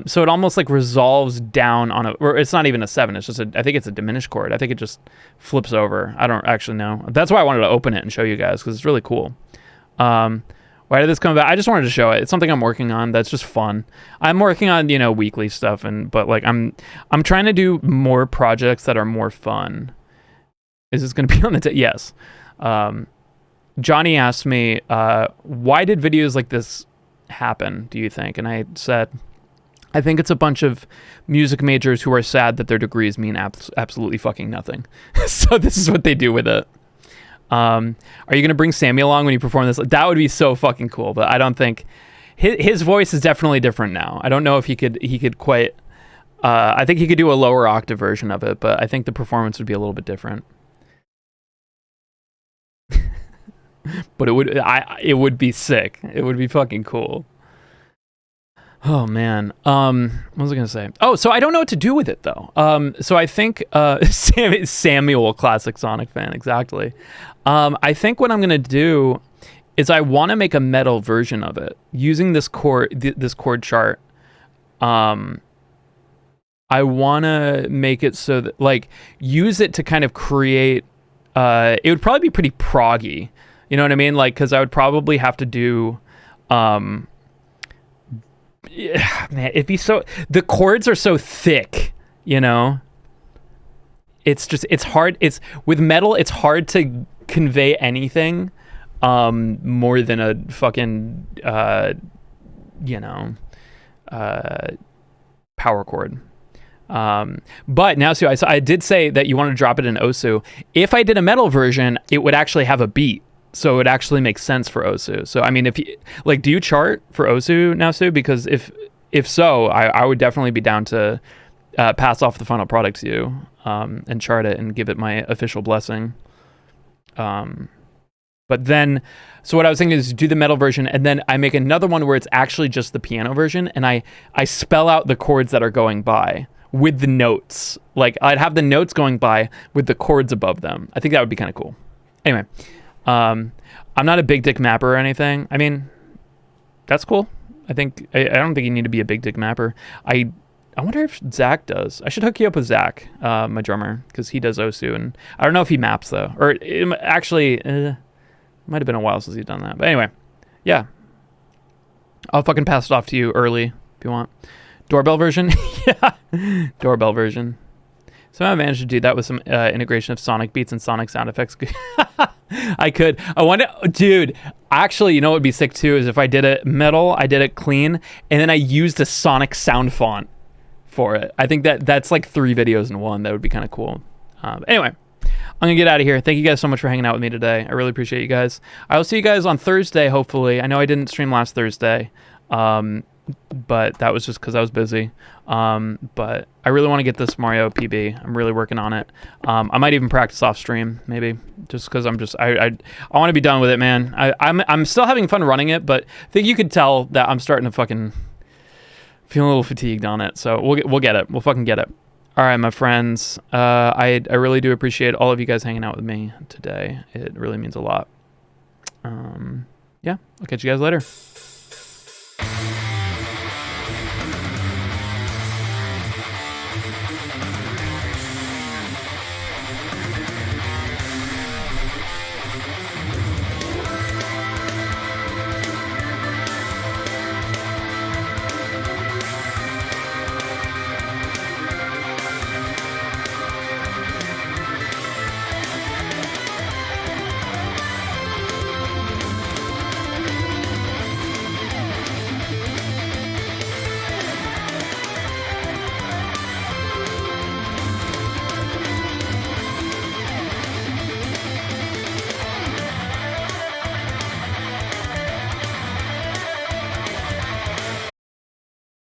So it almost like resolves down on or it's not even a 7. It's just I think it's a diminished chord. I think it just flips over. I don't actually know. That's why I wanted to open it and show you guys, because it's really cool. Why did this come about? I just wanted to show it. It's something I'm working on that's just fun. I'm working on, weekly stuff, but like I'm trying to do more projects that are more fun. Is this going to be on the yes. Johnny asked me, why did videos like this happen, do you think? And I said, I think it's a bunch of music majors who are sad that their degrees mean absolutely fucking nothing. So this is what they do with it. Are you going to bring Sammy along when you perform this? That would be so fucking cool, but I don't think his voice is definitely different now. I don't know if he could quite, I think he could do a lower octave version of it, but I think the performance would be a little bit different. But it would be sick. It would be fucking cool. Oh man. What was I gonna say? Oh, so I don't know what to do with it though. So I think Samuel, classic Sonic fan, exactly. I think what I'm gonna do is I want to make a metal version of it using this chord chart. I want to make it so that, like, use it to kind of create, it would probably be pretty proggy, you know what I mean? Like, because I would probably have to do, man, it'd be so, the chords are so thick, you know? It's hard, with metal, it's hard to convey anything more than a fucking, power chord. But now, so I did say that you want to drop it in Osu. If I did a metal version, it would actually have a beat, so it would actually make sense for Osu. So I mean, if you like, do you chart for Osu now, Sue? Because if so, I would definitely be down to pass off the final product to you and chart it and give it my official blessing. But then, so what I was thinking is do the metal version, and then I make another one where it's actually just the piano version, and I spell out the chords that are going by with the notes. Like, I'd have the notes going by with the chords above them. I think that would be kind of cool. Anyway, I'm not a big dick mapper or anything. I mean, that's cool. I don't think you need to be a big dick mapper. I wonder if Zach does. I should hook you up with Zach, my drummer, because he does Osu, and I don't know if he maps though. Or actually, might have been a while since he's done that. But anyway, yeah, I'll fucking pass it off to you early if you want. Doorbell version, yeah, doorbell version. Somehow I managed to do that with some integration of sonic beats and sonic sound effects. I could. I wonder, dude. Actually, you know what would be sick too is if I did it metal, I did it clean, and then I used a sonic sound font for it. I think that's like 3 videos in one. That would be kind of cool. Anyway, I'm gonna get out of here. Thank you guys so much for hanging out with me today. I really appreciate you guys. I will see you guys on Thursday, hopefully. I know I didn't stream last Thursday, but that was just because I was busy. But I really want to get this Mario PB. I'm really working on it. I might even practice off stream, maybe, just because I want to be done with it, man. I'm still having fun running it, but I think you could tell that I'm starting to fucking feel a little fatigued on it. So we'll get it. We'll fucking get it. All right, my friends. I really do appreciate all of you guys hanging out with me today. It really means a lot. Yeah, I'll catch you guys later.